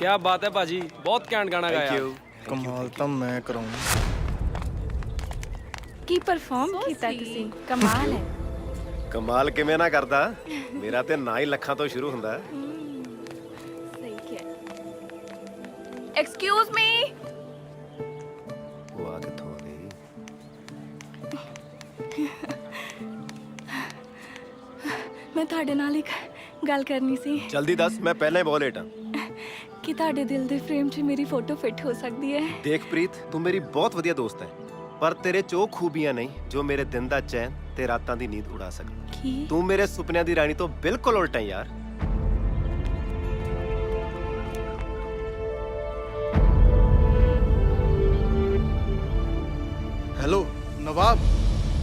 क्या बात है भाजी, बहुत कैंट गाना गाया। कमाल तो मैं कराऊं। ਕੀ ਪਰਫਾਰਮ ਕੀਤਾ ਤੁਸੀਂ ਕਮਾਲ ਹੈ। ਕਮਾਲ ਕਿਵੇਂ ਨਾ ਕਰਦਾ, ਮੇਰਾ ਤੇ ਨਾ ਹੀ ਲੱਖਾਂ ਤੋਂ ਸ਼ੁਰੂ ਹੁੰਦਾ। ਸਹੀ ਕਿਹਾ। Excuse me. ਉਹ ਆ ਕਿੱਥੋਂ ਆ ਗਈ? ਮੈਂ ਤੁਹਾਡੇ ਨਾਲ ਇੱਕ ਗੱਲ ਕਰਨੀ ਸੀ ਜਲਦੀ ਦੱਸ, ਮੈਂ ਪਹਿਲਾਂ ਹੀ ਬਹੁਤ ਲੇਟ ਹਾਂ। ਕਿ ਤੁਹਾਡੇ ਦਿਲ ਦੇ ਫਰੇਮ 'ਚ ਮੇਰੀ ਫੋਟੋ ਫਿੱਟ ਹੋ ਸਕਦੀ ਹੈ। ਦੇਖ ਪ੍ਰੀਤ, ਤੂੰ ਮੇਰੀ ਬਹੁਤ ਵਧੀਆ ਦੋਸਤ ਹੈ, ਪਰ ਤੇਰੇ 'ਚ ਉਹ ਖੂਬੀਆਂ ਨਹੀਂ ਜੋ ਮੇਰੇ ਦਿਨ ਦਾ ਚੈਨ ਤੇ ਰਾਤਾਂ ਦੀ ਨੀਂਦ ਉਡਾ ਸਕਦੀ। ਕੀ? ਤੂੰ ਮੇਰੇ ਸੁਪਨਿਆਂ ਦੀ ਰਾਣੀ ਤੋਂ ਬਿਲਕੁਲ ਉਲਟਾ ਹੈ ਯਾਰ। ਹੈਲੋ ਨਵਾਬ,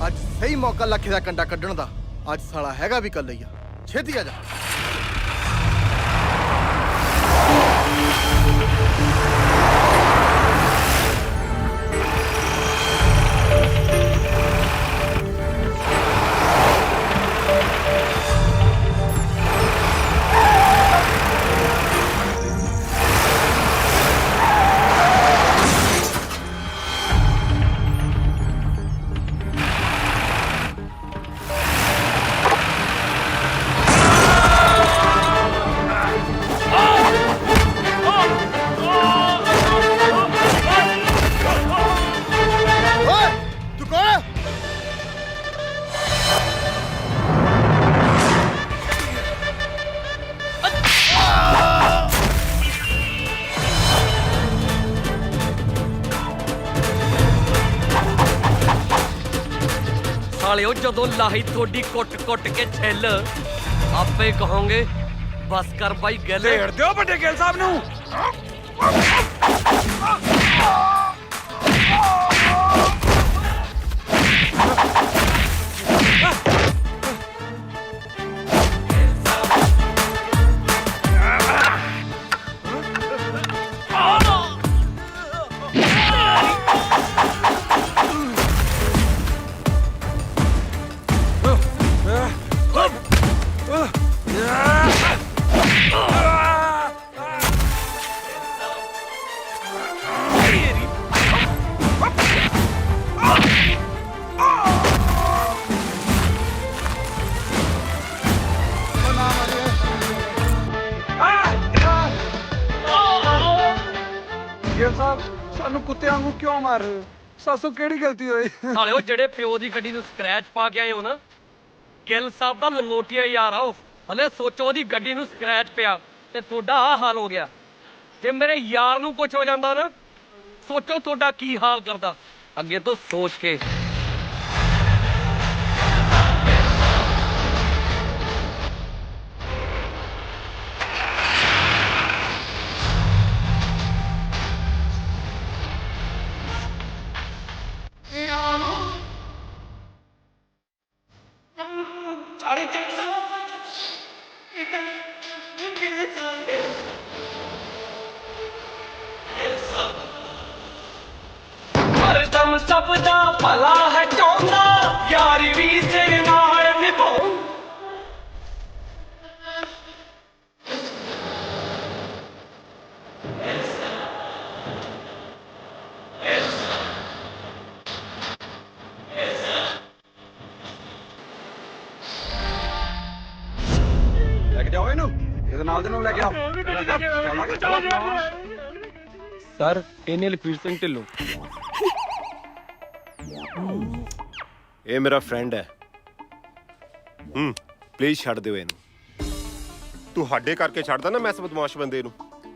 ਅੱਜ ਸਹੀ ਮੌਕਾ ਲੱਖੇ ਦਾ ਕੰਡਾ ਕੱਢਣ ਦਾ। ਅੱਜ ਸਾਲਾ ਹੈਗਾ ਵੀ ਕੱਲ ਹੀ ਆ, ਛੇਤੀ ਆ ਜਾ। ਸਾਲਿਓ ਜਦੋਂ ਲਾਹੀ ਤੁਹਾਡੀ ਕੁੱਟ-ਕੁੱਟ ਕੇ ਛਿੱਲ ਆਪੇ ਕਹੋਗੇ ਬਸ ਕਰ ਬਾਈ ਗੱਲ। ਢੇੜ ਦਿਓ ਵੱਡੇ ਗਿੱਲ ਸਾਹਿਬ ਨੂੰ। ਗਿੱਲ ਸਾਹਿਬ, ਸਾਨੂੰ ਕੁੱਤਿਆਂ ਵਾਂਗੂ ਕਿਉਂ ਮਾਰ ਰਹੇ ਹੋ? ਸਾਸੋ ਕਿਹੜੀ ਗਲਤੀ ਹੋਈ? ਸਾਲਿਓ ਜਿਹੜੇ ਪਿਓ ਦੀ ਗੱਡੀ ਨੂੰ ਸਕ੍ਰੈਚ ਪਾ ਕੇ ਆਏ ਹੋ ਨਾ, ਗਿੱਲ ਸਾਹਿਬ ਦਾ ਲੰਗੋਟੀਆ ਯਾਰ ਆ ਉਹ। ਹਲੇ ਸੋਚੋ ਉਹਦੀ ਗੱਡੀ ਨੂੰ ਸਕ੍ਰੈਚ ਪਿਆ ਤੇ ਤੁਹਾਡਾ ਆਹ ਹਾਲ ਹੋ ਗਿਆ। ਜੇ ਮੇਰੇ ਯਾਰ ਨੂੰ ਕੁਝ ਹੋ ਜਾਂਦਾ ਨਾ, ਸੋਚੋ ਤੁਹਾਡਾ ਕੀ ਹਾਲ ਕਰਦਾ। ਅੱਗੇ ਤੋਂ ਸੋਚ ਕੇ। ਹਰਦਮ ਸਭ ਦਾ ਭਲਾ ਹੈ ਚਾਹੁੰਦਾ, ਯਾਰ ਵੀ ਤੇਰੇ ਨਾਲ ਨਿਭਾਉ। ਲੈ ਕੇ ਜਾਓ ਇਹਨੂੰ, ਇਹਦੇ ਨਾਲ ਦੇ ਨੂੰ ਲੈ ਕੇ ਆਓ। ਸਰ, ਇਹਨੇ ਲਖਵੀਰ ਸਿੰਘ ਢਿੱਲੋਂ। ਇਹ ਮੇਰਾ ਫਰੈਂਡ ਹੈ। ਪਲੀਜ਼ ਛੱਡ ਦਿਓ ਇਹਨੂੰ। ਤੁਹਾਡੇ ਕਰਕੇ ਛੱਡਦਾ ਨਾ ਮੈਂ ਇਸ ਬਦਮਾਸ਼ ਬੰਦੇ ਨੂੰ,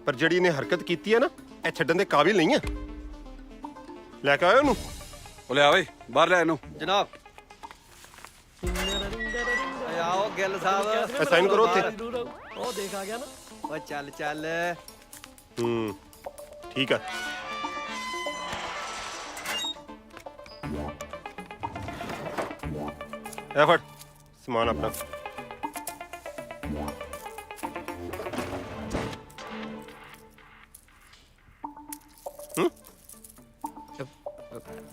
ਪਰ ਜਿਹੜੀ ਇਹਨੇ ਹਰਕਤ ਕੀਤੀ ਹੈ ਨਾ, ਇਹ ਛੱਡਣ ਦੇ ਕਾਬਿਲ ਨਹੀਂ ਹੈ। ਲੈ ਕੇ ਆਓ ਉਹਨੂੰ। ਉਹ ਲਿਆ ਓਏ, ਬਾਹਰ ਲੈ ਇਹਨੂੰ। ਜਨਾਬ ਆਓ ਗਿੱਲ ਸਾਹਿਬ। ਸਾਈਨ ਕਰੋ ਉੱਥੇ। ਉਹ ਦੇਖ ਆ ਗਿਆ ਨਾ। ਓ ਚੱਲ ਚੱਲ। ਠੀਕ ਆ। ਇਹ ਫੜ ਸਮਾਨ ਆਪਣਾ।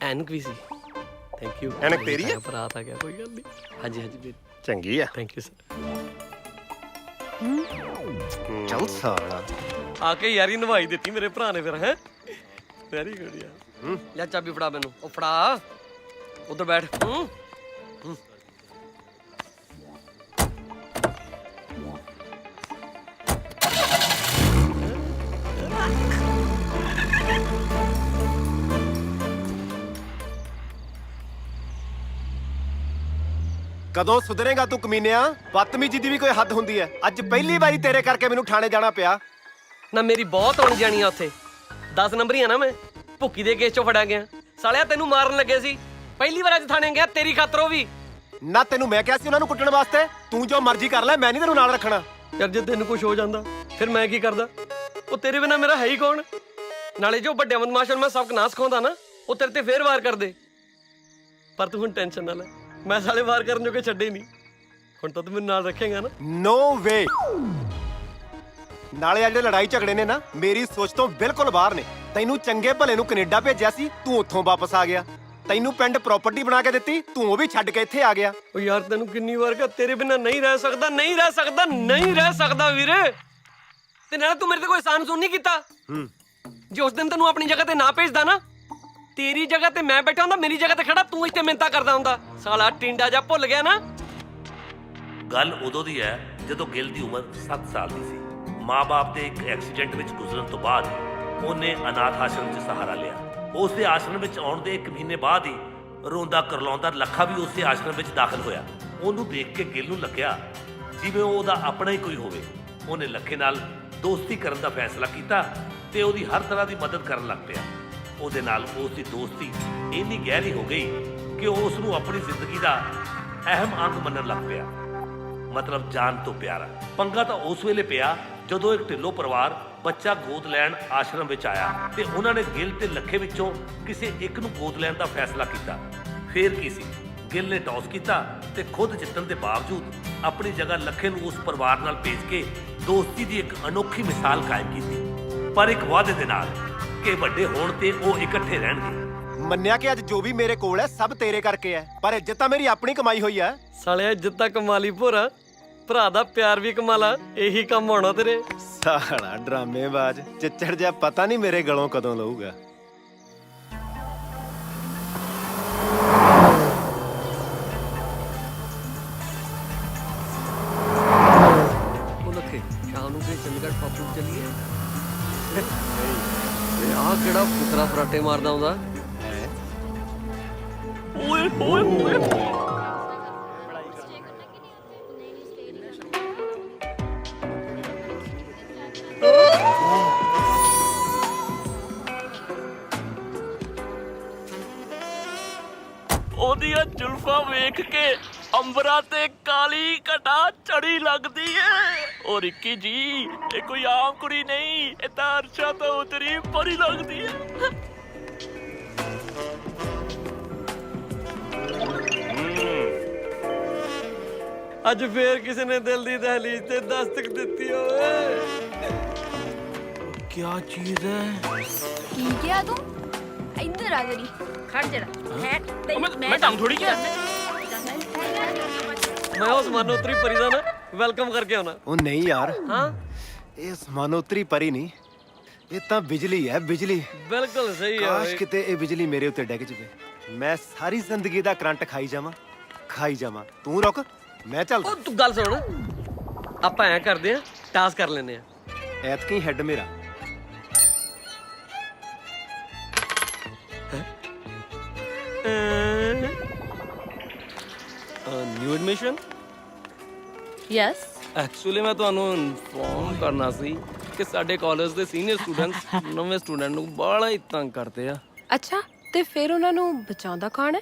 ਐਨਕ ਵੀ ਸੀ। Thank you. ਐਨਕ ਤੇਰੀ ਹੈ? ਬਰਾਤ ਆ ਗਿਆ, ਕੋਈ ਗੱਲ ਨਹੀਂ। ਹਾਂਜੀ ਹਾਂਜੀ, ਚੰਗੀ ਆ। Thank you sir. ਚੱਲ ਸਾਲਾ, ਆ ਕੇ ਯਾਰੀ ਨਿਭਾਈ ਦਿੱਤੀ ਮੇਰੇ ਭਰਾ ਨੇ ਫਿਰ ਹੈ ਵੈਰੀ ਗੁੱਡ ਯਾਰ ਲੈ ਚਾਬੀ ਫੜਾ ਮੈਨੂੰ ਉਹ ਫੜਾ ਉਧਰ ਬੈਠ ਕਦੋਂ ਸੁਧਰੇਗਾ ਤੂੰ ਕਮੀਨਿਆ? ਬਦਤਮੀਜ਼ੀ ਦੀ ਵੀ ਕੋਈ ਹੱਦ ਹੁੰਦੀ ਹੈ। ਅੱਜ ਪਹਿਲੀ ਵਾਰੀ ਤੇਰੇ ਕਰਕੇ ਮੈਨੂੰ ਥਾਣੇ ਜਾਣਾ ਪਿਆ। ਨਾ ਮੇਰੀ ਬਹੁਤ ਆਉਣ ਜਾਣੀ ਆ ਉੱਥੇ 10 ਨੰਬਰੀ ਆ ਨਾ ਮੈਂ ਭੁੱਕੀ ਦੇ ਕੇਸ ਚੋਂ ਫੜਿਆ ਗਿਆ ਸਾਲਿਆ ਤੈਨੂੰ ਮਾਰਨ ਲੱਗੇ ਸੀ ਪਹਿਲੀ ਵਾਰ ਅੱਜ ਥਾਣੇ ਗਿਆ ਤੇਰੀ ਖਾਤਰ ਉਹ ਵੀ ਨਾ ਤੈਨੂੰ ਮੈਂ ਕਿਹਾ ਸੀ ਉਹਨਾਂ ਨੂੰ ਕੁੱਟਣ ਵਾਸਤੇ। ਤੂੰ ਜੋ ਮਰਜ਼ੀ ਕਰ ਲੈ, ਮੈਂ ਨਹੀਂ ਤੈਨੂੰ ਨਾਲ ਰੱਖਣਾ। ਯਾਰ ਜੇ ਤੈਨੂੰ ਕੁਝ ਹੋ ਜਾਂਦਾ ਫਿਰ ਮੈਂ ਕੀ ਕਰਦਾ? ਉਹ ਤੇਰੇ ਬਿਨਾ ਮੇਰਾ ਹੈ ਹੀ ਕੌਣ? ਨਾਲੇ ਜੋ ਵੱਡਿਆਂ ਬਦਮਾਸ਼ਾਂ ਨੂੰ ਮੈਂ ਸਬਕ ਨਾ ਸਿਖਾਉਂਦਾ ਨਾ ਉਹ ਤੇਰੇ ਤੇ ਫੇਰ ਵਾਰ ਕਰਦੇ। ਪਰ ਤੂੰ ਹੁਣ ਟੈਨਸ਼ਨ ਨਾ ਲੈ, ਮੈਂ ਸਾਲੇ ਵਾਰ ਕਰਨ ਜੋਗੇ ਛੱਡੇ ਨਹੀਂ। ਹੁਣ ਤਾਂ ਤੂੰ ਮੈਨੂੰ ਨਾਲ ਰੱਖੇਗਾ ਨਾ? ਨੋ ਵੇ। ਨਾਲੇ ਜਿਹੜੇ ਲੜਾਈ ਝਗੜੇ ਨੇ ਨਾ ਮੇਰੀ ਸੋਚ ਤੋਂ ਬਿਲਕੁਲ ਬਾਹਰ ਨੇ। ਤੈਨੂੰ ਚੰਗੇ ਭਲੇ ਨੂੰ ਕੈਨੇਡਾ ਭੇਜਿਆ ਸੀ, ਤੂੰ ਉੱਥੋਂ ਵਾਪਸ ਆ ਗਿਆ। ਤੈਨੂੰ ਪਿੰਡ ਪ੍ਰਾਪਰਟੀ ਬਣਾ ਕੇ ਦਿੱਤੀ, ਤੂੰ ਉਹ ਵੀ ਛੱਡ ਕੇ ਇੱਥੇ ਆ ਗਿਆ। ਉਹ ਯਾਰ ਤੈਨੂੰ ਕਿੰਨੀ ਵਾਰ ਕਿਹਾ ਤੇਰੇ ਬਿਨਾ ਨਹੀਂ ਰਹਿ ਸਕਦਾ, ਨਹੀਂ ਰਹਿ ਸਕਦਾ, ਨਹੀਂ ਰਹਿ ਸਕਦਾ ਵੀਰੇ। ਤੇ ਨਾਲੇ ਤੂੰ ਮੇਰੇ ਤੇ ਕੋਈ ਅਹਿਸਾਨ ਸੁਣ ਨਹੀਂ ਕੀਤਾ। ਜੇ ਉਸ ਦਿਨ ਤੈਨੂੰ ਆਪਣੀ ਜਗ੍ਹਾ ਤੇ ਨਾ ਭੇਜਦਾ ਨਾ, ਤੇਰੀ ਜਗ੍ਹਾ ਤੇ ਮੈਂ ਬੈਠਾ ਹੁੰਦਾ, ਮੇਰੀ ਜਗ੍ਹਾ ਤੇ ਖੜਾ ਤੂੰ ਇੱਥੇ ਮਿੰਤਾ ਕਰਦਾ ਹੁੰਦਾ। ਸਾਲਾ ਟਿੰਡਾ ਜਾ ਭੁੱਲ ਗਿਆ ਨਾ। ਗੱਲ ਉਦੋਂ ਦੀ ਹੈ ਜਦੋਂ ਗਿੱਲ ਦੀ ਉਮਰ 7 ਸਾਲ ਦੀ ਸੀ। ਮਾਂ-ਬਾਪ ਦੇ ਇੱਕ ਐਕਸੀਡੈਂਟ ਵਿੱਚ ਗੁਜ਼ਰਨ ਤੋਂ ਬਾਅਦ ਉਹਨੇ ਅਨਾਥ ਆਸ਼ਰਮ 'ਚ ਸਹਾਰਾ ਲਿਆ। ਉਸ ਦੇ ਆਸ਼ਰਮ ਵਿੱਚ ਆਉਣ ਦੇ 1 ਮਹੀਨੇ ਬਾਅਦ ਹੀ ਰੋਂਦਾ ਕਰਲਾਉਂਦਾ ਲੱਖਾ ਵੀ ਉਸ ਦੇ ਆਸ਼ਰਮ ਵਿੱਚ ਦਾਖਲ ਹੋਇਆ। ਉਹਨੂੰ ਦੇਖ ਕੇ ਗਿੱਲ ਨੂੰ ਲੱਗਿਆ ਜਿਵੇਂ ਉਹ ਉਹਦਾ ਆਪਣਾ ਹੀ ਕੋਈ ਹੋਵੇ। ਉਹਨੇ ਲੱਖੇ ਨਾਲ ਦੋਸਤੀ ਕਰਨ ਦਾ ਫੈਸਲਾ ਕੀਤਾ ਤੇ ਉਹਦੀ ਹਰ ਤਰ੍ਹਾਂ ਦੀ ਮਦਦ ਕਰਨ ਲੱਗ ਪਿਆ। ਉਹਦੇ ਨਾਲ ਉਸ ਦੀ ਦੋਸਤੀ ਇੰਨੀ ਗਹਿਰੀ ਹੋ ਗਈ ਕਿ ਉਹ ਉਸ ਨੂੰ ਆਪਣੀ ਜ਼ਿੰਦਗੀ ਦਾ ਅਹਿਮ ਅੰਗ ਮੰਨਣ ਲੱਗ ਪਿਆ, ਮਤਲਬ ਜਾਨ ਤੋਂ ਪਿਆਰਾ। ਪੰਗਾ ਤਾਂ ਉਸ ਵੇਲੇ ਪਿਆ ਜਦੋਂ ਇੱਕ ਢਿੱਲੋਂ ਪਰਿਵਾਰ ਬੱਚਾ ਗੋਦ ਲੈਣ ਆਸ਼ਰਮ ਵਿੱਚ ਆਇਆ ਤੇ ਉਹਨਾਂ ਨੇ ਗਿੱਲ ਤੇ ਲੱਖੇ ਵਿੱਚੋਂ ਕਿਸੇ ਇੱਕ ਨੂੰ ਗੋਦ ਲੈਣ ਦਾ ਫੈਸਲਾ ਕੀਤਾ। ਫੇਰ ਕੀ ਸੀ, ਗਿੱਲ ਨੇ ਟੌਸ ਕੀਤਾ ਤੇ ਖੁਦ ਜਿੱਤਣ ਦੇ ਬਾਵਜੂਦ ਆਪਣੀ ਜਗ੍ਹਾ ਲੱਖੇ ਨੂੰ ਉਸ ਪਰਿਵਾਰ ਨਾਲ ਭੇਜ ਕੇ ਦੋਸਤੀ ਦੀ ਇੱਕ ਅਨੋਖੀ ਮਿਸਾਲ ਕਾਇਮ ਕੀਤੀ, ਪਰ ਇੱਕ ਵਾਅਦੇ ਦੇ ਨਾਲ ਕਿ ਵੱਡੇ ਹੋਣ ਤੇ ਉਹ ਇਕੱਠੇ ਰਹਿਣਗੇ। ਮੰਨਿਆ ਕਿ ਅੱਜ ਜੋ ਵੀ ਮੇਰੇ ਕੋਲ ਹੈ ਸਭ ਤੇਰੇ ਕਰਕੇ ਹੈ, ਪਰ ਇੱਜ਼ਤ ਤਾਂ ਮੇਰੀ ਆਪਣੀ ਕਮਾਈ ਹੋਈ ਹੈ। ਸਾਲਿਆ ਇੱਜ਼ਤ ਤਾਂ ਕਮਾ ਲਈ ਭੋਰਾ, ਭਰਾ ਦਾ ਪਿਆਰ ਵੀ ਕਮਾ ਲਾ। ਇਹੀ ਕੰਮ ਹੋਣਾ ਤੇਰੇ। ਸਾਲਾ ਡਰਾਮੇਬਾਜ਼ ਚਿੱਚੜ ਜਿਹਾ ਪਤਾ ਨਹੀਂ ਮੇਰੇ ਗਲੋਂ ਕਦੋਂ ਲਊਗਾ। ਉਹ ਲੱਖੇ ਸ਼ਾਮ ਨੂੰ ਤੇ ਚੰਡੀਗੜ੍ਹ ਪਾਪੂ ਚੱਲੀਏ। ਇਹ ਆਹ ਕਿਹੜਾ ਫੁਕਰਾ ਫਰਾਟੇ ਮਾਰਦਾ ਹੁੰਦਾ? ਓਏ ਓਏ ਓਏ ਉਹਦੀਆਂ ਜ਼ੁਲਫਾਂ ਵੇਖ ਕੇ ਅੰਬਰਾਂ ਤੇ ਕਾਲੀ ਘਟਾ ਚੜੀ ਲੱਗਦੀ ਏ। ਉਹ ਰਿੱਕੀ ਜੀ ਇਹ ਕੋਈ ਆਮ ਕੁੜੀ ਨਹੀਂ, ਇਹ ਤਾਂ ਅਰਸ਼ਾ ਤੋਂ ਉਤਰੀ ਪਰੀ ਲੱਗਦੀ ਏ। ਅੱਜ ਫੇਰ ਕਿਸੇ ਨੇ ਦਿਲ ਦੀ ਦਹਲੀਜ਼ ਤੇ ਦਸਤਕ ਦਿੱਤੀ ਓਏ। ਕੀ ਚੀਜ਼ ਹੈ? ਕੀ ਕਿਹਾ ਤੂੰ? ਇੱਧਰ ਆ ਜਰੀ ਖੜ ਜਰਾ ਹੈ ਮੈਂ ਕੰਮ ਥੋੜੀ ਕਿਹਾ। ਮੈਂ ਉਸ ਮਨੋਤਰੀ ਪਰੀ ਦਾ ਨਾ ਵੈਲਕਮ ਕਰਕੇ ਆਉਣਾ। ਉਹ ਨਹੀਂ ਯਾਰ, ਹਾਂ ਇਹ ਸਮਾਨੋਤਰੀ ਪਰੀ ਨਹੀਂ, ਇਹ ਤਾਂ ਬਿਜਲੀ ਹੈ, ਬਿਜਲੀ। ਬਿਲਕੁਲ ਸਹੀ ਹੈ। ਕਾਸ਼ ਕਿਤੇ ਇਹ ਬਿਜਲੀ ਮੇਰੇ ਉੱਤੇ ਡਿੱਗ ਜਵੇ, ਮੈਂ ਸਾਰੀ ਜ਼ਿੰਦਗੀ ਦਾ ਕਰੰਟ ਖਾਈ ਜਾਵਾਂ, ਖਾਈ ਜਾਵਾਂ। ਤੂੰ ਰੁਕ, ਮੈਂ ਚੱਲ। ਉਹ ਤੂੰ ਗੱਲ ਸੁਣ, ਆਪਾਂ ਐ ਕਰਦੇ ਆ ਟਾਸ ਕਰ ਲੈਨੇ ਆ। ਐਤਕੀ ਹੈਡ ਮੇਰਾ। New admission? ਯੈਸ ਐਕਚੁਅਲੀ ਮੈਂ ਤੁਹਾਨੂੰ ਇਨਫੋਰਮ ਕਰਨਾ ਸੀ ਕਿ ਸਾਡੇ ਕਾਲਜ ਦੇ ਸੀਨੀਅਰ ਸਟੂਡੈਂਟਸ ਨਵੇਂ ਸਟੂਡੈਂਟ ਨੂੰ ਬੜਾ ਹੀ ਤੰਗ ਕਰਦੇ ਆ। ਅੱਛਾ, ਤੇ ਫਿਰ ਉਹਨਾਂ ਨੂੰ ਬਚਾਉਂਦਾ ਕੌਣ ਹੈ?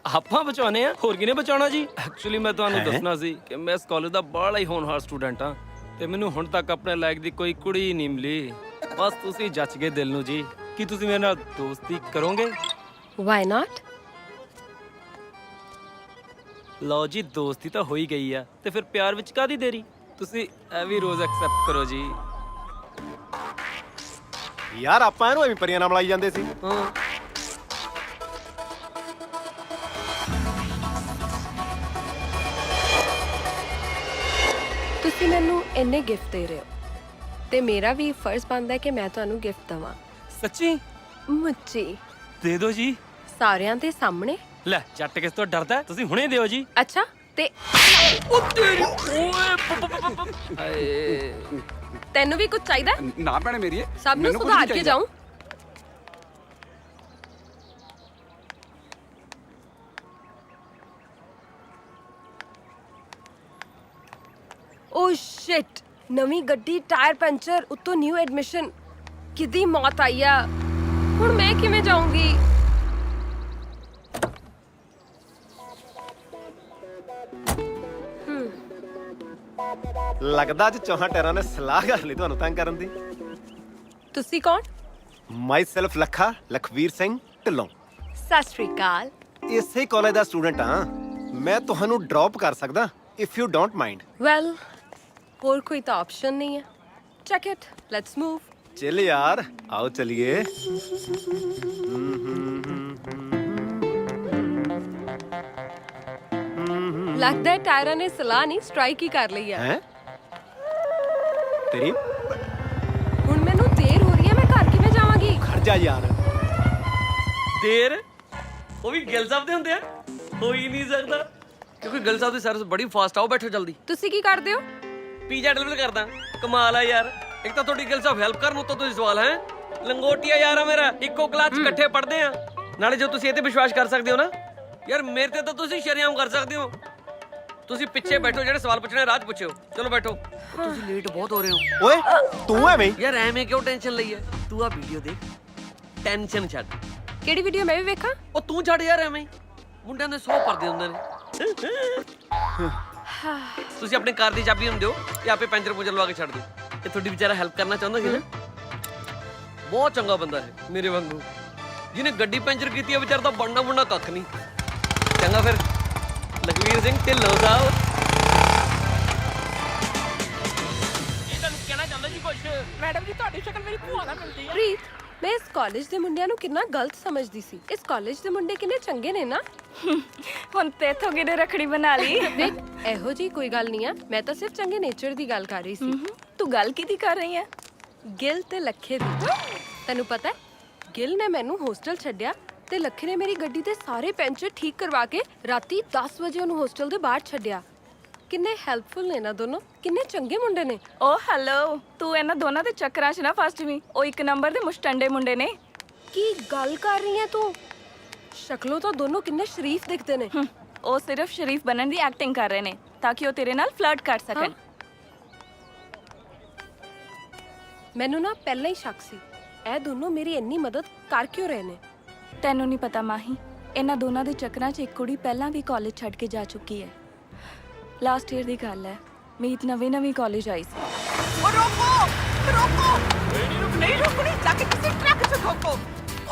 ਆਪਾਂ ਬਚਾਉਣੇ ਆ, ਹੋਰ ਕਿਹਨੇ ਬਚਾਉਣਾ ਜੀ। ਐਕਚੁਅਲੀ ਮੈਂ ਤੁਹਾਨੂੰ ਦੱਸਣਾ ਸੀ ਕਿ ਮੈਂ ਇਸ ਕਾਲਜ ਦਾ ਬੜਾ ਹੀ ਹੋਣਹਾਰ ਸਟੂਡੈਂਟ ਆ ਤੇ ਮੈਨੂੰ ਹੁਣ ਤੱਕ ਆਪਣੇ ਲਾਇਕ ਦੀ ਕੋਈ ਕੁੜੀ ਨਹੀਂ ਮਿਲੀ। ਬਸ ਤੁਸੀਂ ਜੱਜ ਗਏ ਦਿਲ ਨੂੰ ਜੀ। ਕੀ ਤੁਸੀਂ ਮੇਰੇ ਨਾਲ ਦੋਸਤੀ ਕਰੋਗੇ? Why not? ਲਓ ਜੀ, ਦੋਸਤੀ ਤਾਂ ਹੋ ਹੀ ਗਈ ਆ ਤੇ ਫਿਰ ਪਿਆਰ ਵਿੱਚ ਕਾਹਦੀ ਦੇਰੀ? ਤੁਸੀਂ ਇਹ ਵੀ ਰੋਜ਼ ਐਕਸੈਪਟ ਕਰੋ ਜੀ। ਯਾਰ ਆਪਾਂ ਇਹਨੂੰ ਐਵੇਂ ਪਰੀਆਂ ਨਾਲ ਮਲਾਈ ਜਾਂਦੇ ਸੀ। ਹਾਂ ਤੁਸੀਂ ਮੈਨੂੰ ਇੰਨੇ ਗਿਫਟ ਦੇ ਰਹੇ ਹੋ, ਤੇ ਮੇਰਾ ਵੀ ਫਰਜ਼ ਬਣਦਾ ਹੈ ਕਿ ਮੈਂ ਤੁਹਾਨੂੰ ਗਿਫਟ ਦਵਾਂ। ਸੱਚੀ? ਮੁੱਚੀ ਦੇ ਦਿਓ ਜੀ। ਸਾਰਿਆਂ ਦੇ ਸਾਹਮਣੇ? ਲੈ ਜੱਟ ਕਿਸ ਤੋਂ ਡਰਦਾ ਹੈ? ਤੁਸੀਂ ਹੁਣੇ ਦਿਓ ਜੀ। ਅੱਛਾ ਤੇ ਉਹ ਤੇਰੀ ਓਏ ਤੈਨੂੰ ਵੀ ਕੁਝ ਚਾਹੀਦਾ? ਨਾ ਭੈਣੇ ਮੇਰੀ ਸਭ ਨੂੰ ਸੁਧਾਰ ਕੇ ਜਾऊं। ਓ ਸ਼ਿਟ, ਨਵੀਂ ਗੱਡੀ, ਟਾਇਰ ਪੰਚਰ, ਉੱਤੋਂ ਨਿਊ ਐਡਮਿਸ਼ਨ। ਕਿਦੀ ਮੌਤ ਆਈ ਆ, ਹੁਣ ਮੈਂ ਕਿਵੇਂ ਜਾਊਂਗੀ? ਲੱਗਦਾ ਅੱਜ ਚੌਹਾਂ ਟੈਰਾਂ ਨੇ ਸਲਾਹ ਕਰ ਲਈ ਤੁਹਾਨੂੰ ਤੰਗ ਕਰਨ ਦੀ। ਤੁਸੀਂ ਕੌਣ? ਮਾਈ ਸੈਲਫ ਲੱਖਾ, ਲਖਵੀਰ ਸਿੰਘ ਢਿੱਲੋਂ। ਸਤਿ ਸ਼੍ਰੀ ਅਕਾਲ। ਇਸੇ ਕਾਲਜ ਦਾ ਸਟੂਡੈਂਟ ਹਾਂ। ਮੈਂ ਤੁਹਾਨੂੰ ਡ੍ਰੌਪ ਕਰ ਸਕਦਾ if you don't mind. Well, ਹੋਰ ਕੋਈ ਤਾਂ ਆਪਸ਼ਨ ਨਹੀਂ ਹੈ। Check it, let's move. ਚੱਲ ਯਾਰ, ਆਓ ਚਲਿਏ। ਲੱਗਦਾ ਹੈ ਟਾਇਰਾਂ ਨੇ ਸਲਾਹ ਨਹੀਂ, ਸਟ੍ਰਾਈਕ ਹੀ ਕਰ ਲਈ ਹੈ। ਹੈ ਤੇਰੀ ਹੁਣ ਮੈਨੂੰ ਦੇਰ ਹੋ ਰਹੀ ਹੈ, ਮੈਂ ਘਰ ਕਿਵੇਂ ਜਾਵਾਂਗੀ? ਖੜ ਜਾ ਯਾਰ। ਦੇਰ ਉਹ ਵੀ ਗਿੱਲ ਸਾਹਿਬ ਦੇ ਹੁੰਦੇ ਆ? ਹੋ ਹੀ ਨਹੀਂ ਸਕਦਾ, ਕਿਉਂਕਿ ਗਿੱਲ ਸਾਹਿਬ ਦੀ ਸਰਵਿਸ ਬੜੀ ਫਾਸਟ ਆ। ਉਹ ਬੈਠੋ ਜਲਦੀ। ਤੁਸੀਂ ਕੀ ਕਰਦੇ ਹੋ? ਪੀਜ਼ਾ ਡਿਲੀਵਰ ਕਰਦਾ। ਕਮਾਲ ਆ ਯਾਰ, ਇੱਕ ਤਾਂ ਤੁਹਾਡੀ ਗਿੱਲ ਸਾਹਿਬ ਹੈਲਪ ਕਰਨ, ਉੱਤੋਂ ਤੁਸੀਂ ਸਵਾਲ ਹੈ। ਲੰਗੋਟੀਆ ਯਾਰ ਆ ਮੇਰਾ, ਇੱਕੋ ਕਲਾਸ 'ਚ ਇਕੱਠੇ ਪੜ੍ਹਦੇ ਆ। ਨਾਲੇ ਜੋ ਤੁਸੀਂ ਇਹ ਤੇ ਵਿਸ਼ਵਾਸ ਕਰ ਸਕਦੇ ਹੋ ਨਾ ਯਾਰ, ਮੇਰੇ ਤੇ ਤਾਂ ਤੁਸੀਂ ਸ਼ਰੇਆਮ ਕਰ ਸਕਦੇ ਹੋ। ਤੁਸੀਂ ਪਿੱਛੇ ਬੈਠੋ, ਜਿਹੜੇ ਸਵਾਲ ਪੁੱਛਣੇ ਰਾਜ ਪੁੱਛਿਓ। ਚਲੋ ਬੈਠੋ। ਤੁਸੀਂ ਲੇਟ ਬਹੁਤ ਹੋ ਰਹੇ ਹੋ। ਓਏ ਤੂੰ ਐਵੇਂ ਹੀ? ਯਾਰ ਐਵੇਂ ਕਿਉਂ ਟੈਨਸ਼ਨ ਲਈ ਹੈ? ਤੂੰ ਆ ਵੀਡੀਓ ਦੇਖ, ਟੈਨਸ਼ਨ ਛੱਡ। ਕਿਹੜੀ ਵੀਡੀਓ ਮੈਂ ਵੀ ਵੇਖਾਂ? ਉਹ ਤੂੰ ਛੱਡ ਯਾਰ, ਐਵੇਂ ਹੀ ਮੁੰਡਿਆਂ ਦੇ 100 ਪਰਦੇ ਹੁੰਦੇ ਨੇ। ਤੁਸੀਂ ਆਪਣੀ ਕਾਰ ਦੀ ਚਾਬੀ ਨੂੰ ਦਿਓ, ਇਹ ਆਪੇ ਪੈਂਚਰ ਪੂੰਚਰ ਲਵਾ ਕੇ ਛੱਡ ਦਿਓ। ਇਹ ਤੁਹਾਡੀ ਵਿਚਾਰਾ ਹੈਲਪ ਕਰਨਾ ਚਾਹੁੰਦਾ ਸੀ ਨਾ। ਬਹੁਤ ਚੰਗਾ ਬੰਦਾ ਹੈ, ਮੇਰੇ ਵਾਂਗੂ। ਜਿਹਨੇ ਗੱਡੀ ਪੈਂਚਰ ਕੀਤੀ ਹੈ ਵਿਚਾਰਾ ਤਾਂ ਬਣਨਾ ਬੁਣਨਾ ਕੱਖ ਨਹੀਂ। ਚੰਗਾ ਫਿਰ, ਲਖਵੀਰ ਸਿੰਘ ਢਿੱਲੋਂ ਸਾਹਿਬ। ਇਹ ਤਾਂ ਕਹਿਣਾ ਚਾਹੁੰਦਾ ਜੀ ਕੁਛ। ਮੈਡਮ ਜੀ ਤੁਹਾਡੀ ਸ਼ਕਲ ਮੇਰੀ ਭੂਆ ਨਾਲ ਮਿਲਦੀ ਹੈ। ਪ੍ਰੀਤ, ਮੈਂ ਇਸ ਕਾਲਜ ਦੇ ਮੁੰਡਿਆਂ ਨੂੰ ਕਿੰਨਾ ਗਲਤ ਸਮਝਦੀ ਸੀ। ਇਸ ਕਾਲਜ ਦੇ ਮੁੰਡੇ ਕਿੰਨੇ ਚੰਗੇ ਨੇ ਨਾ। ਹੁਣ ਤੇ ਇਥੋਂ ਕਿਹਨੇ ਰੱਖੜੀ ਬਣਾ ਲਈ? ਦੇਖ, ਇਹੋ ਜੀ ਕੋਈ ਗੱਲ ਨਹੀਂ ਆ। ਮੈਂ ਤਾਂ ਸਿਰਫ ਚੰਗੇ ਨੇਚਰ ਦੀ ਗੱਲ ਕਰ ਰਹੀ ਸੀ। ਤੂੰ ਗੱਲ ਕਿਹਦੀ ਕਰ ਰਹੀ ਹੈ? ਗਿੱਲ ਤੇ ਲੱਖੇ ਦੀ। ਤੈਨੂੰ ਪਤਾ ਹੈ, ਗਿੱਲ ਨੇ ਮੈਨੂੰ ਹੋਸਟਲ ਛੱਡਿਆ ਤੇ ਲੱਖੇ ਨੇ ਮੇਰੀ ਗੱਡੀ ਦੇ ਸਾਰੇ ਪੈਂਚਰ ਠੀਕ ਕਰਵਾ ਕੇ ਰਾਤੀ 10 ਵਜੇ ਉਹਨੂੰ ਹੋਸਟਲ ਦੇ ਬਾਹਰ ਛੱਡਿਆ। ਕਿੰਨੇ ਹੈਲਪਫੁਲ ਨੇ ਨਾ ਦੋਨੋਂ, ਕਿੰਨੇ ਚੰਗੇ ਮੁੰਡੇ ਨੇ। ਓ ਹੈਲੋ, ਤੂੰ ਇਹਨਾਂ ਦੋਨਾਂ ਦੇ ਚੱਕਰਾਂ 'ਚ ਨਾ ਫਸ ਜਵੀਂ। ਉਹ ਇੱਕ ਨੰਬਰ ਦੇ ਮੁਸ਼ਟੰਡੇ ਮੁੰਡੇ ਨੇ। ਕੀ ਗੱਲ ਕਰ ਰਹੀ ਹੈ ਤੂੰ? ਸ਼ਕਲੋਂ ਤਾਂ ਦੋਨੋਂ ਕਿੰਨੇ ਸ਼ਰੀਫ ਦਿਖਦੇ ਨੇ। ਉਹ ਸਿਰਫ ਸ਼ਰੀਫ ਬਣਨ ਦੀ ਐਕਟਿੰਗ ਕਰ ਰਹੇ ਨੇ ਤਾਂ ਕਿ ਉਹ ਤੇਰੇ ਨਾਲ ਫਲਰਟ ਕਰ ਸਕਣ। ਮੈਨੂੰ ਨਾ ਪਹਿਲਾਂ ਹੀ ਸ਼ੱਕ ਸੀ, ਇਹ ਦੋਨੋਂ ਮੇਰੀ ਇੰਨੀ ਮਦਦ ਕਰ ਕਿਉਂ ਰਹੇ ਨੇ। ਤੈਨੂੰ ਨਹੀਂ ਪਤਾ ਮਾਹੀ, ਇਹਨਾਂ ਦੋਨਾਂ ਦੇ ਚੱਕਰਾਂ 'ਚ ਇੱਕ ਕੁੜੀ ਪਹਿਲਾਂ ਵੀ ਕਾਲਜ ਛੱਡ ਕੇ ਜਾ ਚੁੱਕੀ ਹੈ। ਲਾਸਟ ਈਅਰ ਦੀ ਗੱਲ ਹੈ, ਮੀਤ ਨਵੀਂ ਕਾਲਜ ਆਈ ਸੀ। ਰੋਕੋ ਨਹੀਂ ਰੁਕਣੀ, ਜਾ ਕੇ ਕਿਸੇ ਟਰੱਕ 'ਚ ਠੋਕੋ।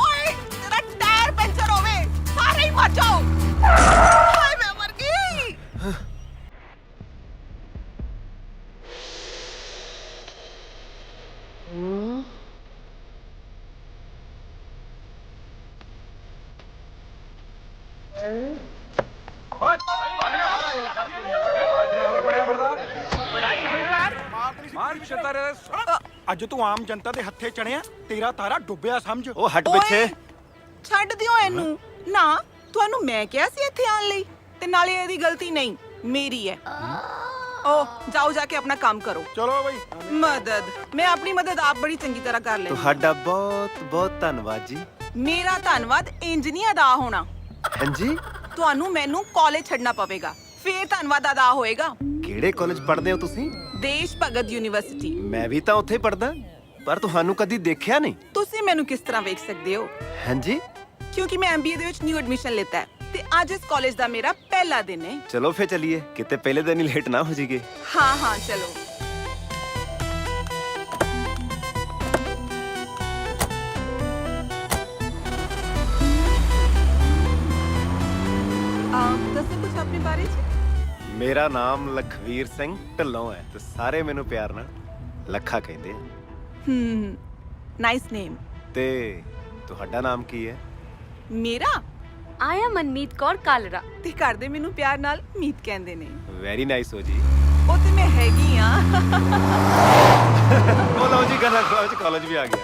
ਓਏ ਤੇਰਾ ਟਾਇਰ ਪੈਂਚਰ ਹੋਵੇ, ਸਾਰੇ ਹੀ ਮਰ ਜਾਓ। ਹਾਏ ਮੈਂ ਮਰ ਗਈ। ਅੱਜ ਤੂੰ ਆਮ ਜਨਤਾ ਦੇ ਹੱਥੇ ਚੜਿਆ, ਤੇਰਾ ਤਾਰਾ ਡੁੱਬਿਆ ਸਮਝ। ਉਹ ਹਟ ਪਿੱਛੇ। ਛੱਡ ਦਿਓ ਇਹਨੂੰ ਨਾ। ਤੁਹਾਨੂੰ ਮੈਂ ਕਿਹਾ ਸੀ ਇੱਥੇ ਆਉਣ ਲਈ, ਤੇ ਨਾਲੇ ਇਹਦੀ ਗਲਤੀ ਨਹੀਂ, ਮੇਰੀ ਹੈ। ਓ ਜਾਓ, ਜਾ ਕੇ ਆਪਣਾ ਕੰਮ ਕਰੋ। ਚਲੋ ਬਈ। ਮਦਦ ਮੈਂ ਆਪਣੀ ਮਦਦ ਆਪ ਬੜੀ ਚੰਗੀ ਤਰ੍ਹਾਂ ਕਰ ਲੈਂਦੀ। ਤੁਹਾਡਾ ਬਹੁਤ ਬਹੁਤ ਧੰਨਵਾਦ ਜੀ। ਮੇਰਾ ਧੰਨਵਾਦ ਇੰਜ ਨਹੀਂ ਅਦਾ ਹੋਣਾ। ਹਾਂਜੀ, ਤੁਹਾਨੂੰ ਮੈਨੂੰ ਕਾਲਜ ਛੱਡਣਾ ਪਵੇਗਾ, ਫੇਰ ਧੰਨਵਾਦ ਅਦਾ ਹੋਏਗਾ। ਕਿਹੜੇ ਕਾਲਜ ਪੜ੍ਹਦੇ ਹੋ ਤੁਸੀਂ? ਦੇਸ਼ ਭਗਤ ਯੂਨੀਵਰਸਿਟੀ। ਮੈਂ ਵੀ ਤਾਂ ਉੱਥੇ ਪੜ੍ਹਦਾ, ਪਰ ਤੁਹਾਨੂੰ ਕਦੀ ਦੇਖਿਆ ਨਹੀਂ। ਤੁਸੀਂ ਮੈਨੂੰ ਕਿਸ ਤਰ੍ਹਾਂ ਵੇਖ ਸਕਦੇ ਹੋ? ਹਾਂਜੀ, ਕਿਉਂਕਿ ਮੈਂ MBA ਦੇ ਵਿੱਚ ਨਿਊ ਐਡਮਿਸ਼ਨ ਲਿੱਤਾ ਹੈ ਤੇ ਅੱਜ ਇਸ ਕਾਲਜ ਦਾ ਮੇਰਾ ਪਹਿਲਾ ਦਿਨ ਹੈ। ਚਲੋ ਫੇਰ ਚਲਿਏ, ਕਿਤੇ ਪਹਿਲੇ ਦਿਨ ਹੀ ਲੇਟ ਨਾ ਹੋ ਜਾਈਏ। ਹਾਂ ਚਲੋ। ਦੱਸੋ ਕੁਝ ਆਪਣੇ ਬਾਰੇ 'ਚ। ਮੇਰਾ ਨਾਮ ਲਖਵੀਰ ਸਿੰਘ ਢਿੱਲੋਂ ਹੈ ਤੇ ਸਾਰੇ ਮੈਨੂੰ ਪਿਆਰ ਨਾਲ ਲੱਖਾ ਕਹਿੰਦੇ ਆ। ਨਾਈਸ ਨੇਮ। ਤੇ ਤੁਹਾਡਾ ਨਾਮ ਕੀ ਹੈ? ਮੇਰਾ ਆਇਆ ਮਨਮੀਤ ਕੌਰ ਕਾਲਰਾ। ਤੇ ਕਰਦੇ ਮੈਨੂੰ ਪਿਆਰ ਨਾਲ ਮੀਤ ਕਹਿੰਦੇ ਨੇ। ਵੈਰੀ ਨਾਈਸ ਹੋ ਜੀ। ਉਹ ਤੇ ਮੈਂ ਹੈਗੀ ਆ। ਉਹ ਲਓ ਜੀ ਗੱਲਾਂ ਚ ਕਾਲਜ ਵੀ ਆ ਗਿਆ।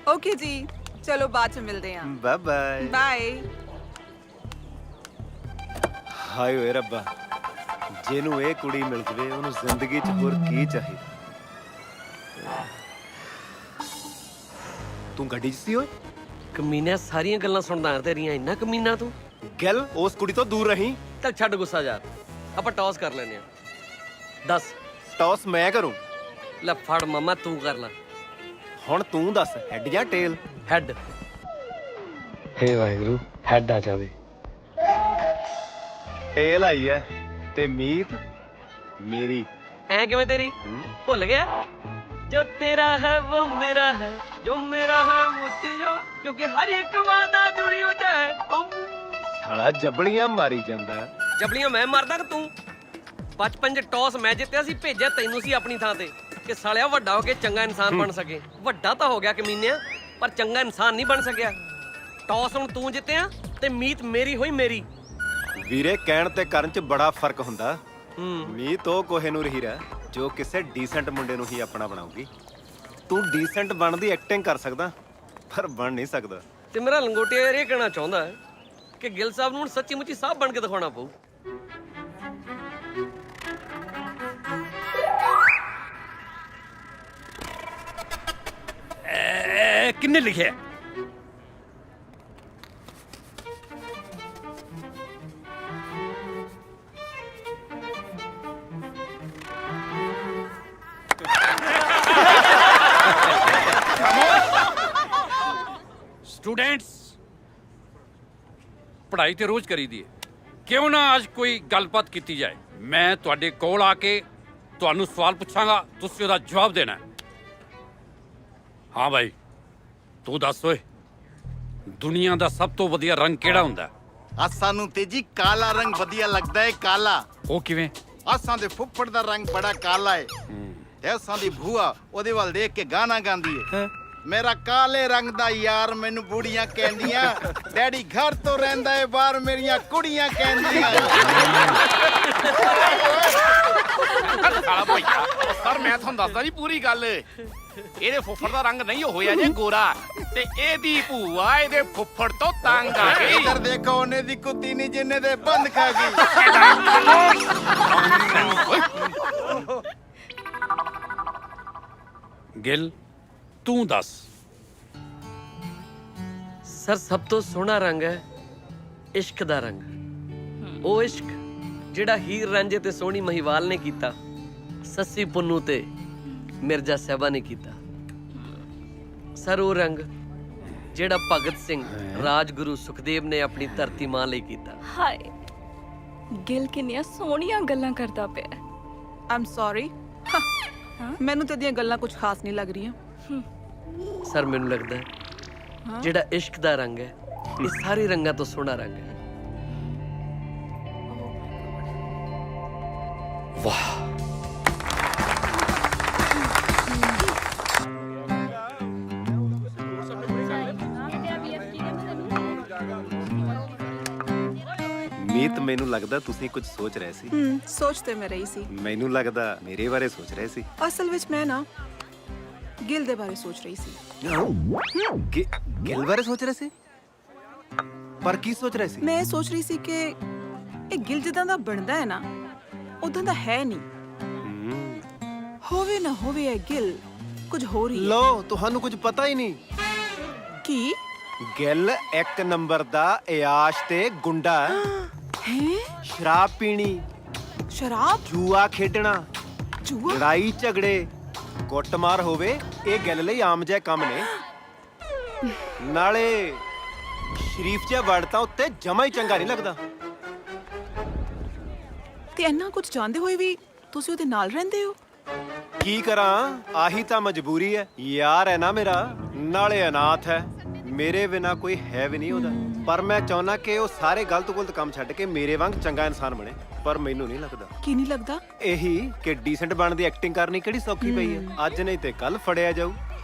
ਓਕੇ ਜੀ, ਚਲੋ ਬਾਅਦ ਚ ਮਿਲਦੇ ਆਂ। Bye bye. ਬਾਏ। ਹਾਏ ਓਏ ਰੱਬਾ, ਜਿਹਨੂੰ ਇਹ ਕੁੜੀ ਮਿਲ ਜਵੇ ਉਹਨੂੰ ਜ਼ਿੰਦਗੀ 'ਚ ਹੋਰ ਕੀ ਚਾਹੀਦਾ। ਤੂੰ ਗੱਡੀ 'ਚ ਸੀ ਓਏ? ਕਮੀਨਾ ਸਾਰੀਆਂ ਗੱਲਾਂ ਸੁਣਦਾ ਤੇਰੀਆਂ, ਇੰਨਾ ਕਮੀਨਾ ਤੂੰ। ਗੱਲ ਉਸ ਕੁੜੀ ਤੋਂ ਦੂਰ ਰਹੀਂ। ਚੱਲ ਛੱਡ ਗੁੱਸਾ ਯਾਰ, ਆਪਾਂ ਟੌਸ ਕਰ ਲੈਨੇ ਆ। ਦੱਸ। ਟੌਸ ਮੈਂ ਕਰੂੰ? ਲੈ ਫੜ ਮਾਮਾ, ਤੂੰ ਕਰ ਲੈ। ਹੁਣ ਤੂੰ ਦੱਸ, ਹੈਡ ਜਾਂ ਟੇਲ? ਹੈਡ। ਹੇ ਵਾਹਿਗੁਰੂ, ਹੈਡ ਆ ਜਾਵੇ। ਟੇਲ ਆਈ ਐ ਤੇ ਮੀਤ ਮੇਰੀ। ਐ ਕਿਵੇਂ ਤੇਰੀ? ਭੁੱਲ ਗਿਆ? ਜੋ ਤੇਰਾ ਹੈ ਉਹ ਮੇਰਾ ਹੈ, ਜੋ ਮੇਰਾ ਹੈ ਮੁਝੇ, ਕਿਉਂਕਿ ਹਰ ਇੱਕ ਵਾਦਾ ਜੁੜੀ ਹੋ ਜਾਏ। ਸਾਲਾ ਜਬਲੀਆਂ ਮਾਰੀ ਜਾਂਦਾ। ਜਬਲੀਆਂ ਮੈਂ ਮਾਰਦਾ ਕਿ ਤੂੰ? ਬਚਪਨ 'ਚ ਟੌਸ ਮੈਂ ਜਿੱਤਿਆ ਸੀ, ਭੇਜਿਆ ਤੈਨੂੰ ਸੀ ਆਪਣੀ ਥਾਂ ਤੇ ਕਿ ਸਾਲਿਆ ਵੱਡਾ ਹੋ ਕੇ ਚੰਗਾ ਇਨਸਾਨ ਬਣ ਸਕੇ। ਵੱਡਾ ਤਾਂ ਹੋ ਗਿਆ ਕਮੀਨਿਆ, ਪਰ ਚੰਗਾ ਇਨਸਾਨ ਨਹੀਂ ਬਣ ਸਕਿਆ। ਟੌਸ ਹੁਣ ਤੂੰ ਜਿੱਤਿਆ ਤੇ ਮੀਤ ਮੇਰੀ ਹੋਈ ਮੇਰੀ। ਵੀਰੇ, ਕਹਿਣ ਤੇ ਕਰਨ 'ਚ ਬੜਾ ਫਰਕ ਹੁੰਦਾ। ਮੀਤ ਉਹ ਕੋਹੇਨੂਰ ਹੀਰਾ ਜੋ ਕਿਸੇ ਡੀਸੈਂਟ ਮੁੰਡੇ ਨੂੰ ਹੀ ਆਪਣਾ ਬਣਾਉਗੀ। ਤੂੰ ਡੀਸੈਂਟ ਬਣਨ ਦੀ ਐਕਟਿੰਗ ਕਰ ਸਕਦਾ, ਪਰ ਬਣ ਨਹੀਂ ਸਕਦਾ। ਤੇ ਮੇਰਾ ਲੰਗੋਟਿਆ ਯਾਰ ਇਹ ਕਹਿਣਾ ਚਾਹੁੰਦਾ ਹੈ ਕਿ ਗਿੱਲ ਸਾਹਿਬ ਨੂੰ ਹੁਣ ਸੱਚੀ ਮੁੱਚੀ ਸਾਹਿਬ ਬਣ ਕੇ ਦਿਖਾਉਣਾ ਪਊ। ਕਿੰਨੇ ਲਿਖਿਆ? ਸਟੂਡੈਂਟਸ, ਪੜ੍ਹਾਈ ਤੇ ਰੋਜ਼ ਕਰੀਦੀ ਹੈ, ਕਿਉਂ ਨਾ ਅੱਜ ਕੋਈ ਗੱਲਬਾਤ ਕੀਤੀ ਜਾਏ। ਮੈਂ ਤੁਹਾਡੇ ਕੋਲ ਆ ਕੇ ਤੁਹਾਨੂੰ ਸਵਾਲ ਪੁੱਛਾਂਗਾ, ਤੁਸੀਂ ਉਹਦਾ ਜਵਾਬ ਦੇਣਾ। ਹਾਂ ਭਾਈ, ਤੂੰ ਦੱਸ ਓਏ, ਦੁਨੀਆ ਦਾ ਸਭ ਤੋਂ ਵਧੀਆ ਰੰਗ ਕਿਹੜਾ ਹੁੰਦਾ? ਸਾਨੂੰ ਤੇ ਜੀ ਕਾਲਾ ਰੰਗ ਵਧੀਆ ਲੱਗਦਾ ਹੈ। ਕਾਲਾ? ਉਹ ਕਿਵੇਂ? ਅਸਾਂ ਦੇ ਫੁੱਫੜ ਦਾ ਰੰਗ ਬੜਾ ਕਾਲਾ ਹੈ ਤੇ ਅਸਾਂ ਦੀ ਭੂਆ ਉਹਦੇ ਵੱਲ ਦੇਖ ਕੇ ਗਾਣਾ ਗਾਉਂਦੀ ਹੈ। ਮੇਰਾ ਕਾਲੇ ਰੰਗ ਦਾ ਯਾਰ ਮੈਨੂੰ ਬੁੜੀਆਂ ਕਹਿੰਦੀਆਂ, ਡੈਡੀ ਘਰ ਤੋਂ ਰਹਿੰਦਾ ਏ ਬਾਹਰ ਮੇਰੀਆਂ ਕੁੜੀਆਂ ਕਹਿੰਦੀਆਂ। ਕਾਲਾ ਭਈਆ, ਸਰ ਮੈਂ ਤੁਹਾਨੂੰ ਦੱਸਦਾ ਜੀ ਪੂਰੀ ਗੱਲ। ਇਹਦੇ ਫੁੱਫੜ ਦਾ ਰੰਗ ਨਹੀਂ ਹੋਇਆ ਜੇ ਗੋਰਾ, ਤੇ ਇਹਦੀ ਭੂਆ ਇਹਦੇ ਫੁੱਫੜ ਤੋਂ ਤੰਗ ਆ ਗਈ। ਇੱਧਰ ਦੇਖੋ, ਉਹਨੇ ਦੀ ਕੁੱਤੀ ਨਹੀਂ ਜਿੰਨੇ ਦੇ ਬੰਦ ਖਾ ਗਈ। ਗਿੱਲ, ਤੂੰ ਦੱਸ। ਸਰ, ਸਭ ਤੋਂ ਸੋਹਣਾ ਰੰਗ ਹੈ ਇਸ਼ਕ ਦਾ ਰੰਗ। ਉਹ ਇਸ਼ਕ ਜਿਹੜਾ ਹੀਰ ਰਾਂਝੇ ਤੇ ਸੋਹਣੀ ਮਹੀਵਾਲ ਨੇ ਕੀਤਾ, ਸੱਸੀ ਪੁੰਨੂ ਤੇ ਮਿਰਜ਼ਾ ਸਾਹਿਬਾ ਨੇ ਕੀਤਾ। ਸਰ, ਉਹ ਰੰਗ ਜਿਹੜਾ ਭਗਤ ਸਿੰਘ, ਰਾਜਗੁਰੂ ਸੁਖਦੇਵ ਨੇ ਆਪਣੀ ਧਰਤੀ ਮਾਂ ਲਈ ਕੀਤਾ। ਹਾਏ, ਗਿਲ ਕਿੰਨੀਆਂ ਸੋਹਣੀਆਂ ਗੱਲਾਂ ਕਰਦਾ ਪਿਆ। ਆਮ ਸੌਰੀ, ਮੈਨੂੰ ਤੇ ਦੀਆਂ ਗੱਲਾਂ ਕੁਝ ਖਾਸ ਨਹੀਂ ਲੱਗ ਰਹੀਆਂ। ਸਰ, ਮੈਨੂੰ ਲੱਗਦਾ ਹੈ ਜਿਹੜਾ ਇਸ਼ਕ ਦਾ ਰੰਗ ਹੈ, ਇਹ ਸਾਰੇ ਰੰਗਾਂ ਤੋਂ ਸੋਹਣਾ ਰੰਗ ਹੈ। ਵਾਹ, ਮੀਤ, ਮੈਨੂੰ ਲੱਗਦਾ ਤੁਸੀਂ ਕੁਝ ਸੋਚ ਰਹੇ ਸੀ। ਸੋਚ ਤੇ ਮੈਂ ਰਹੀ ਸੀ। ਮੈਨੂੰ ਲੱਗਦਾ ਮੇਰੇ ਬਾਰੇ ਸੋਚ ਰਹੇ ਸੀ। ਅਸਲ ਵਿੱਚ ਮੈਂ ਨਾ ਗਿਲ ਦੇ ਬਾਰੇ ਸੋਚ ਰਹੀ ਸੀ। ਗਿੱਲ ਬਾਰੇ ਸੋਚ ਰਹੇ ਸੀ? ਪਰ ਕੀ ਸੋਚ ਰਹੇ ਸੀ? ਮੈਂ ਇਹ ਸੋਚ ਰਹੀ ਸੀ ਕਿ ਇਹ ਗਿਲ ਜਿੱਦਾਂ ਦਾ ਬਣਦਾ ਹੈ ਨਾ, ਉਦਾਂ ਦਾ ਹੈ ਨਹੀਂ। ਹੋਵੇ ਨਾ ਹੋਵੇ ਇਹ ਗਿਲ ਕੁਝ ਹੋਰ ਹੀ ਹੈ। ਲੋ, ਤੁਹਾਨੂੰ ਕੁਝ ਪਤਾ ਹੀ ਨਹੀਂ। ਕੀ? ਗਿੱਲ ਇੱਕ ਨੰਬਰ ਦਾ ਇਆਸ਼ ਤੇ ਗੁੰਡਾ ਹੈ। ਸ਼ਰਾਬ ਪੀਣੀ, ਸ਼ਰਾਬ, ਜੂਆ ਖੇਡਣਾ, ਜੂਆ, ਲੜਾਈ ਝਗੜੇ, ਕੁੱਟਮਾਰ ਹੋਵੇ, ਇਹ ਗਿੱਲ ਲਈ ਆਮ ਜਿਹਾ ਕੰਮ ਨੇ। ਨਾਲੇ ਸ਼ਰੀਫ ਜਿਹਾ ਵੜ ਤਾਂ ਉੱਤੇ ਜਮਾ ਹੀ ਚੰਗਾ ਨਹੀਂ ਲੱਗਦਾ। ਤੇ ਇੰਨਾ ਕੁਝ ਜਾਣਦੇ ਹੋਏ ਵੀ ਤੁਸੀਂ ਉਹਦੇ ਨਾਲ ਰਹਿੰਦੇ ਹੋ? ਕੀ ਕਰਾਂ, ਆਹੀ ਤਾਂ ਮਜਬੂਰੀ ਹੈ। ਯਾਰ ਹੈ ਨਾ ਮੇਰਾ, ਨਾਲੇ ਅਨਾਥ ਹੈ, ਮੇਰੇ ਬਿਨਾ ਕੋਈ ਹੈ ਵੀ ਨਹੀਂ ਉਹਦਾ। ਪਰ ਮੈਂ ਚਾਹੁੰਦਾ ਕਿ ਉਹ ਸਾਰੇ ਗਲਤ ਕੰਮ ਛੱਡ ਕੇ ਮੇਰੇ ਵਾਂਗ ਚੰਗਾ ਇਨਸਾਨ ਬਣੇ, ਪਰ ਮੈਨੂੰ ਨਹੀਂ ਲੱਗਦਾ। ਕੀ ਨਹੀਂ ਲੱਗਦਾ? ਇਹੀ ਕਿ ਡੀਸੈਂਟ ਬਣਨ ਦੀ ਐਕਟਿੰਗ ਕਰਨੀ ਕਿਹੜੀ ਸੌਖੀ ਪਈ ਹੈ। ਅੱਜ ਨਹੀਂ ਤੇ ਕੱਲ ਫੜਿਆ ਜਾਊ।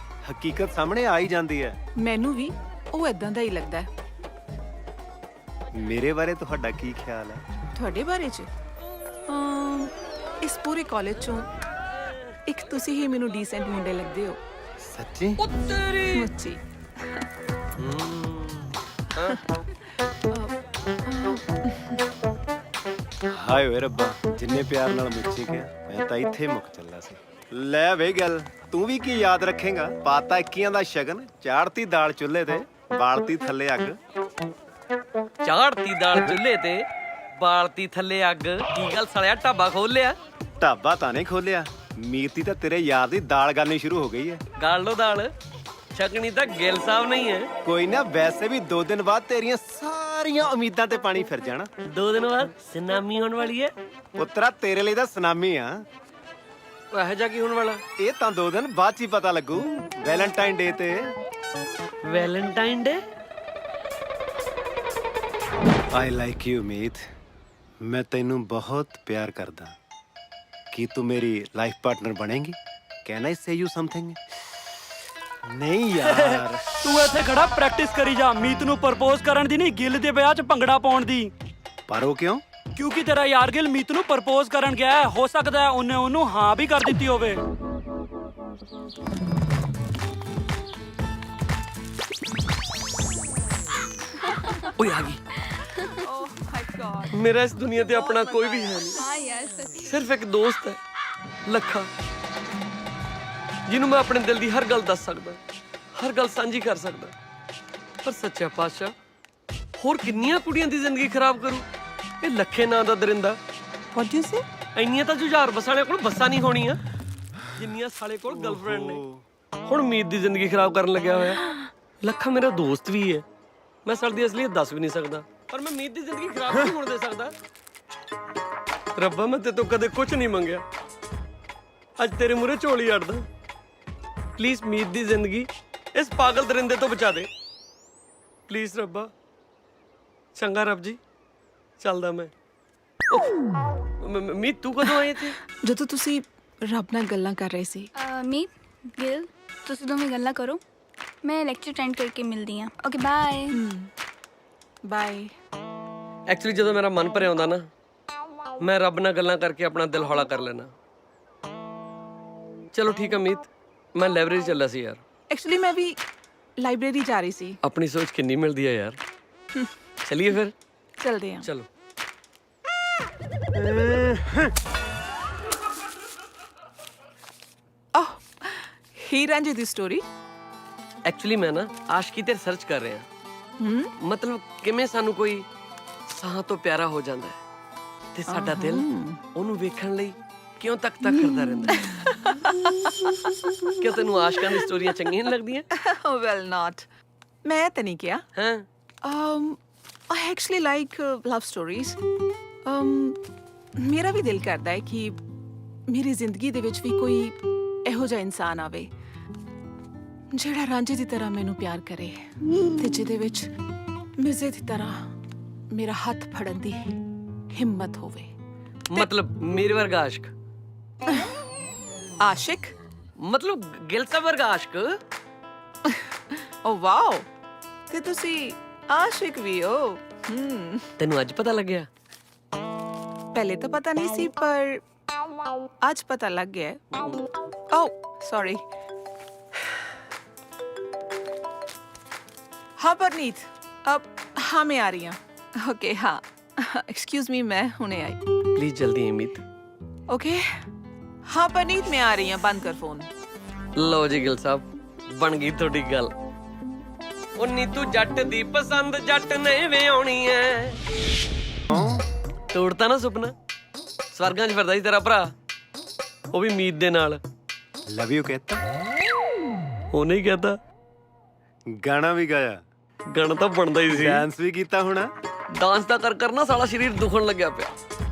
ਹਕੀਕਤ ਸਾਹਮਣੇ ਆ ਹੀ ਜਾਂਦੀ ਹੈ। ਮੈਨੂੰ ਵੀ ਉਹ ਇਦਾਂ ਦਾ ਹੀ ਲੱਗਦਾ ਹੈ। ਮੇਰੇ ਬਾਰੇ ਤੁਹਾਡਾ ਕੀ ਖਿਆਲ ਹੈ? ਤੁਹਾਡੇ ਬਾਰੇ ਚ ਇਸ ਪੂਰੇ ਕਾਲਜ ਚੋਂ ਇੱਕ ਤੁਸੀਂ ਹੀ ਮੈਨੂੰ ਡੀਸੈਂਟ ਮੁੰਡੇ ਲੱਗਦੇ ਹੋ। ਸੱਚੀ? ਮੁੱਚੀ। ਹਾਏ ਓਏ ਰੱਬਾ, ਜਿੰਨੇ ਪਿਆਰ ਨਾਲ ਮੁੱਛੀ ਗਿਆ ਮੈਂ ਤਾਂ ਇੱਥੇ ਮੁੱਕ ਚੱਲਾ ਸੀ। ਲੈ ਵੇ ਗੱਲ, ਤੂੰ ਵੀ ਕੀ ਯਾਦ ਰੱਖੇਗਾ? ਪਾਤਾ 21 ਦਾ ਸ਼ਗਨ, ਚਾੜਤੀ ਦਾਲ ਚੁੱਲ੍ਹੇ ਤੇ, ਬਾਲਤੀ ਥੱਲੇ ਅੱਗ। ਚਾੜਤੀ ਦਾਲ ਚੁੱਲ੍ਹੇ ਤੇ, ਬਾਲਤੀ ਥੱਲੇ ਅੱਗ। ਕੀ ਗੱਲ ਸਾਲਿਆ ਢਾਬਾ ਖੋਲ ਲਿਆ? ਢਾਬਾ ਤਾਂ ਨਹੀਂ ਖੋਲਿਆ, ਮੀਤੀ ਤਾਂ ਤੇਰੇ ਯਾਰ ਦੀ ਦਾਲ ਗਾਲਣੀ ਸ਼ੁਰੂ ਹੋ ਗਈ ਹੈ। ਗਾਲ ਲੋ ਦਾਲ, ਛਕਣੀ ਤਾਂ ਗਿੱਲ ਸਾਹਿਬ ਨਹੀਂ ਹੈ। ਕੋਈ ਨਾ, ਵੈਸੇ ਵੀ 2 ਦਿਨ ਬਾਅਦ ਤੇਰੀਆਂ ਸਾਰੀਆਂ ਉਮੀਦਾਂ ਤੇ ਪਾਣੀ ਫਿਰ ਜਾਣਾ। 2 ਦਿਨ ਬਾਅਦ ਸੁਨਾਮੀ ਹੋਣ ਵਾਲੀ ਹੈ। ਪੁੱਤਰਾ ਤੇਰੇ ਲਈ ਤਾਂ ਸੁਨਾਮੀ ਆ। ਉਹ ਇਹੋ ਜਿਹਾ ਕੀ ਹੋਣ ਵਾਲਾ? ਇਹ ਤਾਂ 2 ਦਿਨ ਬਾਅਦ ਚ ਹੀ ਪਤਾ ਲੱਗੂ, ਵੈਲੈਂਟਾਈਨ ਡੇ ਤੇ। Valentine day? I like you Meet, ਮੈਂ ਤੈਨੂੰ ਬਹੁਤ ਪਿਆਰ ਕਰਦਾ। ਕੀ ਤੂੰ ਮੇਰੀ ਲਾਈਫ ਪਾਰਟਨਰ ਬਣੇਗੀ? Can I say you something? ਨਹੀਂ ਯਾਰ। ਤੂੰ ਇੱਥੇ ਖੜਾ ਪ੍ਰੈਕਟਿਸ ਕਰੀ ਜਾ, ਮੀਤ ਨੂੰ ਪ੍ਰਪੋਜ਼ ਕਰਨ ਦੀ ਨਹੀਂ, ਗਿੱਲ ਦੇ ਵਿਆਹ 'ਚ ਭੰਗੜਾ ਪਾਉਣ ਦੀ। ਪਰ ਉਹ ਕਿਉਂ? ਕਿਉਂਕਿ ਤੇਰਾ ਯਾਰ ਗਿੱਲ ਮੀਤ ਨੂੰ ਪ੍ਰਪੋਜ਼ ਕਰਨ ਗਿਆ ਹੈ, ਹੋ ਸਕਦਾ ਹੈ ਉਹਨੇ ਉਹਨੂੰ ਹਾਂ ਵੀ ਕਰ ਦਿੱਤੀ ਹੋਵੇ। ਓਏ ਆ ਗਈ। ਓਹ ਮਾਈ ਗॉड। ਮੇਰਾ ਇਸ ਦੁਨੀਆ ਤੇ ਆਪਣਾ ਕੋਈ ਵੀ ਹੈ ਨਹੀਂ। ਹਾਂ ਯਾਰ ਸੱਚੀ। ਸਿਰਫ ਇੱਕ ਦੋਸਤ ਹੈ, ਲੱਖਾ, ਜਿਹਨੂੰ ਮੈਂ ਆਪਣੇ ਦਿਲ ਦੀ ਹਰ ਗੱਲ ਦੱਸ ਸਕਦਾ, ਹਰ ਗੱਲ ਸਾਂਝੀ ਕਰ ਸਕਦਾ। ਪਰ ਸੱਚਾ ਪਾਤਸ਼ਾਹ, ਹੋਰ ਕਿੰਨੀਆਂ ਕੁੜੀਆਂ ਦੀ ਜ਼ਿੰਦਗੀ ਖਰਾਬ ਕਰੂ ਇਹ ਲੱਖੇ ਨਾਂ ਦਾ ਦਰਿੰਦਾ। What you say? ਇੰਨੀਆਂ ਤਾਂ ਜੁਝਾਰ ਬਸਾਲੇ ਕੋਲ ਬੱਸਾਂ ਨਹੀਂ ਹੋਣੀਆਂ ਜਿੰਨੀਆਂ ਸਾਲੇ ਕੋਲ ਗਰਲਫ੍ਰੈਂਡ ਨੇ। ਹੁਣ ਮੀਤ ਦੀ ਜ਼ਿੰਦਗੀ ਖਰਾਬ ਕਰਨ ਲੱਗਿਆ ਹੋਇਆ। ਲੱਖਾ ਮੇਰਾ ਦੋਸਤ ਵੀ ਹੈ, ਮੈਂ ਸਰ ਦੀ ਅਸਲੀਅਤ ਦੱਸ ਵੀ ਨਹੀਂ ਸਕਦਾ, ਪਰ ਮੈਂ ਮੀਤ ਦੀ ਜ਼ਿੰਦਗੀ ਖਰਾਬ ਨਹੀਂ ਹੋਣ ਦੇ ਸਕਦਾ। ਰੱਬਾ, ਮੈਂ ਤੇ ਤੋਂ ਕਦੇ ਕੁਝ ਨਹੀਂ ਮੰਗਿਆ, ਅੱਜ ਤੇਰੇ ਮੂਹਰੇ ਝੋਲੀ ਅੜਦਾ। ਪਲੀਜ਼ ਮੀਤ ਦੀ ਜ਼ਿੰਦਗੀ ਇਸ ਪਾਗਲ ਦਰਿੰਦੇ ਤੋਂ ਬਚਾ ਦੇ, ਪਲੀਜ਼ ਰੱਬਾ। ਚੰਗਾ ਰੱਬ ਜੀ, ਚੱਲਦਾ ਮੈਂ। ਮੀਤ ਤੂੰ ਕਦੋਂ ਆਈ ਇੱਥੇ? ਜਦੋਂ ਤੁਸੀਂ ਰੱਬ ਨਾਲ ਗੱਲਾਂ ਕਰ ਰਹੇ ਸੀ। ਮੀਤ, ਗਿੱਲ, ਤੁਸੀਂ ਦੋਵੇਂ ਗੱਲਾਂ ਕਰੋ, ਮੈਂ ਲੈਕਚਰ ਅਟੈਂਡ ਕਰਕੇ ਮਿਲਦੀ ਹਾਂ। Okay bye. ਬਾਏ। ਐਕਚੁਅਲੀ ਜਦੋਂ ਮੇਰਾ ਮਨ ਭਰਿਆ ਹੁੰਦਾ ਨਾ, ਮੈਂ ਰੱਬ ਨਾਲ ਗੱਲਾਂ ਕਰਕੇ ਆਪਣਾ ਦਿਲ ਹੌਲਾ ਕਰ ਲੈਣਾ। ਚਲੋ ਠੀਕ ਹੈ ਮੀਤ, ਮੈਂ ਲਾਇਬ੍ਰੇਰੀ ਚੱਲਾ ਸੀ ਯਾਰ। ਐਕਚੁਅਲੀ ਮੈਂ ਵੀ ਲਾਇਬ੍ਰੇਰੀ ਜਾ ਰਹੀ ਸੀ। ਆਪਣੀ ਸੋਚ ਕਿੰਨੀ ਮਿਲਦੀ ਹੈ ਯਾਰ। ਚਲਿਏ ਫਿਰ। ਚਲਦੇ ਹਾਂ। ਚਲੋ। ਹੀਰ ਰਾਂਝੇ ਦੀ ਸਟੋਰੀ। ਐਕਚੁਅਲੀ ਮੈਂ ਨਾ ਆਸ਼ਕੀ ਤੇ ਰਿਸਰਚ ਕਰ ਰਿਹਾ। ਮਤਲਬ ਕਿਵੇਂ ਸਾਨੂੰ ਕੋਈ ਸਾਹ ਤੋਂ ਪਿਆਰਾ ਹੋ ਜਾਂਦਾ ਹੈ ਤੇ ਸਾਡਾ ਦਿਲ ਉਹਨੂੰ ਵੇਖਣ ਲਈ ਕਿਉਂ ਤੱਕ ਕਰਦਾ ਰਹਿੰਦਾ ਹੈ। ਕਿਉਂ ਤੈਨੂੰ ਆਸ਼ਕਾਂ ਦੀ ਸਟੋਰੀਆਂ ਚੰਗੀਆਂ ਨਹੀਂ ਲੱਗਦੀਆਂ? ਵੈਲ ਨਾਟ, ਮੈਂ ਤਾਂ ਨਹੀਂ ਕਿਹਾ। ਹਾਂ, I actually like love stories. ਮੇਰਾ ਵੀ ਦਿਲ ਕਰਦਾ ਹੈ ਕਿ ਮੇਰੀ ਜ਼ਿੰਦਗੀ ਦੇ ਵਿੱਚ ਵੀ ਕੋਈ ਇਹੋ ਜਿਹਾ ਇਨਸਾਨ ਆਵੇ ਜਿਹੜਾ ਰਾਂਝੇ ਦੀ ਤਰ੍ਹਾਂ ਮੈਨੂੰ ਪਿਆਰ ਕਰੇ ਤੇ ਜਿਹਦੇ ਵਿੱਚ ਮਿਰਜ਼ੇ ਦੀ ਤਰ੍ਹਾਂ ਮੇਰਾ ਹੱਥ ਫੜਨ ਦੀ ਹਿੰਮਤ ਹੋਵੇ। ਮਤਲਬ ਮੇਰੇ ਵਰਗਾ ਆਸ਼ਕ? ਆਸ਼ਿਕ? ਮਤਲਬ ਗਿੱਲ ਸਾਹਿਬ ਵਰਗਾ ਆਸ਼ਕ? ਓ ਵਾਓ, ਤੇ ਤੁਸੀਂ ਆਸ਼ਿਕ ਵੀ ਹੋ। ਤੈਨੂੰ ਅੱਜ ਪਤਾ ਲੱਗਿਆ? ਪਹਿਲੇ ਤਾਂ ਪਤਾ ਨਹੀਂ ਸੀ, ਪਰ ਅੱਜ ਪਤਾ ਲੱਗ ਗਿਆ। ਓ ਸੌਰੀ। हाँ परनीत, अब हाँ मैं आ रही हूँ। ओके हाँ, एक्सक्यूज मी, मैं हुने आई। प्लीज जल्दी अमित। ओके हाँ परनीत, मैं आ रही हूँ, बंद कर फोन। लो जी गिल साहब, बन गई थोड़ी गल। ओ नीतू जट दी पसंद जट ने वे आउणी है। तोड़ता ना सुपना, स्वर्गां च फिरदा सी तेरा भरा, ਉਹ ਵੀ ਮੀਤ ਦੇ ਨਾਲ। ਲਵ ਯੂ कहता? ਉਹਨੇ ਹੀ कहता। ਗਾਣਾ ਵੀ ਗਾਇਆ? ਗਾਣਾ ਤਾਂ ਬਣਦਾ ਹੀ ਸੀ। ਡਾਂਸ ਵੀ ਕੀਤਾ ਹੋਣਾ? ਡਾਂਸ ਤਾਂ ਕਰ ਨਾ ਸਾਲਾ ਸਰੀਰ ਦੁਖਣ ਲੱਗਿਆ ਪਿਆ,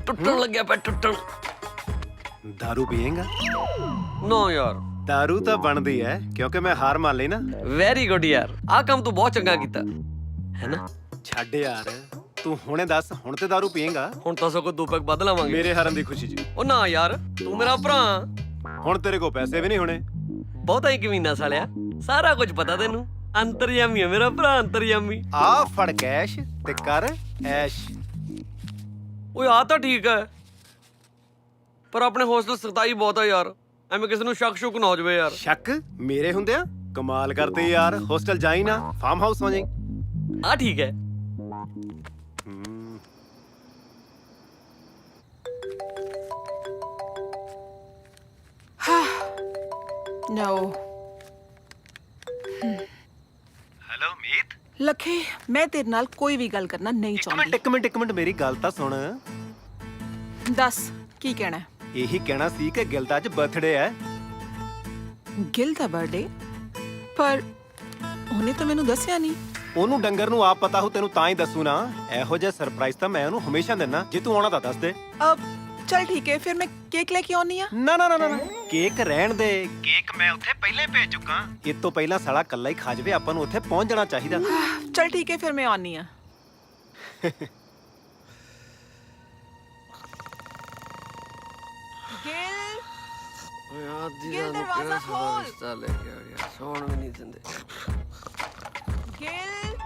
ਟੁੱਟਣ ਲੱਗਿਆ ਪਿਆ, ਟੁੱਟਣ। दारू पिएगा? ਨੋ ਯਾਰ, दारू ਤਾਂ ਬਣਦੀ ਹੈ ਕਿਉਂਕਿ ਮੈਂ ਹਾਰ ਮੰਨ ਲਈ ਨਾ। ਵੈਰੀ ਗੁੱਡ ਯਾਰ, ਆਹ ਕੰਮ ਤੂੰ ਬਹੁਤ ਚੰਗਾ ਕੀਤਾ ਹੈ ਨਾ। ਛੱਡ ਯਾਰ, ਤੂੰ ਹੁਣੇ ਦੱਸ, ਹੁਣ ਤੇ दारू ਪੀਏਗਾ? ਹੁਣ ਤਾਂ ਸਗੋਂ 2 ਪੈਕ ਵੱਧ ਲਾਵਾਂਗੇ ਮੇਰੇ ਹਾਰਨ ਦੀ ਖੁਸ਼ੀ 'ਚ। ਉਹ ਨਾ ਯਾਰ, ਤੂੰ ਮੇਰਾ ਭਰਾ। ਹੁਣ ਤੇਰੇ ਕੋਲ ਪੈਸੇ ਵੀ ਨਹੀਂ ਹੋਣੇ। ਬਹੁਤਾ ਹੀ ਕਮੀਨਾ ਸਾਲਿਆ, ਸਾਰਾ ਕੁਝ ਪਤਾ ਤੈਨੂੰ। ਅੰਤਰਯਾਮੀ ਹੈ ਮੇਰਾ ਭਰਾ, ਅੰਤਰਯਾਮੀ। ਆ ਫੜ ਕੈਸ਼ ਤੇ ਕਰ ਐਸ਼। ਓਏ ਆ ਤਾਂ ਠੀਕ ਹੈ, ਪਰ ਆਪਣੇ ਹੋਸਟਲ ਸਖਤਾਈ ਬਹੁਤ ਆ ਯਾਰ, ਐਵੇਂ ਕਿਸੇ ਨੂੰ ਸ਼ੱਕ ਸ਼ੁਕ ਨਾ ਹੋ ਜਾਵੇ ਯਾਰ। ਸ਼ੱਕ ਮੇਰੇ ਹੁੰਦਿਆਂ? ਕਮਾਲ ਕਰਦੇ ਯਾਰ, ਹੋਸਟਲ ਜਾਈ ਨਾ, ਫਾਰਮ ਹਾਊਸ ਹੋ ਜਾਈ। ਆ ਠੀਕ ਹੈ। ਨੋ ਹੈਲੋ ਮੀਤ। ਲੱਖੇ, ਮੈਂ ਤੇਰੇ ਨਾਲ ਕੋਈ ਵੀ ਗੱਲ ਕਰਨਾ ਨਹੀਂ ਚਾਹੁੰਦੀ। ਇੱਕ ਮਿੰਟ ਮੇਰੀ ਗੱਲ ਤਾਂ ਸੁਣ। ਦੱਸ ਕੀ ਕਹਿਣਾ ਹੈ? ਇਹੀ ਕਹਿਣਾ ਸੀ ਕਿ ਗਿਲ ਦਾ ਅੱਜ ਬਰਥਡੇ ਹੈ। ਗਿਲ ਦਾ ਬਰਥਡੇ? ਪਰ ਉਹਨੇ ਤਾਂ ਮੈਨੂੰ ਦੱਸਿਆ ਨਹੀਂ। ਉਹਨੂੰ ਡੰਗਰ ਨੂੰ ਆਪ ਪਤਾ ਹੋ, ਤੈਨੂੰ ਤਾਂ ਹੀ ਦੱਸੂ ਨਾ। ਇਹੋ ਜਿਹਾ ਸਰਪ੍ਰਾਈਜ਼ ਤਾਂ ਮੈਂ ਉਹਨੂੰ ਹਮੇਸ਼ਾ ਦਿੰਦਾ, ਜੇ ਤੂੰ ਆਉਣਾ ਤਾਂ ਦੱਸ ਦੇ। ਚਲ ਠੀਕ ਹੈ, ਫਿਰ ਮੈਂ ਕੇਕ ਲੈ ਕੇ ਆਉਣੀ ਆ। ਨਾ ਨਾ ਨਾ ਨਾ, ਕੇਕ ਰਹਿਣ ਦੇ। ਕੇਕ ਮੈਂ ਉੱਥੇ ਪਹਿਲੇ ਭੇਜ ਚੁੱਕਾ। ਇਹ ਤੋਂ ਪਹਿਲਾਂ ਸਾਲਾ ਕੱਲਾ ਹੀ ਖਾ ਜਾਵੇ, ਆਪਾਂ ਨੂੰ ਉੱਥੇ ਪਹੁੰਚ ਜਾਣਾ ਚਾਹੀਦਾ। ਚਲ ਠੀਕ ਹੈ, ਫਿਰ ਮੈਂ ਆਉਣੀ ਆ। ਗਿਲ ਦਰਵਾਜ਼ਾ ਖੋਲ। ਸੌਣ ਵੀ ਨਹੀਂ ਦਿੰਦੇ। ਗਿਲ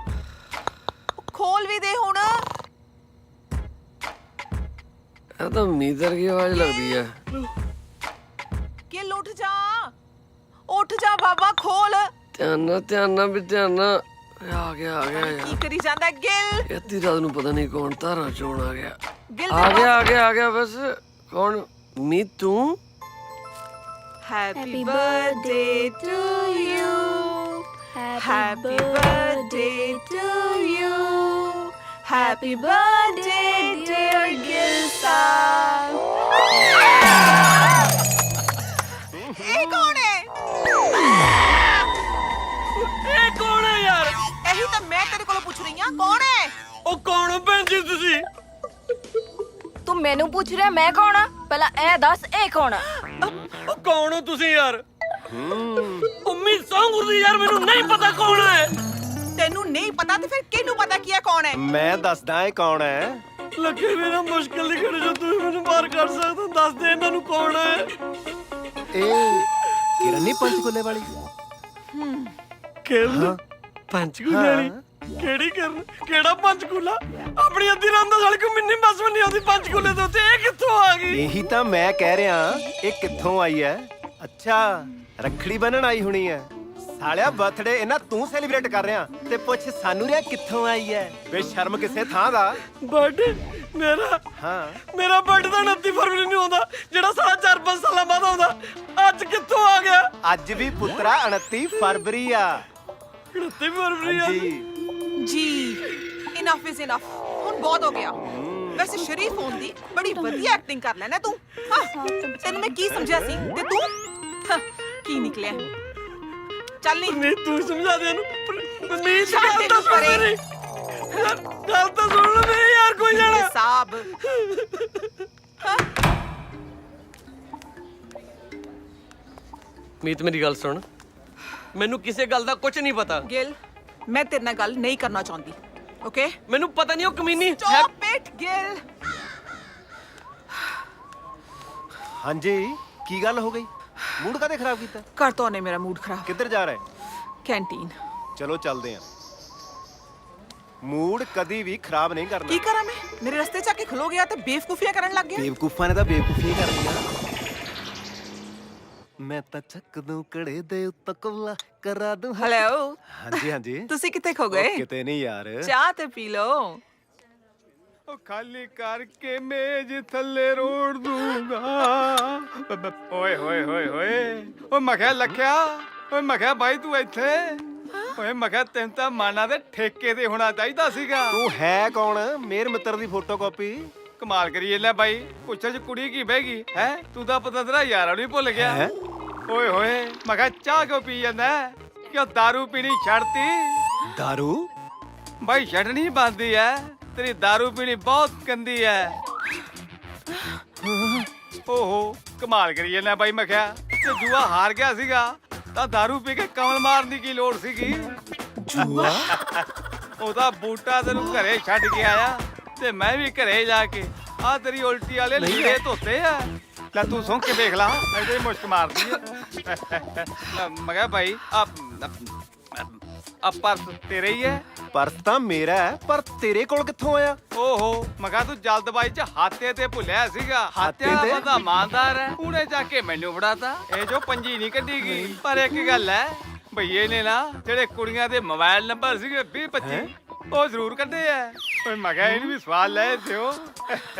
ਖੋਲ ਵੀ ਦੇ ਹੁਣ। ਇਹ ਤਾਂ ਮੀਦਰ ਦੀ ਆਵਾਜ਼ ਲੱਗਦੀ ਹੈ। ਗਿਲ ਉੱਠ ਜਾ, ਉੱਠ ਜਾ ਬਾਬਾ, ਖੋਲ। ਧਿਆਨ ਨਾਲ ਵੀ ਧਿਆਨ ਨਾਲ। ਆ ਗਿਆ ਯਾਰ। ਕੀ ਕਰੀ ਜਾਂਦਾ ਗਿਲ? ਅੱਧੀ ਰਾਤ ਨੂੰ ਪਤਾ ਨਹੀਂ ਕੌਣ ਧਾਰਾਂ ਚੋਣ ਆ ਗਿਆ। ਗਿਲ ਆ ਗਿਆ ਬਸ। ਕੌਣ? ਮੀ ਤੂੰ? Happy birthday to you. Happy birthday to you. Happy birthday dear Gil Saab. ਇਹ ਕੌਣ ਹੈ? ਇਹ ਕੌਣ ਹੈ ਯਾਰ? ਇਹੀ ਤਾਂ ਮੈਂ ਤੇਰੇ ਕੋਲੋਂ ਪੁੱਛ ਰਹੀ ਹਾਂ, ਕੌਣ ਹੈ? ਉਹ ਕੌਣ ਹੋ ਭੈਣ ਜੀ ਤੁਸੀਂ? ਤੂੰ ਮੈਨੂੰ ਪੁੱਛ ਰਿਹਾ ਮੈਂ ਕੌਣ ਆ? ਪਹਿਲਾਂ ਇਹ ਦੱਸ ਇਹ ਕੌਣ ਆ? ਉਹ ਕੌਣ ਹੋ ਤੁਸੀਂ ਯਾਰ? ਉਮੀ ਸੰਗੁਰਦੀ ਯਾਰ, ਮੈਨੂੰ ਨਹੀਂ ਪਤਾ ਕੌਣ ਹੈ। ਤੈਨੂੰ ਨਹੀਂ ਪਤਾ ਤੇ ਫਿਰ ਕਿਹਨੂੰ ਪਤਾ ਕੀ ਹੈ ਕੌਣ ਹੈ? ਮੈਂ ਦੱਸਦਾ ਇਹ ਕੌਣ ਹੈ। ਲੱਗੇ ਮੇਰਾ ਮੁਸ਼ਕਿਲ ਨਹੀਂ ਖੜੇ, ਜੋ ਤੁਸੀਂ ਮੈਨੂੰ ਬਾਹਰ ਕੱਢ ਸਕਦੇ, ਦੱਸ ਦੇ ਇਹਨਾਂ ਨੂੰ ਕੌਣ ਹੈ। ਇਹ ਕਿਰਨ ਨਹੀਂ ਪੰਚਕੂਲੇ ਵਾਲੀ? ਕਿਰਨ? ਪੰਚਕੂਲੇ ਵਾਲੀ? ਕਿਹੜੀ ਕਿਰਨ? ਕਿਹੜਾ ਪੰਚਕੂਲਾ? ਆਪਣੀ ਅੱਧੀ ਰਾਤ ਦਾ ਸਾਲ ਕੋ ਮਿੰਨੀ ਬੱਸ ਵੀ ਨਹੀਂ ਆਉਂਦੀ ਪੰਚਕੂਲੇ ਤੋਂ, ਤੇ ਇਹ ਕਿੱਥੋਂ ਆ ਗਈ? ਇਹੀ ਤਾਂ ਮੈਂ ਕਹਿ ਰਿਹਾ, ਇਹ ਕਿੱਥੋਂ ਆਈ ਹੈ? ਅੱਛਾ, ਰੱਖੜੀ ਬੰਨਣ ਆਈ ਹੋਣੀ ਹੈ। ਸਾਲਿਆ ਬਰਥਡੇ ਇਹਨਾਂ ਤੂੰ ਸੈਲੀਬ੍ਰੇਟ ਕਰ ਰਿਹਾ ਤੇ ਪੁੱਛ ਸਾਨੂੰ ਰਿਆ ਕਿੱਥੋਂ ਆਈ ਹੈ? ਬੇਸ਼ਰਮ ਕਿਸੇ ਥਾਂ ਦਾ। ਬਰਥਡੇ ਮੇਰਾ? ਹਾਂ, ਮੇਰਾ ਬਰਥਡੇ ਤਾਂ 29 ਫਰਵਰੀ ਨੂੰ ਆਉਂਦਾ, ਜਿਹੜਾ ਸਾਲਾ 4-5 ਸਾਲਾਂ ਬਾਅਦ ਆਉਂਦਾ। ਅੱਜ ਕਿੱਥੋਂ ਆ ਗਿਆ? ਅੱਜ ਵੀ ਪੁੱਤਰਾ 29 ਫਰਵਰੀ ਆ। 29 ਫਰਵਰੀ ਆ? ਜੀ ਇਨਫ ਇਜ਼ ਇਨਫ, ਹੁਣ ਬਹੁਤ ਹੋ ਗਿਆ। ਵੈਸੇ ਸ਼ਰੀਫ ਹੋਣ ਦੀ ਬੜੀ ਵਧੀਆ ਐਕਟਿੰਗ ਕਰ ਲੈਣਾ ਤੂੰ। ਤੈਨੂੰ ਮੈਂ ਕੀ ਸਮਝਿਆ ਸੀ ਤੇ ਤੂੰ ਕੀ ਨਿਕਲਿਆ? ਚੱਲ ਨਹੀਂ ਤੂੰ ਸਮਝਾ ਦੇ ਇਹਨੂੰ। ਨਹੀਂ ਛੱਡ ਤੈਨੂੰ ਪਰੇ। ਗੱਲ ਤਾਂ ਸੁਣ ਲੈ ਮੇਰੇ ਯਾਰ, ਕੋਈ ਜਾਣਾ ਸਾਬ। ਮੀਤ ਮੇਰੀ ਗੱਲ ਸੁਣ, ਮੈਨੂੰ ਕਿਸੇ ਗੱਲ ਦਾ ਕੁਝ ਨਹੀਂ ਪਤਾ। ਗਿਲ, ਮੈਂ ਤੇਰੇ ਨਾਲ ਗੱਲ ਨਹੀਂ ਕਰਨਾ ਚਾਹੁੰਦੀ, ਓਕੇ? ਮੈਨੂੰ ਪਤਾ ਨਹੀਂ ਉਹ ਕਮੀਨੀ। Stop it Gill. ਹਾਂਜੀ, ਕੀ ਗੱਲ ਹੋ ਗਈ? ਮੂਡ ਕਾਹਦੇ ਖਰਾਬ ਕੀਤਾ? ਕਰ ਤੋਂ ਨੇ ਮੇਰਾ ਮੂਡ ਖਰਾਬ। ਕਿੱਧਰ ਜਾ ਰਹੇ? ਕੈਂਟੀਨ। ਚਲੋ ਚੱਲਦੇ ਆਂ। ਮੂਡ ਕਦੀ ਵੀ ਖਰਾਬ ਨਹੀਂ ਕਰਨਾ। ਕੀ ਕਰਾਂ ਮੈਂ? ਮੇਰੇ ਰਸਤੇ 'ਚ ਆ ਕੇ ਖਲੋ ਗਿਆ ਤੇ ਬੇਵਕੂਫੀਆਂ ਕਰਨ ਲੱਗ ਗਿਆ। ਬੇਵਕੂਫਾਂ ਨੇ ਤਾਂ ਬੇਵਕੂਫੀਆਂ ਕਰਨੀਆਂ। ਮੈਂ ਤਾਂ ਚੱਕ ਦੂੰ ਕੜੇ ਦੇ ਉੱਤੇ ਕੋਲਾ ਕਰਾ ਦੂੰ। ਹੈਲੋ। ਹਾਂਜੀ ਹਾਂਜੀ। ਤੁਸੀਂ ਕਿੱਥੇ ਖੋ ਗਏ? ਕਿਤੇ ਨਹੀਂ ਯਾਰ। ਚਾਹ ਤੇ ਪੀ ਲਓ। ਉਹ ਖਾਲੀ ਕਰਕੇ ਮੇਜ਼ ਥੱਲੇ ਰੋੜ ਦੂੰਗਾ। ਓਏ ਹੋਏ ਹੋਏ ਹੋਏ, ਓ ਮੈਂ ਕਿਹਾ ਲੱਖਿਆ, ਓਏ ਮੈਂ ਕਿਹਾ ਬਾਈ ਤੂੰ ਇੱਥੇ? ਓਏ ਮੈਂ ਕਿਹਾ ਤੈਨੂੰ ਤਾਂ ਮਾਨਾ ਦੇ ਠੇਕੇ ਤੇ ਹੋਣਾ ਚਾਹੀਦਾ ਸੀਗਾ। ਤੂੰ ਹੈ ਕੌਣ? ਮੇਰ ਮਿੱਤਰ ਦੀ ਫੋਟੋਕਾਪੀ। ਕਮਾਲ ਕਰੀਏ ਲੈ ਬਾਈ, ਪੁੱਛੇ ਚ ਕੁੜੀ ਕੀ ਬਹਿ ਗਈ ਹੈ? ਤੂੰ ਤਾਂ ਪਤਾ ਤੇਰਾ ਯਾਰਾਂ ਨੂੰ ਹੀ ਭੁੱਲ ਗਿਆ। ਹੈਂ? ਓਏ ਹੋਏ, ਮੈਂ ਕਿਹਾ ਚਾਹ ਕਿਉਂ ਪੀ ਜਾਂਦਾ? ਕਿਉਂ ਦਾਰੂ ਪੀਣੀ ਛੱਡਤੀ? ਦਾਰੂ? ਬਾਈ ਛੱਡਣੀ ਬੰਦੀ ਐ, ਤੇਰੀ ਦਾਰੂ ਪੀਣੀ ਬਹੁਤ ਗੰਦੀ ਐ। ਓਹੋ ਕਮਾਲ ਕਰੀਏ ਨਾ ਬਾਈ, ਮੈਂ ਕਿਹਾ ਜੇ ਜੂਆ ਹਾਰ ਗਿਆ ਸੀਗਾ ਤਾਂ ਦਾਰੂ ਪੀ ਕੇ ਕਮਲ ਮਾਰਨ ਦੀ ਕੀ ਲੋੜ ਸੀਗੀ? ਜੂਆ? ਉਹਦਾ ਬੂਟਾ ਤੈਨੂੰ ਘਰੇ ਛੱਡ ਕੇ ਆਇਆ ਤੇ ਮੈਂ ਵੀ ਘਰੇ ਜਾ ਕੇ ਆ ਤੇਰੀ ਉਲਟੀ ਵਾਲੇ ਲੀੜੇ ਧੋਤੇ ਆ। ਲੈ ਤੂੰ ਸੁਣ ਕੇ ਦੇਖ ਲਾ, ਇਹਦੇ ਮੁਸ਼ਕ ਮਾਰਦੀ ਐ। ਮੈਂ ਕਿਹਾ ਭਾਈ ਆ ਪਰਸ ਤੇਰੇ ਹੀ ਹੈ? ਪਰਸ ਤਾਂ ਮੇਰਾ ਹੈ, ਪਰ ਤੇਰੇ ਕੋਲ ਕਿੱਥੋਂ ਆਇਆ? ਓਹੋ ਮੈਂ ਕਿਹਾ ਤੂੰ ਜਲਦਬਾਜ਼ੀ ਚ ਹਾਤੇ ਤੇ ਭੁੱਲਿਆ ਸੀਗਾ। ਹਾਤੇ ਹਾਤਿਆਂ ਤੇ? ਦਾ ਬੰਦਾ ਇਮਾਨਦਾਰ ਹੈ, ਉਹਨੇ ਜਾ ਕੇ ਮੈਨੂੰ ਫੜਾਤਾ। ਇਹ ਜੋ ਪੰਜੀ ਨਹੀਂ ਕੱਢੀ ਗਈ, ਪਰ ਇੱਕ ਗੱਲ ਹੈ, ਭਈਏ ਨੇ ਨਾ ਜਿਹੜੇ ਕੁੜੀਆਂ ਦੇ ਮੋਬਾਈਲ ਨੰਬਰ ਸੀਗੇ 20-25 ਉਹ ਜ਼ਰੂਰ ਕੱਢੇ ਆ। ਓਏ ਮੈਂ ਕਿਹਾ ਇਹਨੂੰ ਵੀ ਸਵਾਲ ਲੈ ਦਿਓ।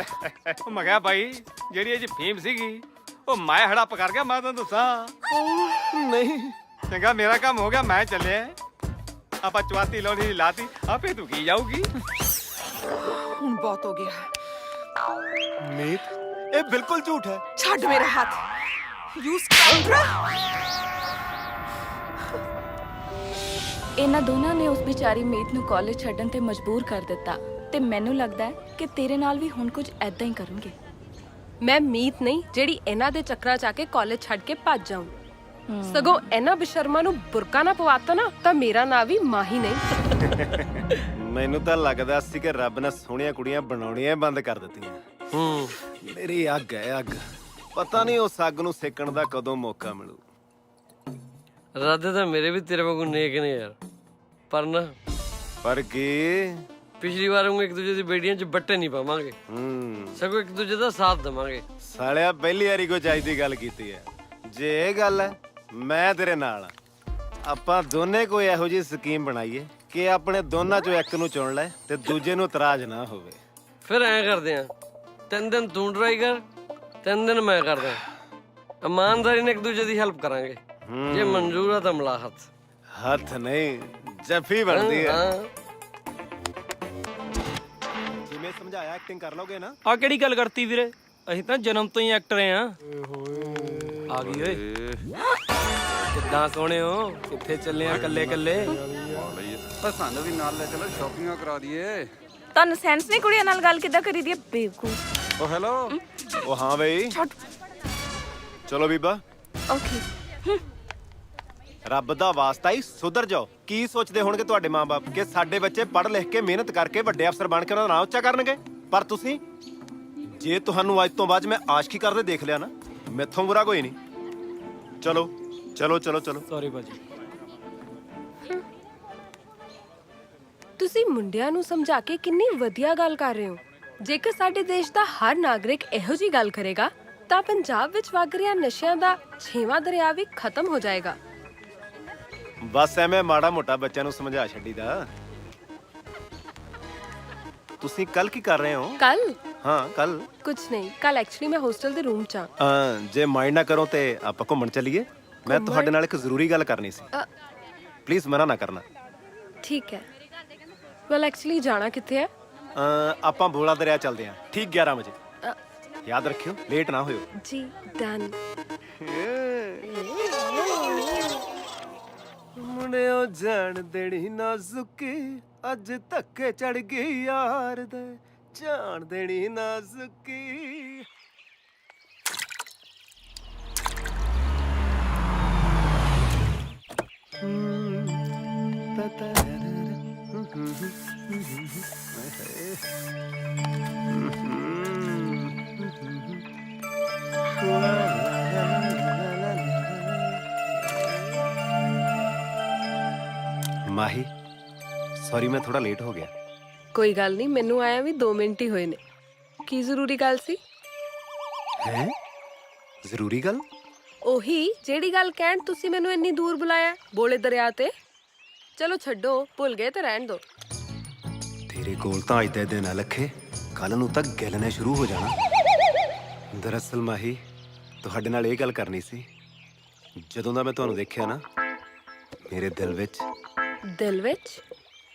ਉਹ ਮੈਂ ਕਿਹਾ ਭਾਈ ਜਿਹੜੀ ਇਹ 'ਚ ਫੀਮ ਸੀਗੀ ਉਹ ਮੈਂ ਹੜੱਪ ਕਰ ਗਿਆ, ਮੈਂ ਤੁਹਾਨੂੰ ਦੱਸਾਂ। ਨਹੀਂ ਚੰਗਾ ਮੇਰਾ ਕੰਮ ਹੋ ਗਿਆ, ਮੈਂ ਚੱਲਿਆ। ਆਪਾਂ ਚਵਾਤੀ ਲਾਉਣੀ ਲਾਤੀ, ਆਪੇ ਤੂੰ ਕੀ ਜਾਊਗੀ। ਹੁਣ ਬਹੁਤ ਹੋ ਗਿਆ। ਮੀਤ, ਇਹ ਬਿਲਕੁਲ ਝੂਠ ਹੈ। ਛੱਡ ਮੇਰਾ ਹੱਥ। ਯੂ ਸਕਾਊਂਡਰ। ਇਹਨਾਂ ਦੋਨਾਂ ਨੇ ਉਸ ਵਿਚਾਰੀ ਮੀਤ ਨੂੰ ਕਾਲਜ ਛੱਡਣ ਤੇ ਮਜਬੂਰ ਕਰ ਦਿੱਤਾ ਤੇ ਮੈਨੂੰ ਲੱਗਦਾ ਹੈ ਕਿ ਤੇਰੇ ਨਾਲ ਵੀ ਹੁਣ ਕੁਝ ਐਦਾਂ ਹੀ ਕਰਨਗੇ। ਮੈਂ ਮੀਤ ਨਹੀਂ ਜਿਹੜੀ ਇਹਨਾਂ ਦੇ ਚੱਕਰਾਂ 'ਚ ਆ ਕੇ ਕਾਲਜ ਛੱਡ ਕੇ ਭੱਜ ਜਾਊਂ। ਸਗੋਂ ਇਹਨਾਂ ਬੇਸ਼ਰਮਾਂ ਨੂੰ ਬੁਰਕਾ ਨਾ ਪਵਾਤਾ ਨਾ ਤਾਂ ਮੇਰਾ ਨਾਂ ਵੀ ਮਾਹੀ ਨਹੀਂ। ਮੈਨੂੰ ਤਾਂ ਲੱਗਦਾ ਸੀ ਕਿ ਰੱਬ ਨੇ ਸੋਹਣੀਆਂ ਕੁੜੀਆਂ ਬਣਾਉਣੀਆਂ ਬੰਦ ਕਰ ਦਿੱਤੀਆਂ। ਮੇਰੀ ਅੱਗ ਹੈ ਅੱਗ। ਪਤਾ ਨਹੀਂ ਉਸ ਅੱਗ ਨੂੰ ਸੇਕਣ ਦਾ ਕਦੋਂ ਮੌਕਾ ਮਿਲੂ। ਰਾਦੇ ਤਾਂ ਮੇਰੇ ਵੀ ਤੇਰੇ ਵਾਂਗੂ ਨੇਕ ਨੇ ਯਾਰ, ਪਰ ਨਾ ਪਰ ਕੀ? ਪਿਛਲੀ ਵਾਰ ਉਹ ਇੱਕ ਦੂਜੇ ਦੀ ਬੇੜੀਆਂ 'ਚ ਬੱਟੇ ਨਹੀਂ ਪਾਵਾਂਗੇ, ਸਗੋਂ ਇੱਕ ਦੂਜੇ ਦਾ ਸਾਥ ਦੇਵਾਂਗੇ। ਸਾਲਿਆ ਪਹਿਲੀ ਵਾਰੀ ਕੋਈ ਚੱਜ ਦੀ ਗੱਲ ਕੀਤੀ ਹੈ। ਜੇ ਇਹ ਗੱਲ ਹੈ, ਮੈਂ ਤੇਰੇ ਨਾਲ ਆ। ਆਪਾਂ ਦੋਨੇ ਕੋਈ ਇਹੋ ਜਿਹੀ ਸਕੀਮ ਬਣਾਈਏ ਕਿ ਆਪਣੇ ਦੋਨਾਂ ਚੋਂ ਇੱਕ ਨੂੰ ਚੁਣ ਲੈ ਤੇ ਦੂਜੇ ਨੂੰ ਇਤਰਾਜ਼ ਨਾ ਹੋਵੇ। ਫਿਰ ਐਂ ਕਰਦੇ ਆ, 3 ਦਿਨ ਤੂੰ ਟਰਾਈ ਕਰ, 3 ਦਿਨ ਮੈਂ ਕਰਦਾ। ਇਮਾਨਦਾਰੀ ਨਾਲ ਇੱਕ ਦੂਜੇ ਦੀ ਹੈਲਪ ਕਰਾਂਗੇ। ਜੇ ਮਨਜ਼ੂਰ ਆ ਤਾਂ ਮਿਲਾ ਹੱਥ। ਹੱਥ ਨਹੀਂ, ਜੱਫੀ ਬਣਦੀ ਹੈ। ਜਿਵੇਂ ਸਮਝਾਇਆ ਐਕਟਿੰਗ ਕਰ ਲਓਗੇ ਨਾ? ਆ ਕਿਹੜੀ ਗੱਲ ਕਰਤੀ ਵੀਰੇ, ਅਸੀਂ ਤਾਂ ਜਨਮ ਤੋਂ ਹੀ ਐਕਟਰ ਆ। ਆ ਗਈ ਓਏ, ਕਿੱਦਾਂ ਸੋਹਣੇ ਹੋ, ਕਿੱਥੇ ਚੱਲੇ ਆ ਕੱਲੇ ਕੱਲੇ? ਸਾਨੂੰ ਵੀ ਨਾਲ ਲੈ ਚਲੋ, ਸ਼ਾਪਿੰਗਾਂ ਕਰਾ ਦਈਏ। ਤੁਹਾਨੂੰ ਸੈਂਸ ਨਹੀਂ ਕੁੜੀਆਂ ਨਾਲ ਗੱਲ ਕਿੱਦਾਂ ਕਰੀ ਦੀ ਹੈ ਬੇਵਕੂਫ। ਓ ਹੈਲੋ। ਉਹ ਹਾਂ ਬਈ, ਚਲੋ ਬੀਬਾ। ਓਕੇ। ਰੱਬ ਦਾ ਵਾਸਤਾ ਹੀ ਸੁਧਰ ਜਾਓ। ਕੀ ਸੋਚਦੇ ਹੋਣਗੇ ਤੁਹਾਡੇ ਮਾਂ-ਬਾਪ ਕਿ ਸਾਡੇ ਬੱਚੇ ਪੜ੍ਹ ਲਿਖ ਕੇ ਮਿਹਨਤ ਕਰਕੇ ਵੱਡੇ ਅਫਸਰ ਬਣ ਕੇ ਉਹਨਾਂ ਦਾ ਨਾਂ ਉੱਚਾ ਕਰਨਗੇ? ਪਰ ਤੁਸੀਂ, ਜੇ ਤੁਹਾਨੂੰ ਅੱਜ ਤੋਂ ਬਾਅਦ ਮੈਂ ਆਸ਼ਕੀ ਕਰਦੇ ਦੇਖ ਲਿਆ ਨਾ, ਮੈਥੋਂ ਬੁਰਾ ਕੋਈ ਨਹੀਂ। ਚਲੋ ਚਲੋ ਚਲੋ ਚਲੋ। ਸੌਰੀ ਭਾਜੀ। ਤੁਸੀਂ ਮੁੰਡਿਆਂ ਨੂੰ ਸਮਝਾ ਕੇ ਕਿੰਨੀ ਵਧੀਆ ਗੱਲ ਕਰ ਰਹੇ ਹੋ। ਜੇਕਰ ਸਾਡੇ ਦੇਸ਼ ਦਾ ਹਰ ਨਾਗਰਿਕ ਇਹੋ ਜਿਹੀ ਗੱਲ ਕਰੇਗਾ ਤਾਂ ਪੰਜਾਬ ਵਿੱਚ ਵਗ ਰਿਹਾ ਨਸ਼ਿਆਂ ਦਾ 6ਵਾਂ ਦਰਿਆ ਵੀ ਖਤਮ ਹੋ ਜਾਏਗਾ। ਬਸ ਐਵੇਂ ਮਾੜਾ ਮੋਟਾ ਬੱਚਿਆਂ ਨੂੰ ਸਮਝਾ ਛੱਡੀਦਾ। ਤੁਸੀਂ ਕੱਲ ਕੀ ਕਰ ਰਹੇ ਹੋ? ਕੱਲ? ਹਾਂ ਕੱਲ ਕੁਝ ਨਹੀਂ, ਕੱਲ ਐਕਚੁਅਲੀ ਮੈਂ ਹੋਸਟਲ ਦੇ ਰੂਮ 'ਚ ਆ। ਜੇ ਮਾਈਂਡ ਨਾ ਕਰੋ ਤੇ ਆਪਾਂ ਘੁੰਮਣ ਚੱਲੀਏ। ਮੈਂ ਤੁਹਾਡੇ ਨਾਲ ਇੱਕ ਜ਼ਰੂਰੀ ਗੱਲ ਕਰਨੀ ਸੀ। ਪਲੀਜ਼ ਮਨਾ ਨਾ ਕਰਨਾ। ਠੀਕ ਹੈ। ਵੈਲ ਐਕਚੁਅਲੀ ਜਾਣਾ ਕਿੱਥੇ ਹੈ? ਆਪਾਂ ਬੋਲਾ ਦਰਿਆ ਚੱਲਦੇ ਹਾਂ, ਠੀਕ 11 ਵਜੇ। ਯਾਦ ਰੱਖਿਓ, ਲੇਟ ਨਾ ਹੋਇਓ। ਜੀ ਡਨ। ਮੁੰਡਿਓ ਜਾਣ ਦੇਣੀ ਨਾਜ਼ੁਕੀ, ਅੱਜ ਧੱਕੇ ਚੜ ਗਈ ਯਾਰ ਦੇ, ਜਾਣ ਦੇਣੀ ਨਾਜ਼ੁਕੀ। ਮਾਹੀ, ਸੌਰੀ ਮੈਂ ਥੋੜਾ ਲੇਟ ਹੋ ਗਿਆ। ਕੋਈ ਗੱਲ ਨਹੀਂ, ਮੈਨੂੰ ਆਇਆ ਵੀ 2 ਮਿੰਟ ਹੀ ਹੋਏ ਨੇ। ਕੀ ਜ਼ਰੂਰੀ ਗੱਲ ਸੀ? ਹੈ ਜ਼ਰੂਰੀ ਗੱਲ? ਉਹੀ ਜਿਹੜੀ ਗੱਲ ਕਹਿਣ ਤੁਸੀਂ ਮੈਨੂੰ ਇੰਨੀ ਦੂਰ ਬੁਲਾਇਆ, ਬੋਲੇ ਦਰਿਆ ਤੇ। ਚਲੋ ਛੱਡੋ, ਭੁੱਲ ਗਏ ਤਾਂ ਰਹਿਣ ਦਿਓ। ਤੇਰੇ ਕੋਲ ਤਾਂ ਅੱਜ ਦੇ ਦਿਨ ਆ ਲੱਖੇ, ਕੱਲ ਨੂੰ ਤਾਂ ਗੱਲ ਨੇ ਸ਼ੁਰੂ ਹੋ ਜਾਣਾ। ਦਰਅਸਲ ਮਾਹੀ, ਤੁਹਾਡੇ ਨਾਲ ਇਹ ਗੱਲ ਕਰਨੀ ਸੀ। ਜਦੋਂ ਦਾ ਮੈਂ ਤੁਹਾਨੂੰ ਦੇਖਿਆ ਨਾ, ਮੇਰੇ ਦਿਲ ਵਿੱਚ ਦਿਲ ਵਿੱਚ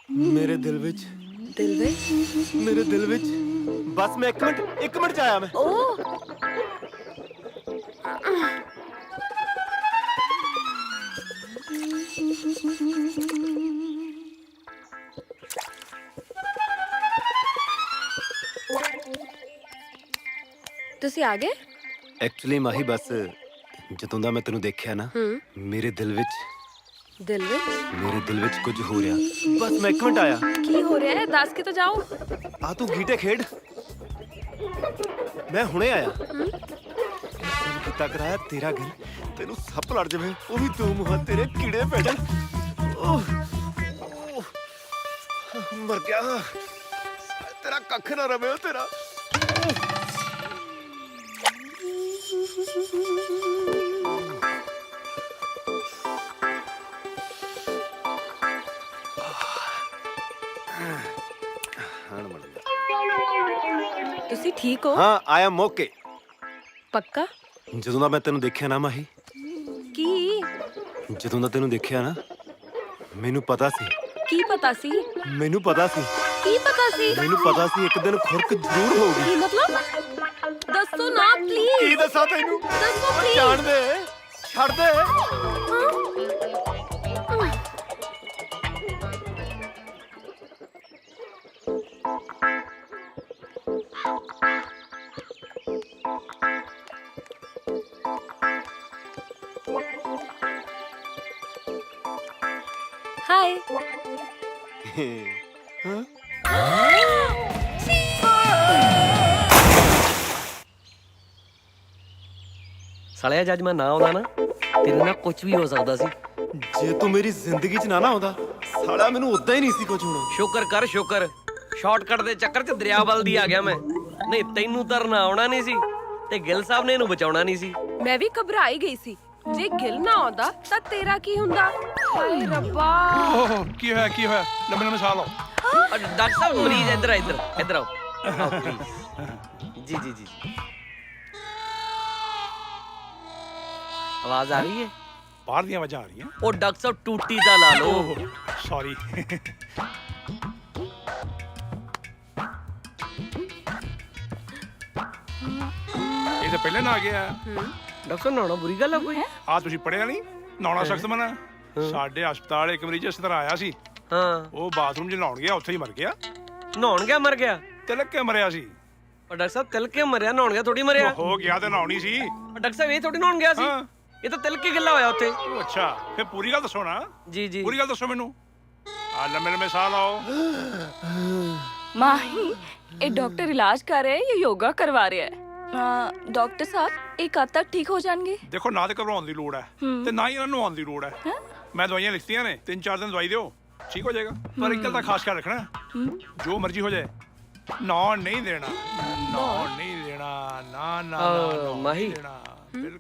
ਮੇਰੇ ਦਿਲ ਵਿੱਚ ਮੇਰੇ ਦਿਲ ਵਿੱਚ ਬਸ ਮੈਂ 1 ਮਿੰਟ ਚ ਆਇਆ ਮੈਂ। ਓ ਤੁਸੀਂ ਆ ਗਏ? ਐਕਚੁਅਲੀ ਮਾਹੀ, ਬਸ ਜਦੋਂ ਦਾ ਮੈਂ ਤੈਨੂੰ ਦੇਖਿਆ ਨਾ, ਮੇਰੇ ਦਿਲ ਵਿੱਚ ਕੁਝ ਹੋ ਰਿਹਾ। ਬਸ ਮੈਂ 1 ਮਿੰਟ ਆਇਆ। ਕੀ ਹੋ ਰਿਹਾ ਹੈ? ਦੱਸ ਕੇ ਤਾਂ ਜਾਓ। ਆ ਤੂੰ ਗੀਟੇ ਖੇਡ, ਮੈਂ ਹੁਣੇ ਆਇਆ। ਕੀਤਾ ਕਰਾਇਆ ਤੇਰਾ ਗੱਲ, ਤੈਨੂੰ ਸੱਪ ਲੜ ਜਾਵੇ ਉਹ ਵੀ ਤੂੰ ਮੂੰਹਾਂ ਤੇਰੇ ਕੀੜੇ ਪੈ ਜਾਣ। ਮਰ ਗਿਆ ਤੇਰਾ ਕੱਖ ਨਾ ਰਵੇ ਤੇਰਾ ਤੁਸੀਂ ਠੀਕ ਹੋ? ਹਾਂ ਆਈ ਐਮ ਓਕੇ। ਪੱਕਾ? ਜਦੋਂ ਦਾ ਮੈਂ ਤੈਨੂੰ ਦੇਖਿਆ ਨਾ ਮਾਹੀ, ਕੀ? ਜਦੋਂ ਦਾ ਤੈਨੂੰ ਦੇਖਿਆ ਨਾ ਮੈਨੂੰ ਪਤਾ ਸੀ। ਕੀ ਪਤਾ ਸੀ? ਮੈਨੂੰ ਪਤਾ ਸੀ। ਕੀ ਪਤਾ ਸੀ? ਮੈਨੂੰ ਪਤਾ ਸੀ ਇੱਕ ਦਿਨ ਖੁਰਕ ਜ਼ਰੂਰ ਹੋਊਗੀ। ਕੀ ਮਤਲਬ? ਦੱਸੋ ਨਾ ਪਲੀਜ਼। ਕੀ ਦੱਸਾਂ ਤੈਨੂੰ? ਦੱਸੋ ਪਲੀਜ਼। ਜਾਣ ਦੇ, ਛੱਡ ਦੇ। ਹਾਏ। ਸਾਲਿਆ ਜੱਜ ਮੈਂ ਨਾ ਆਉਂਦਾ ਨਾ ਤੇਰੇ ਨਾਲ ਕੁਝ ਵੀ ਹੋ ਸਕਦਾ ਸੀ। ਜੇ ਤੂੰ ਮੇਰੀ ਜ਼ਿੰਦਗੀ 'ਚ ਨਾ ਆਉਂਦਾ ਸਾਲਾ ਮੈਨੂੰ ਉਦਾਂ ਹੀ ਨਹੀਂ ਸੀ ਕੁਝ ਹੋਣਾ। ਸ਼ੁਕਰ ਕਰ ਸ਼ੁਕਰ, ਸ਼ਾਰਟਕਟ ਦੇ ਚੱਕਰ 'ਚ ਦਰਿਆ ਵੱਲ ਦੀ ਆ ਗਿਆ ਮੈਂ। ਨਹੀਂ ਤੈਨੂੰ ਤਰਨਾ ਆਉਣਾ ਨਹੀਂ ਸੀ ਤੇ ਗਿੱਲ ਸਾਹਿਬ ਨੇ ਇਹਨੂੰ ਬਚਾਉਣਾ ਨਹੀਂ ਸੀ। ਮੈਂ ਵੀ ਘਬਰਾਈ ਗਈ ਸੀ, ਜੇ ਗਿੱਲ ਨਾ ਆਉਂਦਾ ਤਾਂ ਤੇਰਾ ਕੀ ਹੁੰਦਾ? ਹਾਏ ਰੱਬਾ। ਕੀ ਹੋਇਆ ਲੈ ਮੈਨੂੰ ਮਿਸਾਲ ਆਓ। ਡਾਕਟਰ ਸਾਹਿਬ ਮਰੀਜ਼ ਇੱਧਰ ਆਓ please। ਜੀ ਜੀ ਜੀ ਆਵਾਜ਼ ਆ ਰਹੀ ਹੈ? ਬਾਹਰ ਦੀਆਂ ਆਵਾਜ਼ਾਂ ਆ ਰਹੀਆਂ। ਉਹ ਡਾਕਟਰ ਸਾਹਿਬ ਟੂਟੀ ਦਾ ਲਾ ਲਓ। ਸੌਰੀ। ਇਹ ਤਾਂ ਪਹਿਲੇ ਨਾ ਆ ਗਿਆ। ਡਾਕਟਰ ਸਾਹਿਬ ਨਹਾਉਣਾ ਬੁਰੀ ਗੱਲ ਆ ਕੋਈ? ਆ ਤੁਸੀਂ ਪੜਿਆ ਨਹੀਂ ਨਹਾਉਣਾ ਸਖਤ ਮਨਾ। ਸਾਡੇ ਹਸਪਤਾਲ ਇੱਕ ਮਰੀਜ਼ ਇਸ ਤਰ੍ਹਾਂ ਆਇਆ ਸੀ। ਹਾਂ। ਉਹ ਬਾਥਰੂਮ 'ਚ ਨਹਾਉਣ ਗਿਆ, ਉੱਥੇ ਹੀ ਮਰ ਗਿਆ। ਨਹਾਉਣ ਗਿਆ ਮਰ ਗਿਆ? ਤਿਲਕ ਕੇ ਮਰਿਆ ਸੀ। ਉਹ ਡਾਕਟਰ ਸਾਹਿਬ ਤਿਲਕ ਕੇ ਮਰਿਆ, ਨਹਾਉਣ ਗਿਆ ਥੋੜੀ ਮਰਿਆ। ਹੋ ਗਿਆ ਤੇ ਨਹਾਉਣੀ ਸੀ। ਡਾਕਟਰ ਸਾਹਿਬ ਇਹ ਥੋੜੀ ਨਹਾਉਣ ਗਿਆ ਸੀ, ਇਹ ਤਾਂ ਤਿਲਕ ਕੇ ਗਿੱਲਾ ਹੋਇਆ ਉੱਥੇ। ਉਹ ਅੱਛਾ ਫਿਰ ਪੂਰੀ ਗੱਲ ਦੱਸੋ ਨਾ। ਜੀ ਜੀ ਪੂਰੀ ਗੱਲ ਦੱਸੋ ਮੈਨੂੰ। ਆ ਲੰਮੇ ਲੰਮੇ ਸਾਹ ਲਾਓ। ਮਾਹੀ ਇਹ ਡਾਕਟਰ ਇਲਾਜ ਕਰ ਰਿਹਾ ਹੈ ਜਾਂ ਯੋਗਾ ਕਰਵਾ ਰਿਹਾ ਹੈ? ਡਾਕਟਰ ਸਾਹਿਬ ਇਹ ਕਦ ਤੱਕ ਠੀਕ ਹੋ ਜਾਣਗੇ? ਦੇਖੋ ਨਾ ਤੇ ਘਬਰਾਉਣ ਦੀ ਲੋੜ ਹੈ ਤੇ ਨਾ ਹੀ ਇਹਨਾਂ ਨੂੰ ਆਉਣ ਦੀ ਲੋੜ ਹੈ। ਮੈਂ ਦਵਾਈਆਂ ਲਿਖਤੀਆਂ ਨੇ, 3-4 ਦਿਨ ਦਵਾਈ ਦਿਓ, ਠੀਕ ਹੋ ਜਾਏਗਾ। ਪਰ ਇੱਕ ਗੱਲ ਦਾ ਖਾਸ ਖਿਆਲ ਰੱਖਣਾ, ਜੋ ਮਰਜ਼ੀ ਹੋ ਜਾਏ ਨਹਾਉਣ ਨਹੀਂ ਦੇਣਾ। ਨਹਾਉਣ ਨਹੀਂ ਦੇਣਾ। ਨਾ ਮਾਹੀ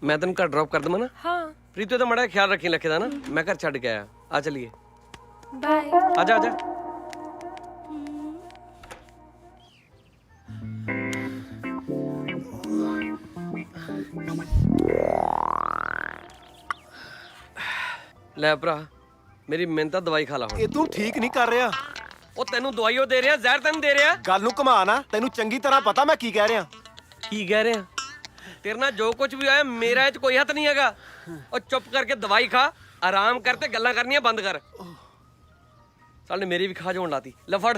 ਮੈਂ ਤੈਨੂੰ ਘਰ ਡ੍ਰੌਪ ਕਰ ਦਵਾਂ ਨਾ? ਹਾਂ। ਪ੍ਰੀਤੋ ਤਾਂ ਮੜਾ ਖਿਆਲ ਰੱਖੀ ਲੱਖੇ ਦਾ ਨਾ, ਮੈਂ ਘਰ ਛੱਡ ਕੇ ਆਇਆ। ਆ ਚਲੀਏ। ਬਾਏ। ਆ ਜਾ ਲੈ ਭਰਾ ਮੇਰੀ ਮਿਹਨਤ ਆ, ਦਵਾਈ ਖਾ ਲਾ ਹੁਣ। ਇਹ ਤੂੰ ਠੀਕ ਨਹੀਂ ਕਰ ਰਿਹਾ। ਉਹ ਤੈਨੂੰ ਦਵਾਈਓ ਦੇ ਰਿਹਾ, ਜ਼ਹਿਰ ਤੈਨੂੰ ਦੇ ਰਿਹਾ। ਗੱਲ ਨੂੰ ਘੁਮਾ ਨਾ, ਤੈਨੂੰ ਚੰਗੀ ਤਰ੍ਹਾਂ ਪਤਾ ਮੈਂ ਕੀ ਕਹਿ ਰਿਹਾ। ਕੀ ਕਹਿ ਰਿਹਾ? ਤੇਰੇ ਨਾਲ ਜੋ ਕੁਝ ਵੀ ਹੋਇਆ ਮੇਰਾ ਇਹ 'ਚ ਕੋਈ ਹੱਥ ਨਹੀਂ ਹੈਗਾ। ਉਹ ਚੁੱਪ ਕਰਕੇ ਦਵਾਈ ਖਾ, ਆਰਾਮ ਕਰ ਤੇ ਗੱਲਾਂ ਕਰਨੀਆਂ ਬੰਦ ਕਰ। ਚੱਲ ਨੇ ਮੇਰੀ ਵੀ ਖਾ ਜੋਣ ਲਾਤੀ। ਲੈ ਫੜ।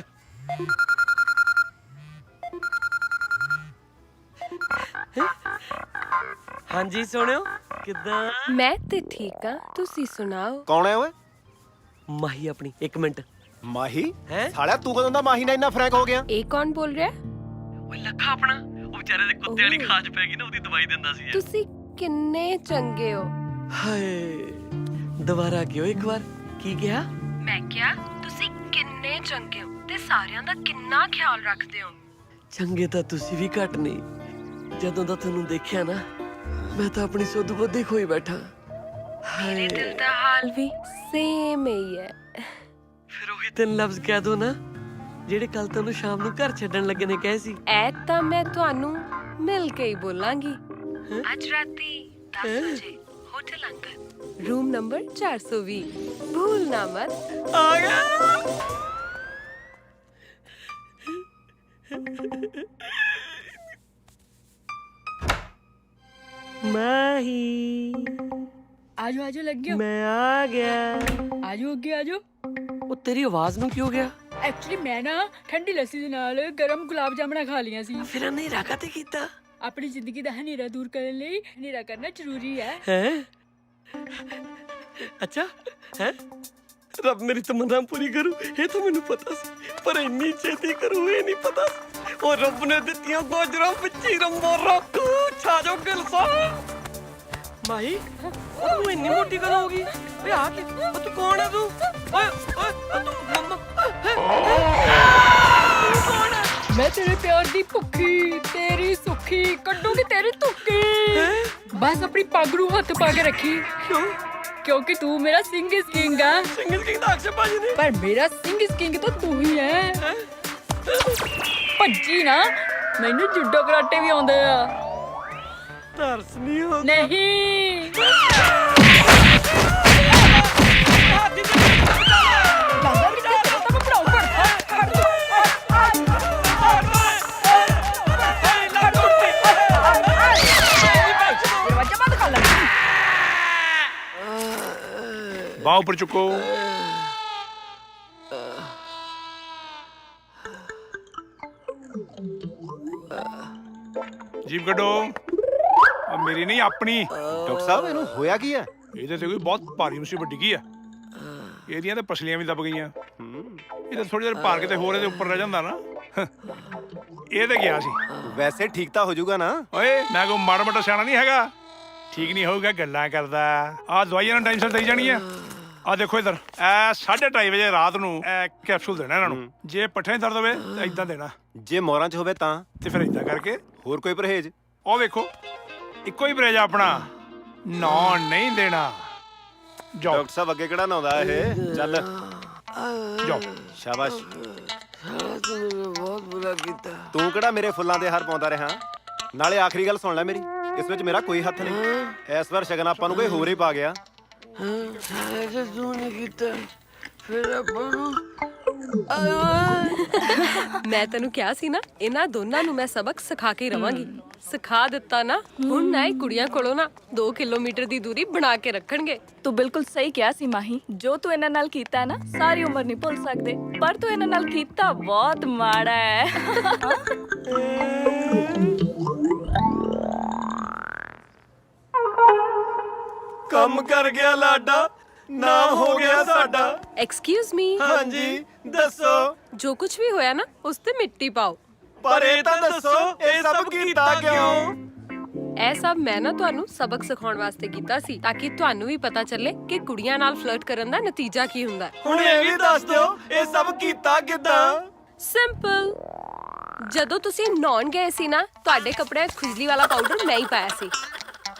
ਹਾਂਜੀ ਸੋਹਣਿਓ ਕਿੱਦਾਂ? ਮੈਂ ਤੇ ਠੀਕ ਆ, ਤੁਸੀਂ ਸੁਣਾਓ। ਕੌਣ ਹੈ ਓਏ? ਮਾਹੀ ਆਪਣੀ। 1 ਮਿੰਟ। ਮਾਹੀ? ਹੈਂ? ਸਾਲਿਆ ਤੂੰ ਕਦੋਂ ਦਾ ਮਾਹੀ ਨਾਲ ਇੰਨਾ ਫਰੈਂਕ ਹੋ ਗਿਆ? ਇਹ ਕੌਣ ਬੋਲ ਰਿਹਾ? ਓਏ ਲੱਖਾ ਆਪਣਾ, ਉਹ ਵਿਚਾਰੇ ਦੇ ਕੁੱਤੇ ਵਾਲੀ ਖਾਜ ਪੈ ਗਈ ਨਾ, ਉਹਦੀ ਦਵਾਈ ਦਿੰਦਾ ਸੀ। ਤੁਸੀਂ ਕਿੰਨੇ ਚੰਗੇ ਹੋ। ਹਾਏ ਦੁਬਾਰਾ ਕਿਉਂ ਇੱਕ ਵਾਰ? ਕੀ ਕਿਹਾ? ਮੈਂ ਕਿਹਾ ਤੁਸੀਂ ਕਿੰਨੇ ਚੰਗੇ ਹੋ ਤੇ ਸਾਰਿਆਂ ਦਾ ਕਿੰਨਾ ਖਿਆਲ ਰੱਖਦੇ ਹੋ। ਚੰਗੇ ਤਾਂ ਤੁਸੀਂ ਵੀ ਘੱਟ ਨਹੀਂ। ਜਦੋਂ ਦਾ ਤੁਹਾਨੂੰ ਦੇਖਿਆ ਨਾ ਮੈਂ ਤਾਂ ਆਪਣੀ ਸੁੱਧ ਬੁੱਧ ਹੀ ਖੋਈ ਬੈਠਾ। ਮੇਰੇ ਦਿਲ ਦਾ ਹਾਲ ਵੀ ਸੇਮ ਹੀ ਹੈ। ਫਿਰ ਉਹੀ 3 ਲਫ਼ਜ਼ ਕਹਿ ਦੋ ਨਾ ਜਿਹੜੇ ਕੱਲ ਤੁਹਾਨੂੰ ਸ਼ਾਮ ਨੂੰ ਘਰ ਛੱਡਣ ਲੱਗੇ ਨੇ ਕਹੇ ਸੀ। ਐ ਤਾਂ ਮੈਂ ਤੁਹਾਨੂੰ ਮਿਲ ਕੇ ਹੀ ਬੋਲਾਂਗੀ। ਅੱਜ ਰਾਤੀ 10 ਵਜੇ ਹੋਟਲ ਅੰਕਲ, ਰੂਮ ਨੰਬਰ 420, ਭੂਲਨਾ ਮਤ। ਆ ਗਿਆ। ਮਾਹੀ ਆਜੋ ਆਜੋ ਲੱਗ ਗਿਆ। ਮੈਂ ਆ ਗਿਆ। ਆਜੋ ਅੱਗੇ ਆਜੋ। ਉਹ ਤੇਰੀ ਆਵਾਜ਼ ਨੂੰ ਕੀ ਹੋ ਗਿਆ? ਐਕਚੁਅਲੀ ਮੈਂ ਨਾ ਠੰਡੀ ਲੱਸੀ ਦੇ ਨਾਲ ਗਰਮ ਗੁਲਾਬ ਜਾਮਣਾ ਖਾ ਲੀਆਂ ਸੀ। ਫਿਰ ਹਨੇਰਾ ਕਾਤੇ ਕੀਤਾ? ਆਪਣੀ ਜ਼ਿੰਦਗੀ ਦਾ ਹਨੇਰਾ ਦੂਰ ਕਰਨ ਲਈ ਹਨੇਰਾ ਕਰਨਾ ਜ਼ਰੂਰੀ ਹੈ। ਹੈ ਅੱਛਾ ਹੈ। ਰੱਬ ਮੇਰੀ ਤਮੰਨਾ ਪੂਰੀ ਕਰੂ ਇਹ ਤਾਂ ਮੈਨੂੰ ਪਤਾ ਸੀ, ਪਰ ਇੰਨੀ ਛੇਤੀ ਕਰੂ ਇਹ ਨਹੀਂ ਪਤਾ। ਉਹ ਰੱਬ ਨੇ ਦਿੱਤੀਆਂ ਗੋਜਰਾਂ ਵਿੱਚੀ ਰੰਬੋ ਰੱਖੂ ਛਾ ਜੋ ਗਿਲ ਸਾਹਿਬ। ਮਾਈ ਉਹ ਤੂੰ ਇੰਨੀ ਮੋਟੀ ਗੱਲ ਹੋ ਗਈ ਓਏ? ਆ ਕੇ ਉਹ ਤੂੰ ਕੌਣ ਹੈ ਤੂੰ? ਓਏ ਓਏ ਤੂੰ ਮੰਮਾ ਮੈਂ ਤੇਰੇ ਪਿਆਰ ਦੀ ਭੁੱਖੀ ਤੇਰੀ ਸੁੱਖੀ ਕੱਢੂਗੀ ਤੇਰੀ ਧੁੱਕੀ ਬਸ ਆਪਣੀ ਪੱਗ ਨੂੰ ਹੱਥ ਪਾ ਕੇ ਰੱਖੀ ਕਿਉਂਕਿ ਤੂੰ ਮੇਰਾ ਸਿੰਘ ਕਿੰਗ ਆ ਸਿੰਗਲ ਕਿੰਗ ਦਾ ਅਕਸ਼ਰ ਭਾਜੀ ਨੇ ਪਰ ਮੇਰਾ ਸਿੰਘ ਕਿੰਗ ਤਾਂ ਤੂੰ ਹੀ ਹੈ ਭੱਜੀ ਨਾ ਮੈਨੂੰ ਜੁੱਡੋ ਕਰਾਟੇ ਵੀ ਆਉਂਦੇ ਆ ਤਰਸ ਨਹੀਂ ਹੋ ਨਹੀਂ ਬਾਹ ਉੱਪਰ ਚੁੱਕੋ ਜੀਭ ਕੱਢੋ ਆ ਮੇਰੀ ਨਹੀਂ ਆਪਣੀ ਡਾਕਟਰ ਸਾਹਿਬ ਇਹਨੂੰ ਹੋਇਆ ਕੀ ਹੈ? ਇਹਦੇ ਤੇ ਕੋਈ ਬਹੁਤ ਭਾਰੀ ਮੁਸੀਬਤ ਡਿੱਗੀ ਆ ਇਹਦੀਆਂ ਤੇ ਪਸਲੀਆਂ ਵੀ ਦਬ ਗਈਆਂ ਇਹ ਤਾਂ ਥੋੜੀ ਦੇਰ ਭਾਰ ਕੇ ਤੇ ਹੋਰ ਇਹਦੇ ਉੱਪਰ ਰਹਿ ਜਾਂਦਾ ਨਾ ਇਹ ਤੇ ਗਿਆ ਸੀ ਵੈਸੇ ਠੀਕ ਤਾਂ ਹੋ ਜਾਊਗਾ ਨਾ? ਓਏ ਮੈਂ ਕੋਈ ਮਾੜਾ ਮੋਟਾ ਸਿਆਣਾ ਨਹੀਂ ਹੈਗਾ ਠੀਕ ਨਹੀਂ ਹੋਊਗਾ ਗੱਲਾਂ ਕਰਦਾ ਆਹ ਦਵਾਈਆਂ ਨਾਲ ਟਾਈਮ ਸਿਰ ਦੇਈ ਜਾਣੀ ਆ ਆਹ ਦੇਖੋ ਇਧਰ ਐ 2:30 ਵਜੇ ਰਾਤ ਨੂੰ ਐ ਕੈਪਸੂਲ ਦੇਣਾ ਇਹਨਾਂ ਨੂੰ ਜੇ ਪੱਠੇ ਦਰਦ ਹੋਵੇ ਤਾਂ ਇਦਾਂ ਦੇਣਾ ਜੇ ਮੋਰਾਂ 'ਚ ਹੋਵੇ ਤਾਂ? ਤੇ ਫਿਰ ਇਦਾਂ ਕਰਕੇ ਹੋਰ ਕੋਈ ਪਰਹੇਜ਼? ਉਹ ਵੇਖੋ ਇੱਕੋ ਹੀ ਪਰਹੇਜ ਆਪਣਾ ਨੌ ਨਹੀਂ ਦੇਣਾ ਜਾਓ ਡਾਕਟਰ ਸਾਹਿਬ ਅੱਗੇ ਕਿਹੜਾ ਨਾਉਂਦਾ ਇਹ? ਚੱਲ ਜਾਓ ਸ਼ਾਬਾਸ਼। ਬਹੁਤ ਬੁਰਾ ਕੀਤਾ ਤੂੰ ਕਿਹੜਾ ਮੇਰੇ ਫੁੱਲਾਂ ਦੇ ਹਾਰ ਪਾਉਂਦਾ ਰਿਹਾ? ਨਾਲੇ ਆਖਰੀ ਗੱਲ ਸੁਣ ਲੈ ਮੇਰੀ, ਇਸ ਵਿੱਚ ਮੇਰਾ ਕੋਈ ਹੱਥ ਨਹੀਂ। ਇਸ ਵਾਰ ਸ਼ਗਨ ਆਪਾਂ ਨੂੰ ਕੋਈ ਹੋਰ ਹੀ ਪਾ ਗਿਆ। ਤੂੰ ਨਹੀਂ ਕੀਤਾ ਫਿਰ ਆਪਾਂ ਨੂੰ ਮੈਂ ਤੈਨੂੰ ਕਿਹਾ ਸੀ ਨਾ ਇਹਨਾਂ ਦੋਨਾਂ ਨੂੰ ਮੈਂ ਸਬਕ ਸਿਖਾ ਕੇ ਰਵਾਂਗੀ ਸਿਖਾ ਦਿੱਤਾ ਨਾ ਹੁਣ ਨਾ ਇਹ ਕੁੜੀਆਂ ਕੋਲੋਂ ਨਾ 2 ਕਿਲੋਮੀਟਰ ਦੀ ਦੂਰੀ ਬਣਾ ਕੇ ਰੱਖਣਗੇ ਤੂੰ ਬਿਲਕੁਲ ਸਹੀ ਕਿਹਾ ਸੀ ਮਾਹੀ ਜੋ ਤੂੰ ਇਹਨਾਂ ਨਾਲ ਕੀਤਾ ਨਾ ਸਾਰੀ ਉਮਰ ਨਹੀਂ ਭੁੱਲ ਸਕਦੇ ਪਰ ਤੂੰ ਇਹਨਾਂ ਨਾਲ ਕੀਤਾ ਬਹੁਤ ਮਾੜਾ ਹੈ ਕੰਮ ਕਰ ਗਿਆ ਲਾਡਾ, ਨਾਮ ਹੋ ਗਿਆ ਸਾਡਾ। ਐਕਸਕਿਊਜ਼ ਮੀ ਹਾਂਜੀ ਦੱਸੋ। ਜੋ ਕੁਝ ਵੀ ਹੋਇਆ ਨਾ ਉਸ ਤੇ ਮਿੱਟੀ ਪਾਓ ਪਰ ਇਹ ਤਾਂ ਦੱਸੋ ਇਹ ਸਭ ਕੀਤਾ ਕਿਉਂ? ਇਹ ਸਭ ਮੈਂ ਨਾ ਤੁਹਾਨੂੰ ਸਬਕ ਸਿਖਾਉਣ ਵਾਸਤੇ ਕੀਤਾ ਸੀ ਤਾਂ ਕਿ ਤੁਹਾਨੂੰ ਵੀ ਪਤਾ ਚੱਲੇ ਕਿ ਕੁੜੀਆਂ ਨਾਲ ਫਲਰਟ ਕਰਨ ਦਾ ਨਤੀਜਾ ਕੀ ਹੁੰਦਾ ਹੈ ਹੁਣ ਇਹ ਵੀ ਦੱਸ ਦਿਓ ਇਹ ਸਭ ਕੀਤਾ ਕਿੱਦਾਂ? ਸਿੰਪਲ ਜਦੋਂ ਤੁਸੀਂ ਨਹਾਉਣ ਗਏ ਸੀ ਨਾ ਤੁਹਾਡੇ ਕੱਪੜਿਆਂ 'ਚ ਖੁਜਲੀ ਵਾਲਾ ਪਾਊਡਰ ਮੈਂ ਹੀ ਪਾਇਆ ਸੀ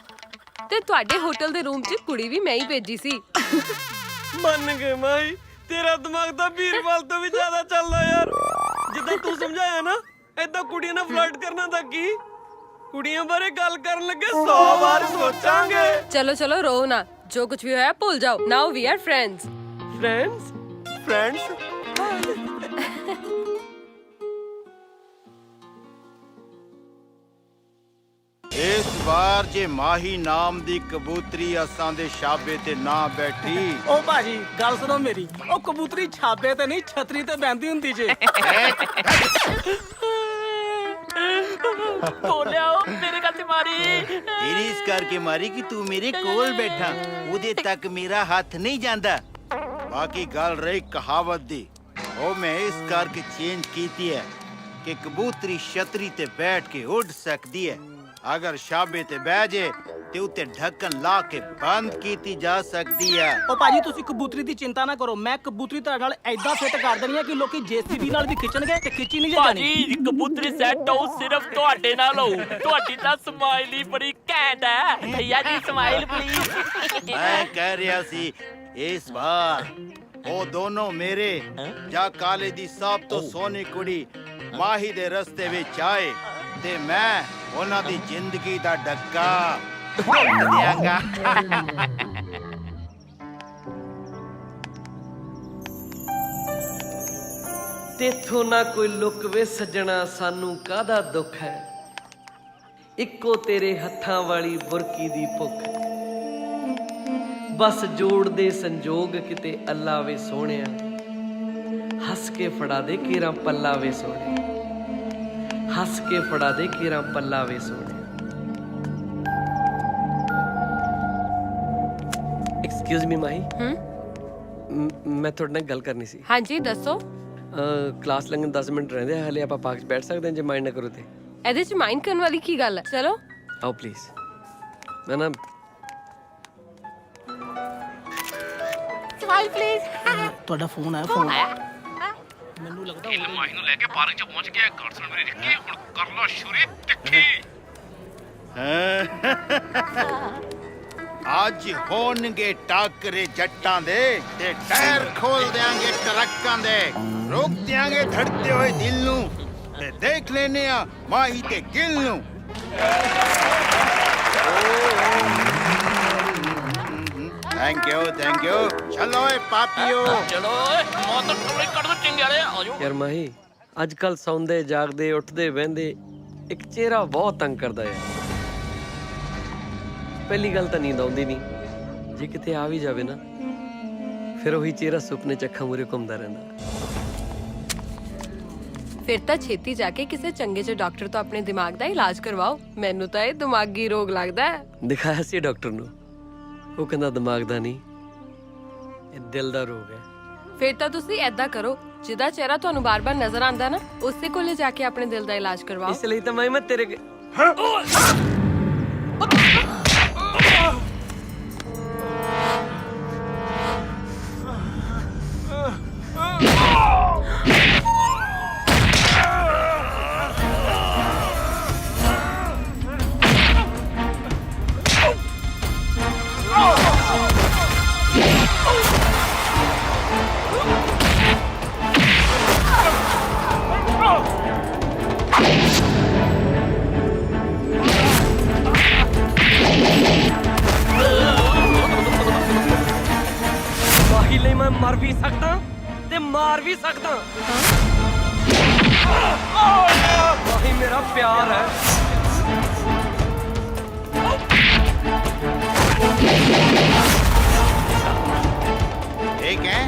ਤੇ ਤੁਹਾਡੇ ਹੋਟਲ ਦੇ ਰੂਮ 'ਚ ਕੁੜੀ ਵੀ ਮੈਂ ਹੀ ਭੇਜੀ ਸੀ ਮੰਨ ਗਏ ਮਾਈ ਤੇਰਾ ਦਿਮਾਗ ਤਾਂ ਵੀਰਵਾਲ ਤੋਂ ਵੀ ਜ਼ਿਆਦਾ ਚੱਲਦਾ ਯਾਰ ਜਿੱਦਾਂ ਤੂੰ ਸਮਝਾਇਆ ਨਾ ਏਦਾਂ ਕੁੜੀਆਂ ਨਾਲ ਫਲਰਟ ਕਰਨਾ ਤਾਂ ਕੀ ਕੁੜੀਆਂ ਬਾਰੇ ਗੱਲ ਕਰਨ ਲੱਗੇ 100 ਵਾਰ ਸੋਚਾਂਗੇ ਚਲੋ ਚਲੋ ਰੋ ਨਾ ਜੋ ਕੁਝ ਵੀ ਹੋਇਆ ਭੁੱਲ ਜਾਓ ਨਾਓ ਵੀ ਆਰ ਫਰੈਂਡਸ ਫਰੈਂਡਸ ਇਸ ਵਾਰ ਜੇ ਮਾਹੀ ਨਾਮ ਦੀ ਕਬੂਤਰੀ ਅਸਾਂ ਦੇ ਛਾਬੇ ਤੇ ਨਾ ਬੈਠੀ ਉਹ ਭਾਜੀ ਗੱਲ ਸੁਣੋ ਮੇਰੀ ਉਹ ਕਬੂਤਰੀ ਛਾਬੇ ਤੇ ਨਹੀਂ ਛਤਰੀ ਤੇ ਬੈੰਦੀ ਹੁੰਦੀ ਜੇ ਕੋਲਿਆ ਉਹ ਮੇਰੇ ਕੱਚ ਮਾਰੀ ਤੇਰੀ ਇਸ ਕਰਕੇ ਮਾਰੀ ਕਿ ਤੂੰ ਮੇਰੇ ਕੋਲ ਬੈਠਾ ਉਹਦੇ ਤੱਕ ਮੇਰਾ ਹੱਥ ਨਹੀਂ ਜਾਂਦਾ ਬਾਕੀ ਗੱਲ ਰਹੀ ਕਹਾਵਤ ਦੀ ਉਹ ਮੈਂ ਇਸ ਕਰਕੇ ਚੇਂਜ ਕੀਤੀ ਹੈ ਕਿ ਕਬੂਤਰੀ ਛਤਰੀ ਤੇ ਬੈਠ ਕੇ ਉੱਡ ਸਕਦੀ ਹੈ ਅਗਰ ਛਾਬੇ ਤੇ ਬਹਿ ਜੇ ਤੇ ਉੱਤੇ ਢੱਕਣ ਲਾ ਕੇ ਬੰਦ ਕੀਤੀ ਜਾ ਸਕਦੀ ਹੈ ਉਹ ਭਾਜੀ ਤੁਸੀਂ ਕਬੂਤਰੀ ਦੀ ਚਿੰਤਾ ਨਾ ਕਰੋ ਮੈਂ ਕਬੂਤਰੀ ਤੁਹਾਡੇ ਨਾਲ ਐਦਾਂ ਫਿੱਟ ਕਰ ਦੇਣੀ ਹੈ ਕਿ ਲੋਕੀ ਜੇਸੀਬੀ ਨਾਲ ਵੀ ਖਿੱਚਣਗੇ ਤੇ ਖਿੱਚੀ ਨਹੀਂ ਜਾਣੀ ਭਾਜੀ ਕਬੂਤਰੀ ਸੈੱਟ ਹੋ ਸਿਰਫ ਤੁਹਾਡੇ ਨਾਲ ਹੋ ਤੁਹਾਡੀ ਤਾਂ ਸਮਾਈਲ ਹੀ ਬੜੀ ਘੈਂਟ ਹੈ ਭਈਆ ਜੀ ਸਮਾਈਲ ਪਲੀਜ਼ ਮੈਂ ਕਹਿ ਰਿਹਾ ਸੀ ਇਸ ਵਾਰ ਉਹ ਦੋਨੋਂ ਮੇਰੇ ਜਾਂ ਕਾਲੇ ਦੀ ਸਭ ਤੋਂ ਸੋਹਣੀ ਕੁੜੀ ਮਾਹੀ ਦੇ ਰਸਤੇ ਵਿੱਚ ਆਏ ਤੇ ਮੈਂ ਉਹਨਾਂ ਦੀ ਜ਼ਿੰਦਗੀ ਦਾ ਡੱਕਾ ਦਿਆਂਗਾ ਤੇਥੋਂ ਨਾ ਕੋਈ ਲੁਕ ਵੇ ਸੱਜਣਾ ਸਾਨੂੰ ਕਾਹਦਾ ਦੁੱਖ ਹੈ ਇੱਕੋ ਤੇਰੇ ਹੱਥਾਂ ਵਾਲੀ ਬੁਰਕੀ ਦੀ ਭੁੱਖ ਬਸ ਜੋੜ ਦੇ ਸੰਜੋਗ ਕਿਤੇ ਅੱਲਾ ਵੇ ਸੋਹਣਿਆ ਹੱਸ ਕੇ ਫੜਾ ਦੇ ਕੇਰਾ ਪੱਲਾ ਵੇ ਸੋਹਣਿਆ ਹੱਸ ਕੇ ਫੜਾ ਦੇ ਕੇਰਾ ਪੱਲਾ ਵੇ ਸੋਹਣਿਆ ਐਕਸਕਿਊਜ਼ ਮੀ ਮਾਹੀ ਮੈਂ ਤੁਹਾਡੇ ਨਾਲ ਗੱਲ ਕਰਨੀ ਸੀ ਹਾਂਜੀ ਦੱਸੋ ਕਲਾਸ ਲੰਘਣ 10 ਮਿੰਟ ਰਹਿੰਦੇ ਆ ਹਲੇ ਆਪਾਂ ਪਾਰਕ 'ਚ ਬੈਠ ਸਕਦੇ ਹਾਂ ਜੇ ਮਾਈਂਡ ਨਾ ਕਰੋ ਤੇ ਇਹਦੇ 'ਚ ਮਾਈਂਡ ਕਰਨ ਵਾਲੀ ਕੀ ਗੱਲ ਹੈ ਚਲੋ ਆਓ ਪਲੀਜ਼ ਮੈਂ ਨਾ ਸਮਾਈਲ ਪਲੀਜ਼ ਤੁਹਾਡਾ ਫੋਨ ਆਇਆ ਫੋਨ ਮੈਨੂੰ ਲੱਗਦਾ ਮਾਹੀ ਨੂੰ ਲੈ ਕੇ ਪਾਰਕ 'ਚ ਪਹੁੰਚ ਗਿਆ ਗਾਰਡਨ ਮੇਰੀ ਰਿੱਕੀ ਹੁਣ ਕਰ ਲੋ ਸ਼ੁਰੀ ਤਿੱਖੀ ਅੱਜ ਹੋਣਗੇ ਟਾਕਰੇ ਜੱਟਾਂ ਦੇ ਤੇ ਟਾਇਰ ਖੋਲ ਦਿਆਂਗੇ ਟਰੱਕਾਂ ਦੇ ਰੋਕ ਦਿਆਂਗੇ ਧੜਕਦੇ ਹੋਏ ਦਿਲ ਨੂੰ ਤੇ ਦੇਖ ਲੈਨੇ ਆ ਮਾਹੀ ਤੇ ਗਿਲ ਨੂੰ ਥੈਂਕ ਯੂ ਚਲੋ ਏ ਪਾਪੀਓ ਚਲੋ ਮੌਤ ਤੋਂ ਟੋਲੇ ਕੱਢ ਦੋ ਚੰਗਿਆਲੇ ਆਜੋ ਯਾਰ ਮਾਹੀ ਅੱਜ ਕੱਲ ਸੌਂਦੇ ਜਾਗਦੇ ਉੱਠਦੇ ਬਹਿੰਦੇ ਇੱਕ ਚਿਹਰਾ ਬਹੁਤ ਤੰਗ ਕਰਦਾ ਹੈ। ਪਹਿਲੀ ਗੱਲ ਤਾਂ ਨੀਂਦ ਆਉਂਦੀ ਨਹੀਂ, ਜੇ ਕਿਤੇ ਆ ਵੀ ਜਾਵੇ ਨਾ ਫਿਰ ਉਹੀ ਚਿਹਰਾ ਸੁਪਨੇ ਚ ਅੱਖਾਂ ਮੂਰੇ ਘੁੰਮਦਾ ਰਹਿੰਦਾ। ਫਿਰ ਤਾਂ ਛੇਤੀ ਜਾ ਕੇ ਕਿਸੇ ਚੰਗੇ ਜਿਹੇ ਡਾਕਟਰ ਤੋਂ ਆਪਣੇ ਦਿਮਾਗ ਦਾ ਇਲਾਜ ਕਰਵਾਓ। ਮੈਨੂੰ ਤਾਂ ਇਹ ਦਿਮਾਗੀ ਰੋਗ ਲੱਗਦਾ ਹੈ। ਦਿਖਾਇਆ ਸੀ ਡਾਕਟਰ ਨੂੰ, ਉਹ ਕਹਿੰਦਾ ਦਿਮਾਗ ਦਾ ਨਹੀਂ, ਇਹ ਦਿਲ ਦਾ ਰੋਗ ਹੈ। ਫਿਰ ਤਾਂ ਤੁਸੀਂ ਐਦਾਂ ਕਰੋ, ਜਿਹਦਾ ਚਿਹਰਾ ਤੁਹਾਨੂੰ ਬਾਰ-ਬਾਰ ਨਜ਼ਰ ਆਉਂਦਾ ਨਾ, ਉਸੇ ਕੋਲੇ ਜਾ ਕੇ ਆਪਣੇ ਦਿਲ ਦਾ ਇਲਾਜ ਕਰਵਾਓ। ਇਸ ਲਈ ਤਾਂ ਮੈਂ ਤੇਰੇ ਮਾਹੀ ਲਈ ਮੈਂ ਮਰ ਵੀ ਸਕਦਾ ਤੇ ਮਾਰ ਵੀ ਸਕਦਾ। ਮਾਹੀ ਮੇਰਾ ਪਿਆਰ ਹੈ। ਠੀਕ ਹੈ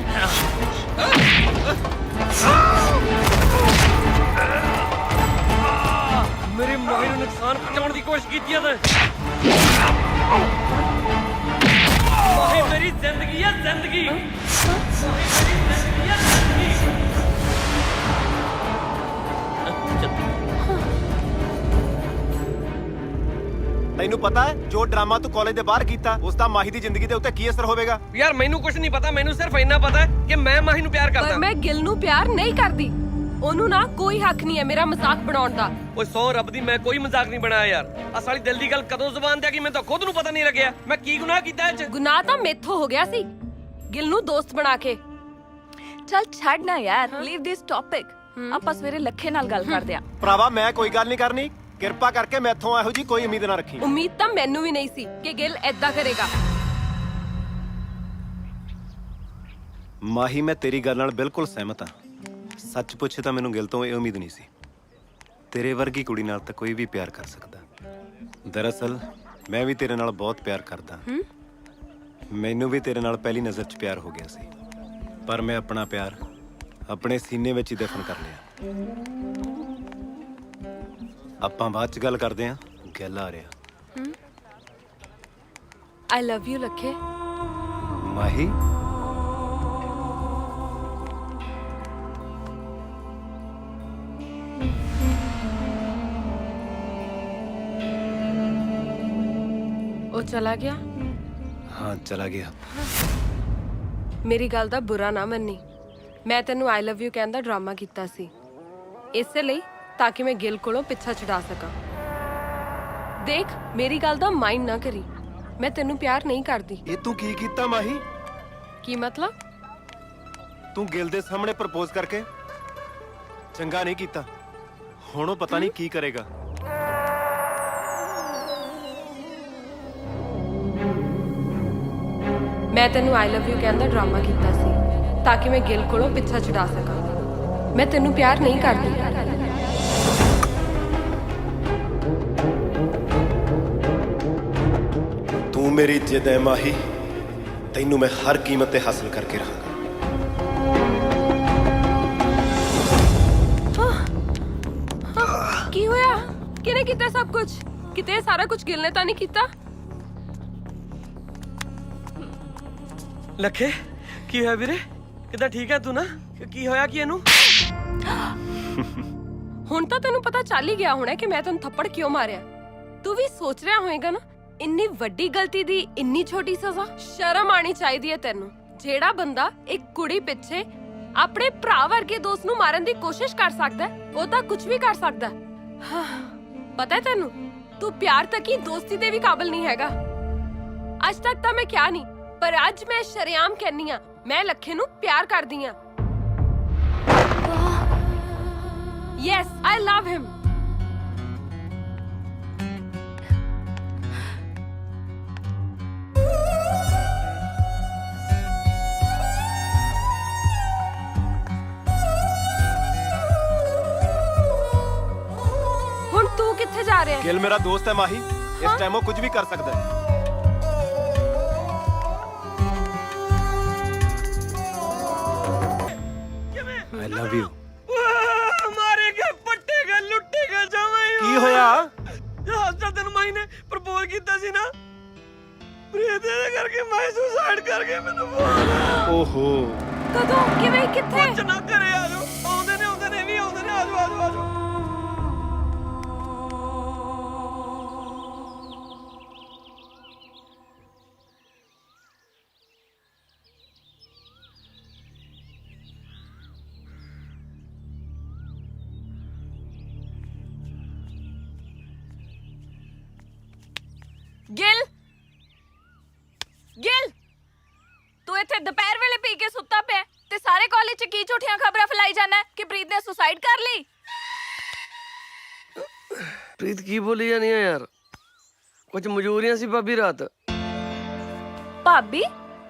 ਮੇਰੀ ਮਾਹੀ ਨੂੰ ਨੁਕਸਾਨ ਪਹੁੰਚਾਉਣ ਦੀ ਕੋਸ਼ਿਸ਼ ਕੀਤੀ ਹੈ ਮਾਹੀ ਮੇਰੀ ਜ਼ਿੰਦਗੀ ਹੈ ਜ਼ਿੰਦਗੀ। ਤੈਨੂੰ ਪਤਾ ਹੈ ਜੋ ਡਰਾਮਾ ਤੂੰ ਕਾਲਜ ਦੇ ਬਾਹਰ ਕੀਤਾ ਉਸ ਦਾ ਮਾਹੀ ਦੀ ਜ਼ਿੰਦਗੀ ਦੇ ਉੱਤੇ ਕੀ ਅਸਰ ਹੋਵੇਗਾ? ਯਾਰ ਮੈਨੂੰ ਕੁਝ ਨਹੀਂ ਪਤਾ, ਮੈਨੂੰ ਸਿਰਫ ਇੰਨਾ ਪਤਾ ਹੈ ਕਿ ਮੈਂ ਮਾਹੀ ਨੂੰ ਪਿਆਰ ਪਰ ਕਰਦਾ। ਮੈਂ ਗਿਲ ਨੂੰ ਪਿਆਰ ਨਹੀਂ ਕਰਦੀ। ਉਹਨੂੰ ਨਾ ਕੋਈ ਹੱਕ ਨਹੀਂ ਹੈ ਮੇਰਾ ਮਜ਼ਾਕ ਬਣਾਉਣ ਦਾ। ਓਏ ਸੌ ਰੱਬ ਦੀ ਮੈਂ ਕੋਈ ਮਜ਼ਾਕ ਨਹੀਂ ਬਣਾਇਆ ਯਾਰ। ਆ ਸਾਲੀ ਦਿਲ ਦੀ ਗੱਲ ਕਦੋਂ ਜ਼ੁਬਾਨ ਤੇ ਆ ਗਈ ਮੈਨੂੰ ਤਾਂ ਖੁਦ ਨੂੰ ਪਤਾ ਨਹੀਂ ਲੱਗਿਆ। ਮੈਂ ਕੀ ਗੁਨਾਹ ਕੀਤਾ ਇਹ ਚ? ਗੁਨਾਹ ਤਾਂ ਮੇਥੋਂ ਹੋ ਗਿਆ ਸੀ, ਗਿਲ ਨੂੰ ਦੋਸਤ ਬਣਾ ਕੇ। ਚੱਲ ਛੱਡ ਨਾ ਯਾਰ, ਲੀਵ ਦਿਸ ਟੌਪਿਕ। ਆਪਾਂ ਸਵੇਰੇ ਲੱਖੇ ਨਾਲ ਗੱਲ ਕਰਦੇ ਆ। ਭਰਾਵਾ ਮੈਂ ਕੋਈ ਗੱਲ ਨਹੀਂ ਕਰਨੀ, ਕਿਰਪਾ ਕਰਕੇ ਮੈਥੋਂ ਇਹੋ ਜੀ ਕੋਈ ਉਮੀਦ ਨਾ ਰੱਖੀ। ਉਮੀਦ ਤਾਂ ਮੈਨੂੰ ਵੀ ਨਹੀਂ ਸੀ ਕਿ ਗਿਲ ਐਦਾਂ ਕਰੇਗਾ। ਮਾਹੀ ਮੈਂ ਤੇਰੀ ਗੱਲ ਨਾਲ ਬਿਲਕੁਲ ਸਹਿਮਤ ਹਾਂ। ਸੱਚ ਪੁੱਛੇ ਤਾਂ ਮੈਨੂੰ ਗਿਲ ਤੋਂ ਇਹ ਉਮੀਦ ਨਹੀਂ ਸੀ। ਤੇਰੇ ਵਰਗੀ ਕੁੜੀ ਨਾਲ ਤਾਂ ਕੋਈ ਵੀ ਪਿਆਰ ਕਰ ਸਕਦਾ। ਦਰਅਸਲ ਮੈਂ ਵੀ ਤੇਰੇ ਨਾਲ ਬਹੁਤ ਪਿਆਰ ਕਰਦਾ। ਮੈਨੂੰ ਵੀ ਤੇਰੇ ਨਾਲ ਪਹਿਲੀ ਨਜ਼ਰ 'ਚ ਪਿਆਰ ਹੋ ਗਿਆ ਸੀ, ਪਰ ਮੈਂ ਆਪਣਾ ਪਿਆਰ ਆਪਣੇ ਸੀਨੇ ਵਿੱਚ ਹੀ ਦਫਨ ਕਰ ਲਿਆ। ਆਪਾਂ ਬਾਅਦ 'ਚ ਗੱਲ ਕਰਦੇ ਹਾਂ, ਗਿਲ ਆ ਰਿਹਾ। ਆਈ ਲਵ ਯੂ ਲੱਖੇ। ਮਾਹੀ ਉਹ ਚਲਾ ਗਿਆ। ਹਾਂ ਚਲਾ ਗਿਆ। ਮੇਰੀ ਗੱਲ ਦਾ ਬੁਰਾ ਨਾ ਮੰਨੀ। ਮੈਂ ਤੈਨੂੰ ਆਈ ਲਵ ਯੂ ਕਹਿਣ ਦਾ ਡਰਾਮਾ ਕੀਤਾ ਸੀ, ਇਸੇ ਲਈ ਤਾਂ ਕਿ ਮੈਂ ਗਿਲ ਕੋਲੋਂ ਪਿੱਛਾ ਛੁਡਾ ਸਕਾਂ। ਦੇਖ ਮੇਰੀ ਗੱਲ ਦਾ ਮਾਈਂਡ ਨਾ ਕਰੀ, ਮੈਂ ਤੈਨੂੰ ਪਿਆਰ ਨਹੀਂ ਕਰਦੀ। ਇਹ ਤੂੰ ਕੀ ਕੀਤਾ ਮਾਹੀ? ਕੀ ਮਤਲਬ? ਤੂੰ ਗਿਲ ਦੇ ਸਾਹਮਣੇ ਪ੍ਰਪੋਜ਼ ਕਰਕੇ ਚੰਗਾ ਨਹੀਂ ਕੀਤਾ। ਹੁਣ ਉਹ ਪਤਾ ਨਹੀਂ ਕੀ ਕਰੇਗਾ। ਮੈਂ ਤੈਨੂੰ ਆਈ ਲਵ ਯੂ ਕਹਿਣ ਦਾ ਡਰਾਮਾ ਕੀਤਾ ਸੀ ਤਾਂ ਕਿ ਮੈਂ ਗਿਲ ਕੋਲੋਂ ਪਿੱਛਾ ਛੁਡਾ ਸਕਾਂ। ਮੈਂ ਤੈਨੂੰ ਪਿਆਰ ਨਹੀਂ ਕਰਦੀ। ਤੂੰ ਮੇਰੀ ਜਿੱਦ ਹੈ ਮਾਹੀ, ਤੈਨੂੰ ਮੈਂ ਹਰ ਕੀਮਤ ਤੇ ਹਾਸਲ ਕਰਕੇ ਰਹਾਂਗਾ। ਕੀ ਹੋਇਆ? ਕਿਹਨੇ ਕੀਤਾ ਸਭ ਕੁਝ? ਕਿਤੇ ਸਾਰਾ ਕੁਝ ਗਿਲ ਨੇ ਤਾਂ ਨਹੀਂ ਕੀਤਾ? ਲੱਖੇ ਕੀ ਹੋਇਆ ਵੀਰੇ? ਕਿੱਦਾਂ ਠੀਕ ਹੈ ਤੂੰ ਨਾ? ਕੀ ਹੋਇਆ ਕੀ ਇਹਨੂੰ? ਹੁਣ ਤਾਂ ਤੈਨੂੰ ਪਤਾ ਚੱਲ ਹੀ ਗਿਆ ਹੋਣਾ ਕਿ ਮੈਂ ਤੈਨੂੰ ਥੱਪੜ ਕਿਉਂ ਮਾਰਿਆ। ਤੂੰ ਵੀ ਸੋਚ ਰਿਹਾ ਹੋਏਗਾ ਨਾ, ਇੰਨੀ ਵੱਡੀ ਗਲਤੀ ਦੀ ਇੰਨੀ ਛੋਟੀ ਸਜ਼ਾ। ਸ਼ਰਮ ਆਣੀ ਚਾਹੀਦੀ ਹੈ ਤੈਨੂੰ। ਜਿਹੜਾ ਬੰਦਾ ਇੱਕ ਕੁੜੀ ਪਿੱਛੇ ਆਪਣੇ ਭਰਾ ਵਰਗੇ ਦੋਸਤ ਨੂੰ ਮਾਰਨ ਦੀ ਕੋਸ਼ਿਸ਼ ਕਰ ਸਕਦਾ ਹੈ। ਉਹ ਤਾਂ ਕੁਝ ਵੀ ਕਰ ਸਕਦਾ ਹੈ। ਹਾਂ, ਪਤਾ ਹੈ ਤੈਨੂੰ, ਤੂੰ ਪਿਆਰ ਤੱਕ ਹੀ ਦੋਸਤੀ ਦੇ ਵੀ ਕਾਬਿਲ ਨਹੀਂ ਹੈਗਾ। ਅੱਜ ਤੱਕ ਤਾਂ ਮੈਂ ਕਿਹਾ ਨਹੀਂ, ਪਰ ਅੱਜ ਮੈਂ ਸ਼ਰੇਆਮ ਕਹਿੰਨੀ ਆ, ਮੈਂ ਲੱਖੇ ਨੂੰ ਪਿਆਰ ਕਰਦੀ ਆ। ਯੈਸ, ਆਈ ਲਵ ਹਿਮ। ਹੁਣ ਤੂੰ ਕਿੱਥੇ ਜਾ ਰਿਹਾ ਹੈ? ਗਿਲ ਮੇਰਾ ਦੋਸਤ ਹੈ ਮਾਹੀ, ਇਸ ਟਾਈਮ ਉਹ ਕੁਝ ਵੀ ਕਰ ਸਕਦਾ ਹੈ। ਆਈ ਲਵ ਯੂ। ਮਾਰੇ ਗਏ, ਪੱਟੇ ਗਏ, ਲੁੱਟੇ ਗਏ ਜਮਾਈ। ਕੀ ਹੋਇਆ? ਹਸਤਾ ਤੈਨੂੰ ਮਾਈ ਨੇ ਪ੍ਰਪੋਜ਼ ਕੀਤਾ ਸੀ ਨਾ, ਪ੍ਰੀਤ ਦੇ ਕਰਕੇ ਮੈਂ ਸੁਸਾਈਡ ਕਰ ਗਿਆ। ਮੈਨੂੰ ਓਹੋ, ਕਦੋਂ, ਕਿਵੇਂ, ਕਿੱਥੇ? ਕੁਝ ਨਾ ਕਰੇ। ਆਜੋ, ਆਉਂਦੇ ਨੇ ਵੀ ਆਉਂਦੇ ਨੇ। ਆਜੋ ਆਜੋ ਆਜੋ। ਗਿਲ, ਗਿਲ, ਤੂੰ ਇੱਥੇ ਦੁਪਹਿਰ ਵੇਲੇ ਪੀ ਕੇ ਸੁੱਤਾ ਪਿਆ ਤੇ ਸਾਰੇ ਕਾਲਜ 'ਚ ਕੀ ਝੂਠੀਆਂ ਖਬਰਾਂ ਫੈਲਾਈ ਜਾਣਾ ਕਿ ਪ੍ਰੀਤ ਨੇ ਸੁਸਾਈਡ ਕਰ ਲਈ। ਪ੍ਰੀਤ ਕੀ ਬੋਲੀ ਜਾਨੀ ਆ ਯਾਰ? ਕੁਝ ਮਜਬੂਰੀਆਂ ਸੀ ਭਾਬੀ ਰਾਤ। ਭਾਬੀ?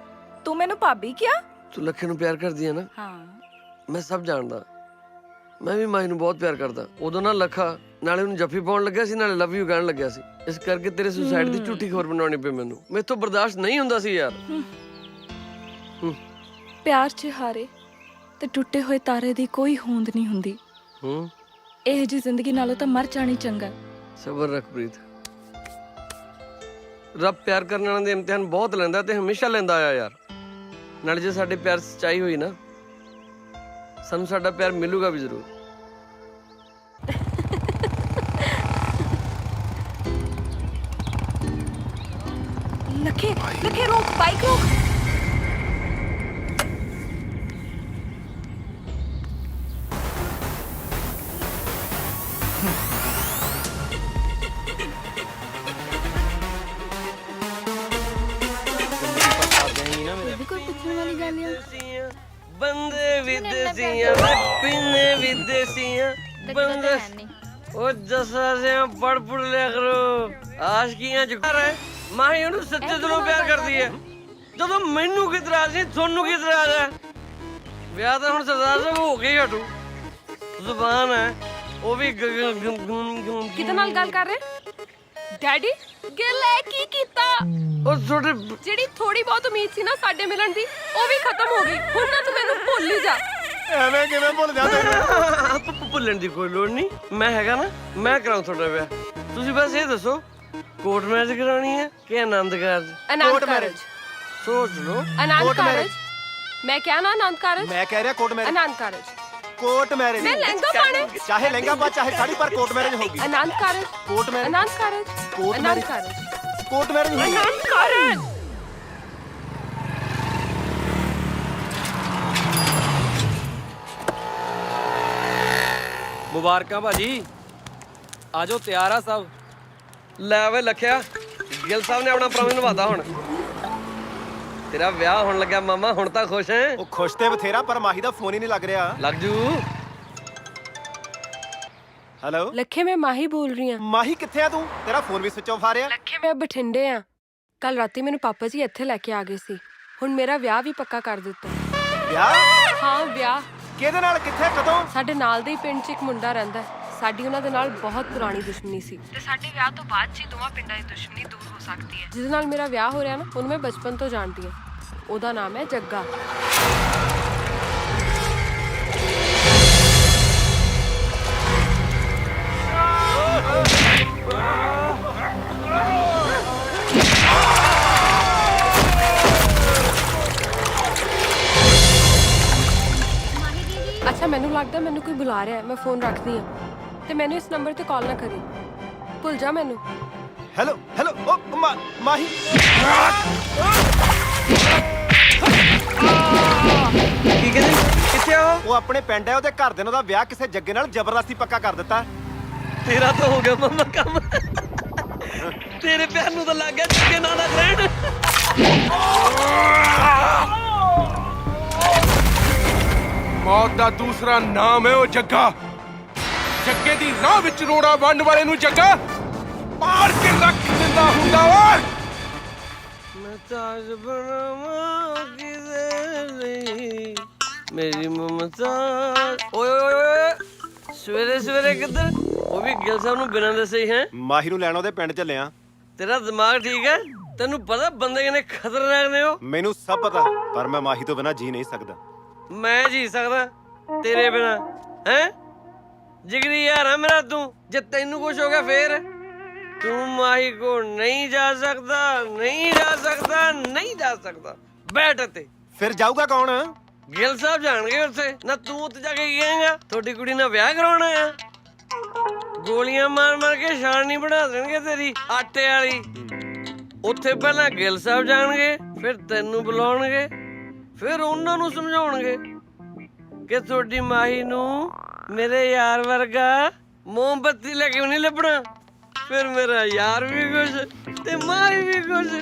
ਤੂੰ ਮੈਨੂੰ ਭਾਬੀ ਕਿਹਾ? ਤੂੰ ਲੱਖੇ ਨੂੰ ਪਿਆਰ ਕਰਦੀ ਆ ਨਾ? ਹਾਂ। ਮੈਂ ਸਭ ਜਾਣਦਾ। ਮੈਂ ਵੀ ਮਾਈ ਨੂੰ ਬਹੁਤ ਪਿਆਰ ਕਰਦਾ। ਉਦੋਂ ਨਾ ਲੱਖਾ ਨਾਲੇ ਉਹਨੂੰ ਜੱਫੀ ਪਾਉਣ ਲੱਗਿਆ ਸੀ, ਨਾਲੇ ਲਵ ਯੂ ਕਹਿਣ ਲੱਗਿਆ ਸੀ। ਇਸ ਕਰਕੇ ਤੇਰੇ ਸੁਸਾਈਡ ਦੀ ਝੂਠੀ ਖਬਰ ਬਣਾਉਣੀ ਪਈ ਮੈਨੂੰ। ਮੈਥੋਂ ਬਰਦਾਸ਼ਤ ਨਹੀਂ ਹੁੰਦਾ ਸੀ ਯਾਰ। ਪਿਆਰ 'ਚ ਹਾਰੇ ਤੇ ਟੁੱਟੇ ਹੋਏ ਤਾਰੇ ਦੀ ਕੋਈ ਹੋਂਦ ਨਹੀਂ ਹੁੰਦੀ। ਇਹ ਜੀ ਜ਼ਿੰਦਗੀ ਨਾਲੋਂ ਤਾਂ ਮਰ ਜਾਣੀ ਚੰਗਾ। ਸਬਰ ਰੱਖ ਪ੍ਰੀਤ। ਰੱਬ ਪਿਆਰ ਕਰਨ ਵਾਲਿਆਂ ਦੇ ਇਮਤਿਹਾਨ ਬਹੁਤ ਲੈਂਦਾ ਤੇ ਹਮੇਸ਼ਾ ਲੈਂਦਾ ਆਇਆ ਯਾਰ। ਨਾਲ ਜੇ ਸਾਡੇ ਪਿਆਰ ਸੱਚਾਈ ਹੋਈ ਨਾ, ਸਾਨੂੰ ਸਾਡਾ ਪਿਆਰ ਮਿਲੂਗਾ ਵੀ ਜ਼ਰੂਰ। ਲੱਖੇ, ਲੱਖੇ ਰੋਕ, ਬਾਈਕ ਰੋਕ। ਬੰਦੇ ਵਿਦੇਸੀਆਂ, ਪੀਨੇ ਵਿਦੇਸੀਆਂ, ਬੰਦੇ ਉਹ ਜਸਾ ਸੇ ਪੜ ਪੜ ਲਿਆ ਕਰੋ। ਆਸ਼ਕੀਆਂ ਚ ਕਰ ਹੈ ਮਾਹੀ ਉਹਨੂੰ ਸੱਚੇ ਦਿਲੋਂ ਪਿਆਰ ਕਰਦੀ ਹੈ। ਜਦੋਂ ਮੈਨੂੰ ਕੀ ਇਤਰਾਜ਼ ਨਹੀਂ, ਤੁਹਾਨੂੰ ਕੀ ਇਤਰਾਜ਼ ਹੈ? ਵਿਆਹ ਤਾਂ ਹੁਣ ਸਰਦਾਰ ਸਾਹਿਬ ਹੋ ਕੇ ਹੀ ਹਟੂ। ਜ਼ੁਬਾਨ ਹੈ ਉਹ ਵੀ ਕਿਹਦੇ ਨਾਲ ਗੱਲ ਕਰ ਰਹੇ? ਡੈਡੀ? ਗਿਲ ਐ ਕੀ ਕੀਤਾ? ਉਹ ਛੋਟੇ ਜਿਹੜੀ ਥੋੜੀ ਬਹੁਤ ਉਮੀਦ ਸੀ ਨਾ ਸਾਡੇ ਮਿਲਣ ਦੀ, ਉਹ ਵੀ ਖਤਮ ਹੋ ਗਈ। ਹੁਣ ਨਾ ਤੂੰ ਮੈਨੂੰ ਭੁੱਲ ਹੀ ਜਾ। ਐਵੇਂ ਕਿਵੇਂ ਭੁੱਲ ਜਾ ਤੈਨੂੰ? ਭੁੱਲਣ ਦੀ ਕੋਈ ਲੋੜ ਨਹੀਂ। ਮੈਂ ਹੈਗਾ ਨਾ, ਮੈਂ ਕਰਾਉਂ ਤੁਹਾਡਾ ਵਿਆਹ। ਤੁਸੀਂ ਬਸ ਇਹ ਦੱਸੋ, ਕੋਰਟ ਮੈਰਿਜ ਕਰਾਉਣੀ ਹੈ ਕਿ ਆਨੰਦ ਕਾਰਜ? ਆਨੰਦ ਕਾਰਜ। ਸੋਚ ਲਓ। ਆਨੰਦ ਕਾਰਜ। ਮੈਂ ਕਿਹਾ ਨਾ ਆਨੰਦ ਕਾਰਜ। ਮੈਂ ਕਹਿ ਰਿਹਾ court marriage. Anand Karaj. Court marriage. ਮੈਂ ਲਹਿੰਗਾ ਪਾਣਾ। ਚਾਹੇ ਲਹਿੰਗਾ ਪਾ ਚਾਹੇ ਸਾੜੀ, ਪਰ ਕੋਰਟ ਮੈਰਿਜ ਹੋਗੀ। Anand Karaj. Court marriage. Anand Karaj. Court Anand marriage. Karaj. Court marriage ਹੋਗੀ। ਆਨੰਦ ਕਾਰਜ। ਮੁਬਾਰਕਾਂ ਭਾਜੀ। ਆਜੋ, ਤਿਆਰ ਆ ਸਭ। ਲੈ ਵੇ ਲਖਿਆ, ਗਿੱਲ ਸਾਹਿਬ ਨੇ ਆਪਣਾ ਪ੍ਰੋਮਿਸ ਨਿਭਾਤਾ। ਹੁਣ ਤੇਰਾ ਵਿਆਹ ਹੋਣ ਲੱਗਾ ਮਾਮਾ। ਹੁਣ ਤਾਂ ਖੁਸ਼ ਹੈ? ਉਹ ਖੁਸ਼ ਤੇ ਬਥੇਰਾ, ਪਰ ਮਾਹੀ ਦਾ ਫੋਨ ਹੀ ਨਹੀਂ ਲੱਗ ਰਿਹਾ। ਲੱਗ ਜੂ। ਹੈਲੋ ਲੱਖੇ, ਮੈਂ ਮਾਹੀ ਬੋਲ ਰਹੀ ਹਾਂ। ਮਾਹੀ ਕਿੱਥੇ ਆ ਤੂੰ? ਤੇਰਾ ਫੋਨ ਵੀ ਸਵਿਚ ਆਫ ਆ ਰਿਹਾ। ਲੱਖੇ, ਮੈਂ ਬਠਿੰਡੇ ਆ। ਕੱਲ ਰਾਤੀ ਮੈਨੂੰ ਪਾਪਾ ਜੀ ਇੱਥੇ ਲੈ ਕੇ ਆ ਗਏ ਸੀ। ਹੁਣ ਮੇਰਾ ਵਿਆਹ ਵੀ ਪੱਕਾ ਕਰ ਦਿੱਤਾ। ਵਿਆਹ? ਹਾਂ, ਵਿਆਹ। ਕਿਹਦੇ ਨਾਲ, ਕਿੱਥੇ, ਕਦੋਂ? ਸਾਡੇ ਨਾਲ ਦੇ ਹੀ ਪਿੰਡ 'ਚ ਇੱਕ ਮੁੰਡਾ ਰਹਿੰਦਾ ਹੈ। ਸਾਡੀ ਉਹਨਾਂ ਦੇ ਨਾਲ ਬਹੁਤ ਪੁਰਾਣੀ ਦੁਸ਼ਮਣੀ ਸੀ ਤੇ ਸਾਡੇ ਵਿਆਹ ਤੋਂ ਬਾਅਦ 'ਚ ਦੋਵਾਂ ਪਿੰਡਾਂ ਦੀ ਦੁਸ਼ਮਣੀ ਦੂਰ ਹੋ ਸਕਦੀ ਹੈ। ਜਿਹਦੇ ਨਾਲ ਮੇਰਾ ਵਿਆਹ ਹੋ ਰਿਹਾ ਨਾ, ਉਹਨੂੰ ਮੈਂ ਬਚਪਨ ਤੋਂ ਜਾਣਦੀ ਹਾਂ। ਉਹਦਾ ਨਾਮ ਹੈ ਜੱਗਾ। ਅੱਛਾ, ਮੈਨੂੰ ਲੱਗਦਾ ਮੈਨੂੰ ਕੋਈ ਬੁਲਾ ਰਿਹਾ ਹੈ। ਮੈਂ ਫੋਨ ਰੱਖਦੀ ਹਾਂ ਤੇ ਮੈਨੂੰ ਇਸ ਨੰਬਰ ਤੇ ਕਾਲ ਨਾ ਕਰੀ। ਭੁੱਲ ਜਾ ਮੈਨੂੰ। ਹੈਲੋ ਹੈਲੋ, ਉਹ ਮਾਹੀ। ਕੀ ਕਹਿੰਦੇ? ਕਿੱਥੇ ਆ ਉਹ? ਉਹ ਆਪਣੇ ਪਿੰਡ ਹੈ, ਉਹਦੇ ਘਰ ਦੇ ਨੇ ਉਹਦਾ ਵਿਆਹ ਕਿਸੇ ਜੱਗੇ ਨਾਲ ਜ਼ਬਰਦਸਤੀ ਪੱਕਾ ਕਰ ਦਿੱਤਾ। ਤੇਰਾ ਤਾਂ ਹੋ ਗਿਆ ਮਾਮਾ ਕੰਮ। ਤੇਰੇ ਪਿਆਰ ਨੂੰ ਤਾਂ ਲੱਗ ਗਿਆ ਜੱਗੇ ਨਾਲ ਦਾ ਗ੍ਰੈਂਡ। ਮੌਤ ਦਾ ਦੂਸਰਾ ਨਾਮ ਹੈ ਉਹ ਜੱਗਾ। ਜੱਗੇ ਦੀ ਰਾਹ ਵਿੱਚ ਰੋੜਾ ਵੰਡ ਵਾਲੇ ਨੂੰ ਜੱਗਾ ਪਾੜ ਕੇ ਰੱਖ ਦਿੰਦਾ ਹੁੰਦਾ ਵਾ। ਮੈਂ ਤਾਜ ਬਣਾਵਾਂ ਕਿਦੇ ਲਈ ਮੇਰੀ ਮਮਤਾ। ਓਏ ਓਏ ਓਏ ਸਵੇਰੇ ਸਵੇਰੇ ਕਿੱਧਰ? ਉਹ ਵੀ ਗਿੱਲ ਸਾਹਿਬ ਨੂੰ ਬਿਨਾਂ ਦੱਸੇ ਹੀ ਹੈ। ਮਾਹੀ ਨੂੰ ਲੈਣ ਉਹਦੇ ਪਿੰਡ ਚੱਲਿਆ। ਤੇਰਾ ਦਿਮਾਗ ਠੀਕ ਹੈ? ਤੈਨੂੰ ਪਤਾ ਬੰਦੇ ਕਿੰਨੇ ਖਤਰਨਾਕ ਨੇ ਉਹ। ਮੈਨੂੰ ਸਭ ਪਤਾ, ਪਰ ਮੈਂ ਮਾਹੀ ਤੋਂ ਬਿਨਾਂ ਜੀ ਨਹੀਂ ਸਕਦਾ। ਮੈਂ ਜੀ ਸਕਦਾ ਤੇਰੇ ਬਿਨਾਂ ਹੈ? ਜਿਗਰੀ ਯਾਰ ਆ ਮੇਰਾ ਤੂੰ। ਜੇ ਤੈਨੂੰ ਕੁਝ ਹੋ ਗਿਆ ਫੇਰ ਤੂੰ ਮਾਹੀ ਕੋ ਨਹੀਂ ਜਾ ਸਕਦਾ, ਨਹੀਂ ਜਾ ਸਕਦਾ, ਨਹੀਂ ਜਾ ਸਕਦਾ। ਬੈਠ ਤੇ। ਫਿਰ ਜਾਊਗਾ ਕੌਣ? ਗਿੱਲ ਸਾਹਿਬ ਜਾਣਗੇ ਉੱਥੇ ਨਾ। ਤੂੰ ਉੱਥੇ ਜਾ ਕੇ ਕੀ ਕਹੇਂਗਾ? ਤੁਹਾਡੀ ਕੁੜੀ ਨਾਲ ਵਿਆਹ ਕਰਾਉਣਾ ਆ? ਗੋਲੀਆਂ ਮਾਰ ਮਾਰ ਕੇ ਛਾਣਨੀ ਬਣਾ ਦੇਣਗੇ ਤੇਰੀ ਆਟੇ ਵਾਲੀ। ਉੱਥੇ ਪਹਿਲਾਂ ਗਿੱਲ ਸਾਹਿਬ ਜਾਣਗੇ, ਫਿਰ ਤੈਨੂੰ ਬੁਲਾਉਣਗੇ, ਫਿਰ ਉਹਨਾਂ ਨੂੰ ਸਮਝਾਉਣਗੇ ਕਿ ਤੁਹਾਡੀ ਮਾਹੀ ਨੂੰ ਮੇਰੇ ਯਾਰ ਵਰਗਾ ਮੋਮਬੱਤੀ ਲੈ ਕੇ ਨਹੀਂ ਲੱਭਣਾ। ਫਿਰ ਮੇਰਾ ਯਾਰ ਵੀ ਖੁਸ਼ ਤੇ ਮਾਹੀ ਵੀ ਖੁਸ਼।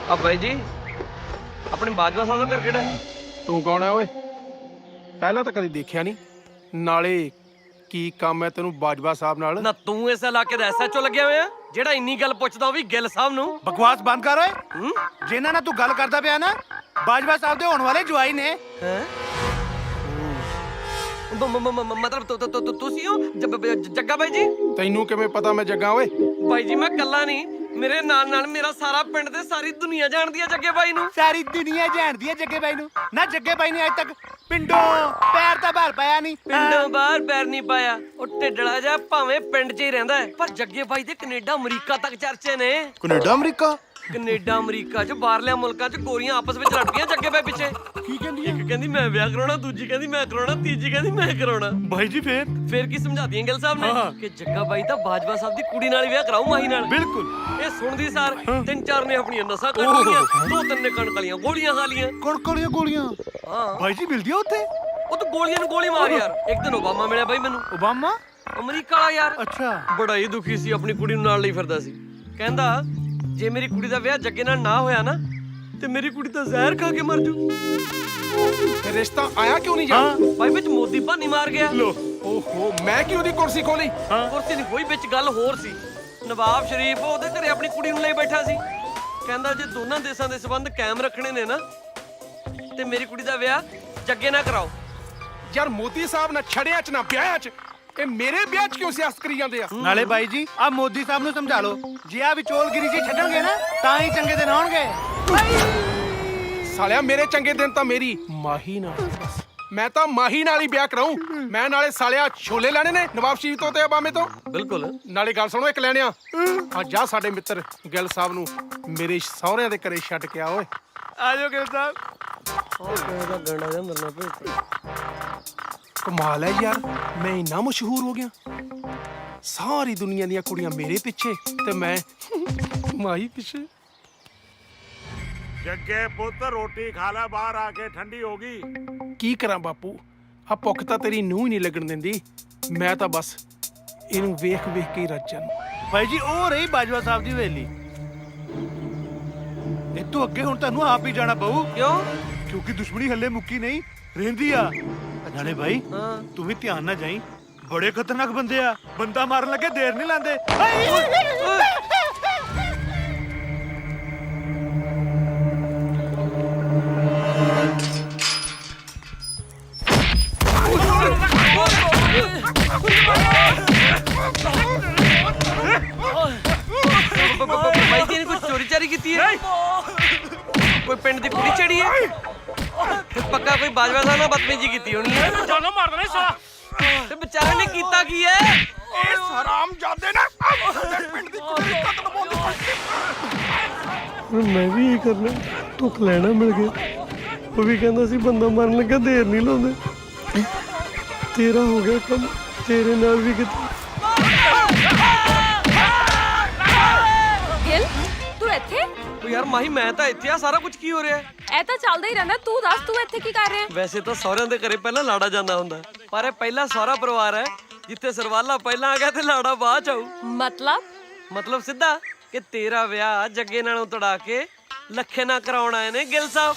ਆ ਬਾਈ ਜੀ ਆਪਣੇ ਬਾਜਵਾ ਸਾਹਿਬ ਦਾ ਘਰ ਕਿਹੜਾ ਹੈ? ਤੂੰ ਕੌਣ ਹੈ ਓਏ? ਪਹਿਲਾਂ ਤਾਂ ਕਦੀ ਦੇਖਿਆ ਨਹੀਂ। ਨਾਲੇ ਕੀ ਕੰਮ ਹੈ ਤੈਨੂੰ ਬਾਜਵਾ ਸਾਹਿਬ ਨਾਲ? ਨਾ ਤੂੰ ਇਸ ਇਲਾਕੇ ਦਾ ਐਸਐਚਓ ਲੱਗਿਆ ਹੋਇਆ ਜਿਹੜਾ ਇੰਨੀ ਗੱਲ ਪੁੱਛਦਾ ਉਹ ਵੀ ਗਿੱਲ ਸਾਹਿਬ ਨੂੰ। ਬਕਵਾਸ ਬੰਦ ਕਰ ਓਏ। ਜਿਨ੍ਹਾਂ ਨਾਲ ਤੂੰ ਗੱਲ ਕਰਦਾ ਪਿਆ ਨਾ, ਬਾਜਵਾ ਸਾਹਿਬ ਦੇ ਹੋਣ ਵਾਲੇ ਜਵਾਈ ਨੇ। ਹੈ ਮਤਲਬ ਤੁਸੀਂ ਹੋ ਜੱਗਾ ਬਾਈ ਜੀ? ਤੈਨੂੰ ਕਿਵੇਂ ਪਤਾ ਮੈਂ ਜੱਗਾ ਓਏ? ਬਾਈ ਜੀ ਮੈਂ ਕੱਲਾ ਨਹੀਂ, ਮੇਰੇ ਨਾਲ ਨਾਲ ਮੇਰਾ ਸਾਰਾ ਪਿੰਡ ਤੇ ਸਾਰੀ ਦੁਨੀਆ ਜਾਣਦੀ ਹੈ ਜੱਗੇ ਬਾਈ ਨੂੰ। ਸਾਰੀ ਦੁਨੀਆ ਜਾਣਦੀ ਹੈ ਜੱਗੇ ਬਾਈ ਨੂੰ। ਨਾ ਜੱਗੇ ਬਾਈ ਨੇ ਅੱਜ ਤੱਕ ਪਿੰਡੋਂ ਪੈਰ ਤਾਂ ਬਾਹਰ ਪਾਇਆ ਨਹੀਂ। ਪਿੰਡੋਂ ਬਾਹਰ ਪੈਰ ਨਹੀਂ ਪਾਇਆ। ਉਹ ਢਿੱਡਲਾ ਜਾ ਭਾਵੇਂ ਪਿੰਡ 'ਚ ਹੀ ਰਹਿੰਦਾ ਹੈ, ਪਰ ਜੱਗੇ ਬਾਈ ਦੇ ਕੈਨੇਡਾ ਅਮਰੀਕਾ ਤੱਕ ਚਰਚੇ ਨੇ। Canada America? ਕੈਨੇਡਾ ਅਮਰੀਕਾ 'ਚ ਬਾਹਰਲੇ ਮੁਲਕਾਂ 'ਚ ਗੋਰੀਆਂ ਆਪਸ ਵਿੱਚ ਲੜਦੀਆਂ ਜੱਗੇ ਬਾਈ ਪਿੱਛੇ। ਕੀ ਕਹਿੰਦੀ ਇੱਕ ਕਹਿੰਦੀ ਮੈਂ ਵਿਆਹ ਕਰਾਉਣਾ, ਦੂਜੀ ਕਹਿੰਦੀ ਮੈਂ ਕਰਾਉਣਾ, ਤੀਜੀ ਕਹਿੰਦੀ ਮੈਂ ਕਰਾਉਣਾ। ਬਾਈ ਜੀ ਫੇਰ ਕੀ ਸਮਝਾਦੀਆਂ ਗਿੱਲ ਸਾਹਿਬ ਨੇ ਕਿ ਜੱਗਾ ਬਾਈ ਤਾਂ ਬਾਜਵਾ ਸਾਹਿਬ ਦੀ ਕੁੜੀ ਨਾਲ ਹੀ ਵਿਆਹ ਕਰਾਉ ਮਾਹੀ ਨਾਲ। ਬਿਲਕੁਲ। ਇਹ ਸੁਣਦੀ ਸਾਰ ਤਿੰਨ ਚਾਰ ਨੇ ਆਪਣੀਆਂ ਨਸਾਂ ਕੱਢ ਲਈਆਂ, ਦੋ ਤਿੰਨ ਨੇ ਕਣਕ ਵਾਲੀਆਂ ਗੋਲੀਆਂ ਖਾ ਲੀਆਂ। ਕਣਕਲੀਆਂ ਗੋਲੀਆਂ? ਹਾਂ ਬਾਈ ਜੀ ਮਿਲਦੀ ਆ ਉੱਥੇ? ਉਹ ਤਾਂ ਗੋਲੀਆਂ ਨੂੰ ਗੋਲੀ ਮਾਰ ਯਾਰ। ਇੱਕ ਦਿਨ ਓਬਾਮਾ ਮਿਲਿਆ ਬਾਈ ਮੈਨੂੰ। ਓਬਾਮਾ? ਅਮਰੀਕਾ ਵਾਲਾ ਯਾਰ। ਅੱਛਾ। ਬੜਾ ਹੀ ਦੁਖੀ ਸੀ, ਆਪਣੀ ਕੁੜੀ ਨੂੰ ਨਾਲ ਲਈ ਫਿਰਦਾ ਸੀ। ਕਹਿੰਦਾ ਜੇ ਮੇਰੀ ਕੁੜੀ ਦਾ ਵਿਆਹ ਜੱਗੇ ਨਾਲ ਨਾ ਹੋਇਆ ਨਾ ਤੇ ਮੇਰੀ ਕੁੜੀ ਤਾਂ ਜ਼ਹਿਰ ਖਾ ਕੇ ਮਰ ਜੂ। ਰਿਸ਼ਤਾ ਆਇਆ ਕਿਉਂ ਨਹੀਂ ਜਾ? ਬਾਈ ਵਿੱਚ ਮੋਦੀ ਭਾਨੀ ਮਾਰ ਗਿਆ। ਓਹੋ ਮੈਂ ਕੀ ਉਹਦੀ ਕੁਰਸੀ ਖੋਲੀ? ਕੁਰਸੀ ਨਹੀਂ ਕੋਈ, ਵਿੱਚ ਗੱਲ ਹੋਰ ਸੀ। ਨਵਾਬ ਸ਼ਰੀਫ ਉਹਦੇ ਘਰੇ ਆਪਣੀ ਕੁੜੀ ਨੂੰ ਲਈ ਬੈਠਾ ਸੀ। ਕਹਿੰਦਾ ਜੇ ਦੋਨਾਂ ਦੇਸ਼ਾਂ ਦੇ ਸੰਬੰਧ ਕਾਇਮ ਰੱਖਣੇ ਨੇ ਨਾ ਤੇ ਮੇਰੀ ਕੁੜੀ ਦਾ ਵਿਆਹ ਜੱਗੇ ਨਾਲ ਕਰਾਓ। ਯਾਰ ਮੋਦੀ ਸਾਹਿਬ ਨਾ ਛੜਿਆਂ 'ਚ ਨਾ ਵਿਆਹਾਂ 'ਚ, ਇਹ ਮੇਰੇ ਵਿਆਹ 'ਚ ਕਿਉਂ ਸਿਆਸਤ ਕਰੀ ਜਾਂਦੇ ਆ? ਨਾਲੇ ਬਾਈ ਜੀ ਆ ਮੋਦੀ ਸਾਹਿਬ ਨੂੰ ਸਮਝਾ ਲਓ, ਜੇ ਆ ਵਿਚੋਲਗਿਰੀ ਜੀ ਛੱਡਣਗੇ ਨਾ ਤਾਂ ਹੀ ਚੰਗੇ ਦਿਨ ਆਉਣਗੇ। ਸਾਲਿਆ ਮੇਰੇ ਚੰਗੇ ਦਿਨ ਤਾਂ ਮੇਰੀ ਮਾਹੀ ਨਾਲ। ਮੈਂ ਤਾਂ ਮਾਹੀ ਨਾਲ ਹੀ ਵਿਆਹ ਕਰਾਉਂ। ਮੈਂ ਨਾਲੇ ਸਾਲਿਆ ਛੋਲੇ ਲੈਣੇ ਨੇ ਨਵਾਬ ਸ਼ਰੀਫ ਤੋਂ ਤੇ ਅਬਾਮੇ ਤੋਂ। ਬਿਲਕੁਲ। ਨਾਲੇ ਗੱਲ ਸੁਣੋ ਇੱਕ ਲੈਣਿਆ। ਆ ਜਾ ਸਾਡੇ ਮਿੱਤਰ ਗਿੱਲ ਸਾਹਿਬ ਨੂੰ ਮੇਰੇ ਸਹੁਰਿਆਂ ਦੇ ਘਰੇ ਛੱਡ ਕੇ ਆ ਓਏ। ਆ ਜਾਓ ਗਿੱਲ ਸਾਹਿਬ। ਉਹਦਾ ਗੰਡਾ ਜਾਂ ਮਰਨਾ ਪਿਆ। ਕਮਾਲ ਹੈ ਯਾਰ, ਮੈਂ ਇੰਨਾ ਮਸ਼ਹੂਰ ਹੋ ਗਿਆ। ਸਾਰੀ ਦੁਨੀਆ ਦੀਆਂ ਕੁੜੀਆਂ ਮੇਰੇ ਪਿੱਛੇ ਤੇ ਮੈਂ ਮਾਹੀ ਪਿੱਛੇ। ਜੱਗੇ ਪੁੱਤ ਰੋਟੀ ਖਾ ਲੈ, ਬਾਹਰ ਆ ਕੇ ਠੰਡੀ ਹੋ ਗਈ। ਕੀ ਕਰਾਂ ਬਾਪੂ, ਆ ਭੁੱਖ ਤਾਂ ਤੇਰੀ ਨੂੰਹ ਹੀ ਨਹੀਂ ਲੱਗਣ ਦਿੰਦੀ। ਮੈਂ ਤਾਂ ਬਸ ਇਹਨੂੰ ਵੇਖ ਵੇਖ ਕੇ ਹੀ ਰੱਜ ਜਾਣਾ। ਬਾਈ ਜੀ ਉਹ ਰਹੀ ਬਾਜਵਾ ਸਾਹਿਬ ਦੀ ਹਵੇਲੀ। ਇਹ ਤੋਂ ਅੱਗੇ ਹੁਣ ਤੁਹਾਨੂੰ ਆਪ ਹੀ ਜਾਣਾ ਪਊ। ਕਿਉਂ? ਕਿਉਂਕਿ ਦੁਸ਼ਮਣੀ ਹੱਲੇ ਮੁੱਕੀ ਨਹੀਂ, ਰਹਿੰਦੀ ਆ। ਨਾਲੇ ਬਾਈ ਤੂੰ ਵੀ ਧਿਆਨ ਨਾਲ ਜਾਈ, ਬੜੇ ਖਤਰਨਾਕ ਬੰਦੇ ਆ। ਬੰਦਾ ਮਾਰਨ ਲੱਗੇ ਦੇਰ ਨਹੀਂ ਲਾਂਦੇ। ਬਾਈ ਜੀ ਨੇ ਕੋਈ ਚੋਰੀ ਚਾਰੀ ਕੀਤੀ ਹੈ? ਕੋਈ ਪਿੰਡ ਦੀ ਕੁੜੀ ਚੜੀ ਹੈ? ਤੇ ਪੱਕਾ ਕੋਈ ਬਾਜਵਾ ਸਾਹਿਬ ਨਾਲ ਬਦਤਮੀਜ਼ੀ ਕੀਤੀ ਹੋਣੀ ਹੈ। ਜਾਨੋਂ ਮਾਰ ਦੇਣਾ ਸਾਲਾ। ਤੇ ਵਿਚਾਰੇ ਨੇ ਕੀਤਾ ਕੀ ਹੈ? ਇਹ ਹਰਾਮ ਜਾਦੇ ਨੇ ਪਿੰਡ ਦੀ ਕੁੜੀ ਦੀ ਇੱਜ਼ਤ ਲਵਾਉਣ ਦੀ ਕੋਸ਼ਿਸ਼ ਮੈਂ ਵੀ ਇਹ ਕਰਨਾ, ਧੁੱਖ ਲੈਣਾ ਮਿਲ ਗਿਆ। ਉਹ ਵੀ ਕਹਿੰਦਾ ਸੀ ਬੰਦਾ ਮਰਨ ਲੱਗਾ ਦੇਰ ਨਹੀਂ ਲਾਉਂਦੇ। ਤੇਰਾ ਹੋ ਗਿਆ ਕੰਮ, ਤੇਰੇ ਨਾਲ ਵੀ ਕਿਤੇ। ਗਿਲ ਤੂੰ ਇੱਥੇ? ਉਹ ਯਾਰ ਮਾਹੀ ਮੈਂ ਤਾਂ ਇੱਥੇ ਆ, ਸਾਰਾ ਕੁਝ ਕੀ ਹੋ ਰਿਹਾ ਹੈ? ਇਹ ਤਾਂ ਚੱਲਦਾ ਹੀ ਰਹਿੰਦਾ, ਤੂੰ ਦੱਸ ਤੂੰ ਇੱਥੇ ਕੀ ਕਰ ਰਿਹਾ? ਵੈਸੇ ਤਾਂ ਸਹੁਰਿਆਂ ਦੇ ਘਰੇ ਪਹਿਲਾਂ ਲਾੜਾ ਜਾਂਦਾ ਹੁੰਦਾ, ਪਰ ਇਹ ਪਹਿਲਾ ਸਹੁਰਾ ਪਰਿਵਾਰ ਹੈ ਜਿੱਥੇ ਸਰਵਾਲਾ ਪਹਿਲਾਂ ਆ ਗਿਆ ਤੇ ਲਾੜਾ ਬਾਅਦ ਚ ਆਊ। ਮਤਲਬ ਸਿੱਧਾ ਕਿ ਤੇਰਾ ਵਿਆਹ ਜੱਗੇ ਨਾਲੋਂ ਤੜਾ ਕੇ ਲੱਖੇ ਨਾਲ ਕਰਾਉਣ ਆਏ ਨੇ ਗਿੱਲ ਸਾਹਿਬ।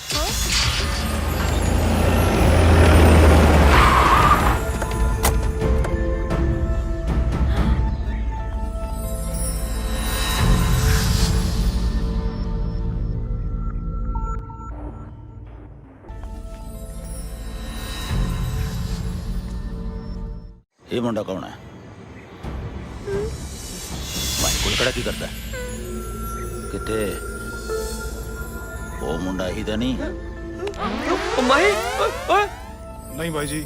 ਇਹ ਮੁੰਡਾ ਕੌਣ ਹੈ? ਮਾਈ ਕੋਲ ਖੜਾ ਕੀ ਕਰਦਾ? ਕਿਤੇ ਉਹ ਮੁੰਡਾ ਹੀ ਤਾਂ ਨਹੀਂ? ਮਾਹੀ ਨਹੀਂ ਬਾਈ ਜੀ,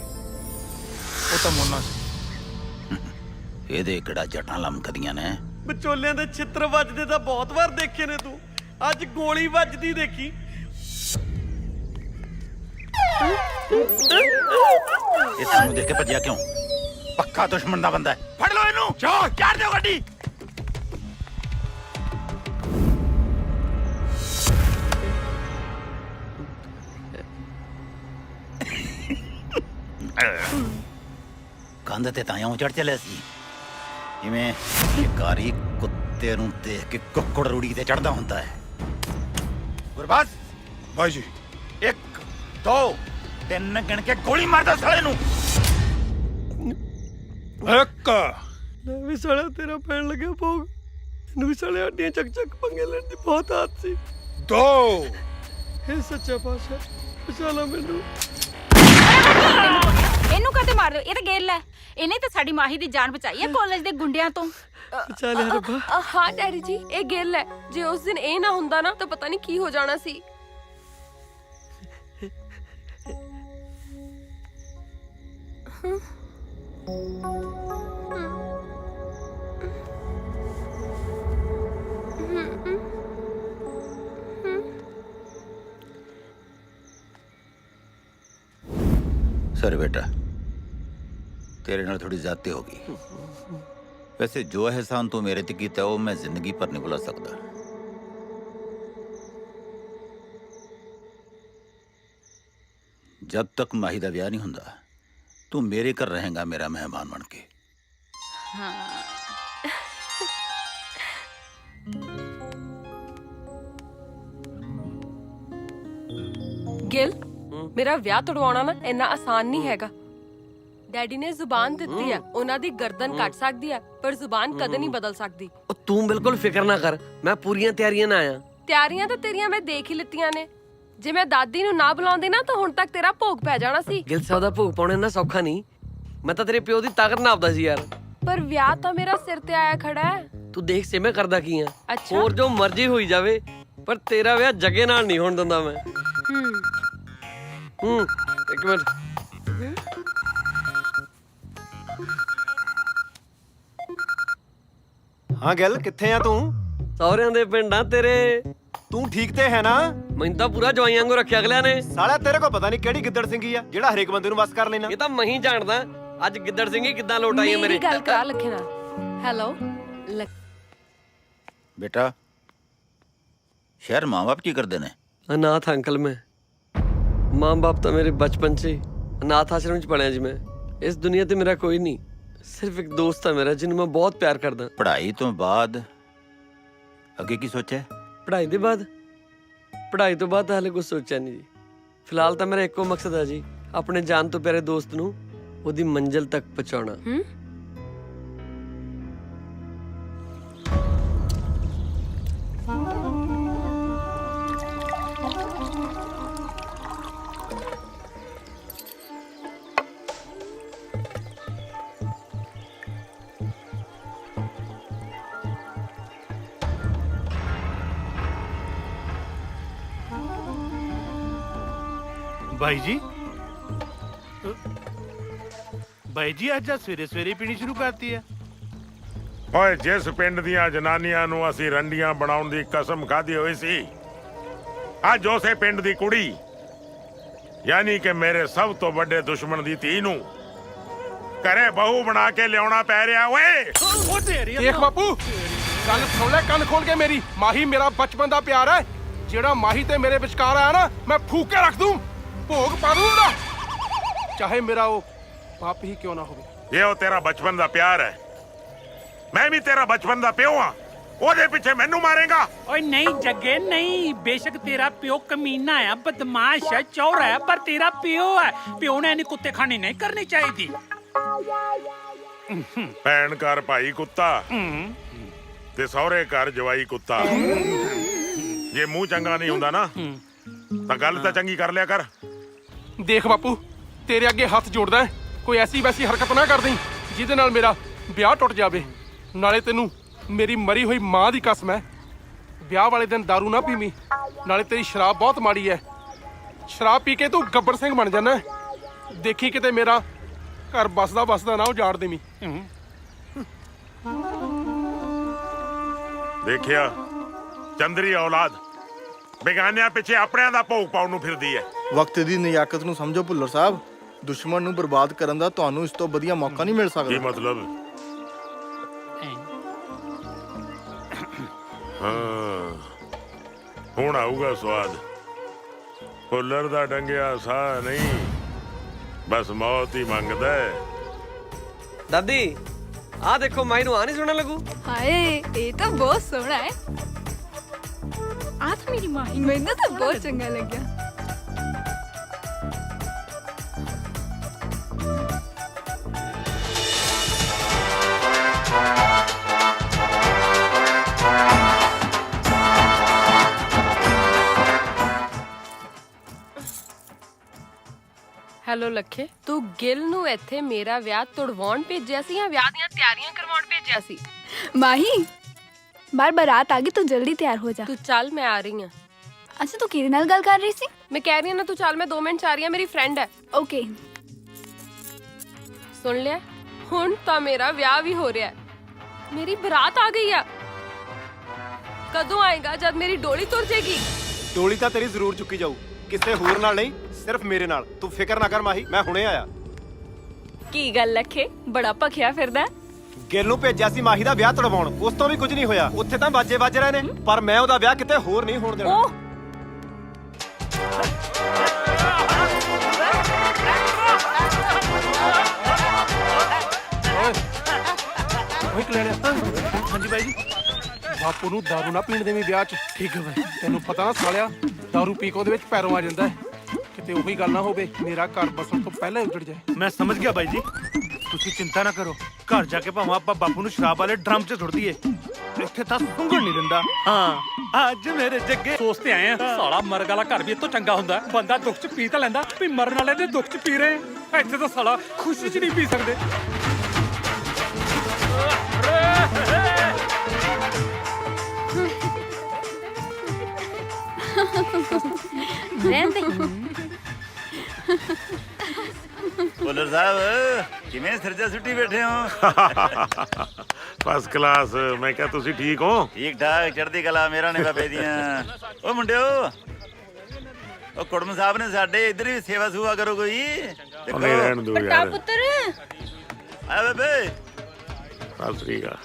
ਉਹ ਤਾਂ ਮੋਨਾ ਸੀ। ਇਹਦੇ ਕਿਹੜਾ ਜਟਾਂ ਲਮਕਦੀਆਂ ਨੇ? ਵਿਚੋਲਿਆਂ ਦੇ ਛਿੱਤਰ ਵੱਜਦੇ ਤਾਂ ਬਹੁਤ ਵਾਰ ਦੇਖੇ ਨੇ ਤੂੰ, ਅੱਜ ਗੋਲੀ ਵੱਜਦੀ ਦੇਖੀ। ਇਹ ਸਾਨੂੰ ਦੇਖ ਕੇ ਭੱਜਿਆ ਕਿਉਂ? ਪੱਕਾ ਦੁਸ਼ਮਣ ਦਾ ਬੰਦਾ ਹੈ। ਫੜ ਲਓ ਇਹਨੂੰ, ਚੋ ਚਾੜ ਦਿਓ ਗੱਡੀ। ਕੰਧ ਤੇ ਤਾਂ ਇਉਂ ਚੜ ਚੱਲਿਆ ਸੀ ਜਿਵੇਂ ਸ਼ਿਕਾਰੀ ਕੁੱਤੇ ਨੂੰ ਦੇਖ ਕੇ ਕੁੱਕੜ ਰੂੜੀ ਤੇ ਚੜਦਾ ਹੁੰਦਾ ਹੈ। ਗੁਰਬਾਜ਼ ਬਾਈ ਜੀ, 1 2 3 ਗਿਣ ਕੇ ਗੋਲੀ ਮਾਰ ਦੋ ਸਾਲੇ ਨੂੰ। 1 ਵੀ ਸਾਲਿਆ ਤੇਰਾ ਪੈਣ ਲੱਗਿਆ ਭੋਗ। ਇਹਨੂੰ ਵੀ ਸਾਲਿਆ ਅੱਡੀਆਂ ਚੱਕ ਚੱਕ ਪੰਗੇ ਲੈਣ ਦੀ ਬਹੁਤ ਆਦਤ ਸੀ। 2 ਇਹ ਸੱਚਾ ਪਾਤਸ਼ਾਹ ਬਚਾ ਲਾ ਮੈਨੂੰ। ਇਹਨੂੰ ਕਦੇ ਮਾਰ ਦਿਓ, ਇਹ ਤਾਂ ਗੇਲ ਹੈ। ਇਹਨੇ ਤਾਂ ਸਾਡੀ ਮਾਹੀ ਦੀ ਜਾਨ ਬਚਾਈ ਹੈ ਕਾਲਜ ਦੇ ਗੁੰਡਿਆਂ ਤੋਂ। ਬਚਾ ਲਿਆ ਰੱਬਾ। ਹਾਂ ਡੈਡੀ ਜੀ, ਇਹ ਗਿਲ ਹੈ। ਜੇ ਉਸ ਦਿਨ ਇਹ ਨਾ ਹੁੰਦਾ ਨਾ ਤਾਂ ਪਤਾ ਨਹੀਂ ਕੀ ਹੋ ਜਾਣਾ ਸੀ। सर बेटा, तेरे नाल थोड़ी ज्यादती हो गई। वैसे जो एहसान तू मेरे ते कीता वो मैं जिंदगी पर नहीं भुला सकता। जब तक माही दा ब्याह नहीं हुंदा तू मेरे घर रहेगा, मेरा मेहमान बन के। ਗਿਲ ਮੇਰਾ ਵਿਆਹ ਤੜਵਾਉਣਾ ਨਾ ਇੰਨਾ ਆਸਾਨ ਨਹੀਂ ਹੈਗਾ। ਡੈਡੀ ਨੇ ਜ਼ੁਬਾਨ ਦਿੱਤੀ ਆ, ਉਹਨਾਂ ਦੀ ਗਰਦਨ ਕੱਟ ਸਕਦੀ ਆ ਪਰ ਜ਼ੁਬਾਨ ਕਦੇ ਨਹੀਂ ਬਦਲ ਸਕਦੀ। ਉਹ ਤੂੰ ਬਿਲਕੁਲ ਫਿਕਰ ਨਾ ਕਰ, ਮੈਂ ਪੂਰੀਆਂ ਤਿਆਰੀਆਂ ਨਾਲ ਆਇਆ। ਤਿਆਰੀਆਂ ਤਾਂ ਤੇਰੀਆਂ ਮੈਂ ਦੇਖ ਹੀ ਲਿੱਤੀਆਂ ਨੇ। ਜੇ ਮੈਂ ਦਾਦੀ ਨੂੰ ਨਾ ਬੁਲਾਉਂਦੀ ਨਾ ਤਾਂ ਹੁਣ ਤੱਕ ਤੇਰਾ ਭੋਗ ਪੈ ਜਾਣਾ ਸੀ। ਗਿੱਲ ਸਾਹਿਬ ਦਾ ਭੋਗ ਪਾਉਣਾ ਇੰਨਾ ਸੌਖਾ ਨਹੀਂ। ਮੈਂ ਤਾਂ ਤੇਰੇ ਪਿਓ ਦੀ ਤਾਕਤ ਨਾਪਦਾ ਸੀ ਯਾਰ। ਪਰ ਵਿਆਹ ਤਾਂ ਮੇਰਾ ਸਿਰ ਤੇ ਆਇਆ ਖੜਾ ਹੈ। ਤੂੰ ਦੇਖ ਸੇ ਮੈਂ ਕਰਦਾ ਕੀ ਆ। ਅੱਛਾ। ਹੋਰ ਜੋ ਮਰਜ਼ੀ ਹੋਈ ਜਾਵੇ ਪਰ ਤੇਰਾ ਵਿਆਹ ਜੱਗੇ ਨਾਲ ਨਹੀਂ ਹੋਣ ਦਿੰਦਾ ਮੈਂ। ਇੱਕ ਮਿੰਟ। ਹਾਂ ਗਿੱਲ, ਕਿੱਥੇ ਆ ਤੂੰ? ਸਹੁਰਿਆਂ ਦੇ ਪਿੰਡਾਂ ਤੇਰੇ। ਤੂੰ ਠੀਕ ਤੇ ਹੈ ਨਾ? ਮੈਨੂੰ ਤਾਂ ਪੂਰਾ ਜਵਾਈਆਂ ਵਾਂਗੂ ਰੱਖਿਆ ਅਗਲਿਆਂ ਨੇ। ਸਾਲਿਆ ਤੇਰੇ ਕੋਲ ਪਤਾ ਨਹੀਂ ਕਿਹੜੀ ਗਿੱਦੜ ਸਿੰਘੀ ਆ ਜਿਹੜਾ ਹਰੇਕ ਬੰਦੇ ਨੂੰ ਬਸ ਕਰ ਲੈਣਾ। ਇਹ ਤਾਂ ਮੈਂ ਹੀ ਜਾਣਦਾ ਅੱਜ ਗਿੱਦੜ ਸਿੰਘੀ ਕਿੱਦਾਂ ਲੋਟ ਆਈ ਹੈ ਮੇਰੇ। ਮੇਰੀ ਗੱਲ ਕਰਾ ਲੱਖੇ ਨਾਲ। ਹੈਲੋ बेटा, शहर माँ बाप की करते ने? ਅਨਾਥ ਅੰਕਲ ਮੈਂ। ਮਾਂ ਬਾਪ ਤਾਂ ਮੇਰੇ ਬਚਪਨ 'ਚ ਹੀ ਅਨਾਥ ਆਸ਼ਰਮ 'ਚ ਪੜਿਆ ਜੀ ਮੈਂ। ਇਸ ਦੁਨੀਆ ਤੇ ਮੇਰਾ ਕੋਈ ਨਹੀਂ, ਸਿਰਫ ਇੱਕ ਦੋਸਤ ਹੈ ਮੇਰਾ ਜਿਹਨੂੰ ਮੈਂ ਬਹੁਤ ਪਿਆਰ ਕਰਦਾ। पढ़ाई तो बाद आगे की सोचा है? ਪੜ੍ਹਾਈ ਦੇ ਬਾਅਦ? ਪੜ੍ਹਾਈ ਤੋਂ ਬਾਅਦ ਤਾਂ ਹਾਲੇ ਕੁਝ ਸੋਚਿਆ ਨਹੀਂ ਜੀ। ਫਿਲਹਾਲ ਤਾਂ ਮੇਰਾ ਇੱਕੋ ਮਕਸਦ ਹੈ ਜੀ, ਆਪਣੇ ਜਾਨ ਤੋਂ ਪਿਆਰੇ ਦੋਸਤ ਨੂੰ ਉਹਦੀ ਮੰਜ਼ਿਲ ਤੱਕ ਪਹੁੰਚਾਉਣਾ। ਬਾਈ ਜੀ ਅੱਜ ਸਵੇਰੇ ਸਵੇਰੇ ਪੀਣੀ ਸ਼ੁਰੂ ਕਰਤੀ ਹੈ। ਓਏ ਜਿਸ ਪਿੰਡ ਦੀਆਂ ਜਨਾਨੀਆਂ ਨੂੰ ਅਸੀਂ ਰੰਡੀਆਂ ਬਣਾਉਣ ਦੀ ਕਸਮ ਖਾਧੀ ਹੋਈ ਸੀ, ਅੱਜ ਉਸੇ ਪਿੰਡ ਦੀ ਕੁੜੀ ਯਾਨੀ ਕਿ ਮੇਰੇ ਸਭ ਤੋਂ ਵੱਡੇ ਦੁਸ਼ਮਣ ਦੀ ਧੀ ਨੂੰ ਘਰੇ ਬਹੂ ਬਣਾ ਕੇ ਲਿਆਉਣਾ ਪੈ ਰਿਹਾ ਓਏ। ਦੇਖ ਬਾਪੂ, ਗੱਲ ਸੁਣ ਲੈ ਕੰਨ ਖੋਲ ਕੇ ਮੇਰੀ। ਮਾਹੀ ਮੇਰਾ ਬਚਪਨ ਦਾ ਪਿਆਰ ਹੈ। ਜਿਹੜਾ ਮਾਹੀ ਤੇ ਮੇਰੇ ਵਿਚਕਾਰ ਆਇਆ ਨਾ, ਮੈਂ ਫੂਕ ਕੇ ਰੱਖ ਦੂੰ, ਭੋਗ ਪਾ ਦੂੰਗਾ, ਚਾਹੇ ਮੇਰਾ ਉਹ ਬਾਪ ਹੀ ਕਿਉਂ ਨਾ ਹੋਵੇ। ਇਹ ਉਹ ਤੇਰਾ ਬਚਪਨ ਦਾ ਪਿਆਰ ਹੈ, ਮੈਂ ਵੀ ਤੇਰਾ ਬਚਪਨ ਦਾ ਪਿਓ ਆ। ਉਹਦੇ ਪਿੱਛੇ ਮੈਨੂੰ ਮਾਰੇਗਾ? ਓਏ ਨਹੀਂ ਜੱਗੇ ਨਹੀਂ, ਬੇਸ਼ੱਕ ਤੇਰਾ ਪਿਓ ਕਮੀਨਾ ਆ, ਬਦਮਾਸ਼ ਹੈ, ਚੌਰਾ ਹੈ, ਪਰ ਤੇਰਾ ਪਿਓ ਹੈ। ਪਿਓ ਨੇ ਇਹਨੀ ਕੁੱਤੇ ਖਾਣੀ ਨਹੀਂ ਕਰਨੀ ਚਾਹੀਦੀ। ਭੈਣ ਘਰ ਭਾਈ ਕੁੱਤਾ ਤੇ ਸਹੁਰੇ ਘਰ ਜਵਾਈ ਕੁੱਤਾ। ਜੇ ਮੂੰਹ ਚੰਗਾ ਨਹੀਂ ਹੁੰਦਾ ਨਾ ਤਾਂ ਗੱਲ ਤਾਂ ਚੰਗੀ ਕਰ ਲਿਆ ਕਰ। ਦੇਖ ਬਾਪੂ, ਤੇਰੇ ਅੱਗੇ ਹੱਥ ਜੋੜਦਾ, ਕੋਈ ਐਸੀ ਵੈਸੀ ਹਰਕਤ ਨਾ ਕਰ ਦੇਈਂ ਜਿਹਦੇ ਨਾਲ ਮੇਰਾ ਵਿਆਹ ਟੁੱਟ ਜਾਵੇ। ਨਾਲੇ ਤੈਨੂੰ ਮੇਰੀ ਮਰੀ ਹੋਈ ਮਾਂ ਦੀ ਕਸਮ ਹੈ, ਵਿਆਹ ਵਾਲੇ ਦਿਨ ਦਾਰੂ ਨਾ ਪੀਵੀਂ। ਨਾਲੇ ਤੇਰੀ ਸ਼ਰਾਬ ਬਹੁਤ ਮਾੜੀ ਹੈ, ਸ਼ਰਾਬ ਪੀ ਕੇ ਤੂੰ ਗੱਬਰ ਸਿੰਘ ਬਣ ਜਾਣਾ। ਦੇਖੀ ਕਿਤੇ ਮੇਰਾ ਘਰ ਬਸਦਾ ਨਾ ਉਜਾੜ ਦੇਵੀਂ। ਦੇਖਿਆ, ਚੰਦਰੀ ਔਲਾਦ ਬੇਗਾਨਿਆਂ ਪਿੱਛੇ ਆਪਣਿਆਂ ਦਾ ਭੋਗ ਪਾਉਣ ਨੂੰ ਫਿਰਦੀ ਹੈ। ਵਕਤ ਦੀ ਨਿਯਾਕਤ ਨੂੰ ਸਮਝੋ ਭੁੱਲਰ ਸਾਹਿਬ। ਦੁਸ਼ਮਣ ਨੂੰ ਬਰਬਾਦ ਕਰਨ ਦਾ ਤੁਹਾਨੂੰ ਇਸ ਤੋਂ ਵਧੀਆ ਮੌਕਾ ਨਹੀਂ ਮਿਲ ਸਕਦਾ। ਕੀ ਮਤਲਬ? ਹਾਂ, ਹੁਣ ਆਊਗਾ ਸਵਾਦ। ਭੁੱਲਰ ਦਾ ਡੰਗਿਆ ਸਾਹ ਨਹੀਂ, ਬਸ ਮੌਤ ਹੀ ਮੰਗਦਾ ਹੈ। ਦਾਦੀ ਆ ਦੇਖੋ, ਮਾਈ ਨੂੰ ਆ ਨਹੀਂ ਸੁਣਨ ਲੱਗੂ। ਹਾਏ, ਇਹ ਤਾਂ ਬਹੁਤ ਸੋਹਣਾ ਹੈ। ਆ ਤਾਂ ਮੇਰੀ ਮਾਂ ਹੀ, ਮੈਨੂੰ ਤਾਂ ਬਹੁਤ ਚੰਗਾ ਲੱਗਿਆ। ਹੈਲੋ ਲੱਖੇ, ਤੂੰ ਗਿੱਲ ਨੂੰ ਇੱਥੇ ਮੇਰਾ ਵਿਆਹ ਤੁੜਵਾਉਣ ਭੇਜਿਆ ਸੀ ਜਾਂ ਵਿਆਹ ਦੀਆਂ ਤਿਆਰੀਆਂ ਕਰਵਾਉਣ ਭੇਜਿਆ ਸੀ? ਮਾਹੀ, ਬਾਰ ਬਾਰਾਤ ਆ ਗਈ, ਤੂੰ ਜਲਦੀ ਤਿਆਰ ਹੋ ਜਾ। ਤੂੰ ਚੱਲ, ਮੈਂ ਆ ਰਹੀ ਹਾਂ। ਅੱਛਾ, ਤੂੰ ਕਿਹਦੇ ਨਾਲ ਗੱਲ ਕਰ ਰਹੀ ਸੀ? ਮੈਂ ਕਹਿ ਰਹੀ ਹਾਂ ਨਾ, ਤੂੰ ਚੱਲ, ਮੈਂ 2 ਮਿੰਟ ਚ ਆ ਰਹੀ ਹਾਂ, ਮੇਰੀ ਫਰੈਂਡ ਹੈ। ਓਕੇ। ਸੁਣ ਲਿਆ, ਹੁਣ ਤਾਂ ਮੇਰਾ ਵਿਆਹ ਵੀ ਹੋ ਰਿਹਾ, ਮੇਰੀ ਬਰਾਤ ਆ ਗਈ ਆ। ਕਦੋਂ ਆਏਗਾ? ਜਦ ਮੇਰੀ ਡੋਲੀ ਤੁਰ ਜਾਏਗੀ। ਡੋਲੀ ਤਾਂ ਤੇਰੀ ਜ਼ਰੂਰ ਚੁੱਕੀ ਜਾਊ, ਕਿਸੇ ਹੋਰ ਨਾਲ ਨਹੀਂ, ਸਿਰਫ ਮੇਰੇ ਨਾਲ। ਤੂੰ ਫਿਕਰ ਨਾ ਕਰ ਮਾਹੀ, ਮੈਂ ਹੁਣੇ ਆਇਆ। ਕੀ ਗੱਲ ਲੱਖੇ, ਬੜਾ ਭਖਿਆ ਫਿਰਦਾ। ਗਿੱਲ ਨੂੰ ਭੇਜਿਆ ਸੀ ਮਾਹੀ ਦਾ ਵਿਆਹ ਤੜਵਾਉਣ, ਉਸ ਤੋਂ ਵੀ ਕੁਝ ਨਹੀਂ ਹੋਇਆ। ਉੱਥੇ ਤਾਂ ਬਾਜੇ ਵੱਜ ਰਹੇ ਨੇ, ਪਰ ਮੈਂ ਉਹਦਾ ਵਿਆਹ ਕਿਤੇ ਹੋਰ ਨਹੀਂ ਹੋਣ ਦੇਣਾ। ਹਾਂਜੀ ਬਾਈ ਜੀ, ਬਾਪੂ ਨੂੰ ਦਾਰੂ ਨਾ ਪੀਣ ਦੇਵੀਂ ਵਿਆਹ 'ਚ। ਠੀਕ ਹੈ ਬਾਈ। ਤੈਨੂੰ ਪਤਾ ਨਾ ਸਾਲਿਆ, ਦਾਰੂ ਪੀ ਕੇ ਉਹਦੇ ਵਿੱਚ ਪੈਰੋਂ ਆ ਜਾਂਦਾ ਹੈ। ਕਿਤੇ ਉਹੀ ਗੱਲ ਨਾ ਹੋਵੇ ਮੇਰਾ ਘਰ ਬਸਣ ਤੋਂ ਪਹਿਲਾਂ ਹੀ ਉੱਜੜ ਜਾਏ। ਮੈਂ ਸਮਝ ਗਿਆ ਬਾਈ ਜੀ, ਤੁਸੀਂ ਚਿੰਤਾ ਨਾ ਕਰੋ। ਘਰ ਜਾ ਕੇ ਭਾਵੇਂ ਆਪਾਂ ਬਾਪੂ ਨੂੰ ਸ਼ਰਾਬ ਵਾਲੇ ਡਰਮ 'ਚ ਸੁੱਟ ਦਈਏ, ਇੱਥੇ ਤਾਂ ਸੁੰਘਣ ਨਹੀਂ ਦਿੰਦਾ। ਹਾਂ, ਅੱਜ ਮੇਰੇ ਜੱਗੇ ਸੋਚਤੇ ਆਏ ਆ, ਸਾਲਾ ਮਰਗ ਵਾਲਾ ਘਰ ਵੀ ਇਤੋਂ ਚੰਗਾ ਹੁੰਦਾ। ਬੰਦਾ ਦੁੱਖ 'ਚ ਪੀ ਤਾਂ ਲੈਂਦਾ, ਵੀ ਮਰਨ ਵਾਲੇ ਦੇ ਦੁੱਖ 'ਚ ਪੀ ਰਹੇ। ਇੱਥੇ ਤਾਂ ਸਾਲਾ ਖੁਸ਼ੀ 'ਚ ਨਹੀਂ ਪੀ ਸਕਦੇ। ਭੁੱਲਰ ਸਾਹਿਬ ਕਿਵੇਂ ਸਿਰਜਾ ਸੁੱਟੀ ਬੈਠੇ ਹੋ? First class. ਮੈਂ ਕਿਹਾ ਤੁਸੀਂ ਠੀਕ ਹੋ? ਠੀਕ ਠਾਕ, ਚੜ੍ਹਦੀ ਕਲਾ, ਮੇਰਾ ਨੇ ਬਾਬੇ ਦੀਆਂ। ਓ ਮੁੰਡਿਓ, ਉਹ ਕੁੜਮ ਸਾਹਿਬ ਨੇ ਸਾਡੇ ਇੱਧਰ ਵੀ ਸੇਵਾ ਸੂਵਾ ਕਰੋ ਕੋਈ। ਉਹਨੇ ਰਹਿਣ ਦਿਓ ਯਾਰ। ਪੁੱਤਰ ਆ ਬੇਬੇ, ਸਤਿ ਸ੍ਰੀ ਅਕਾਲ।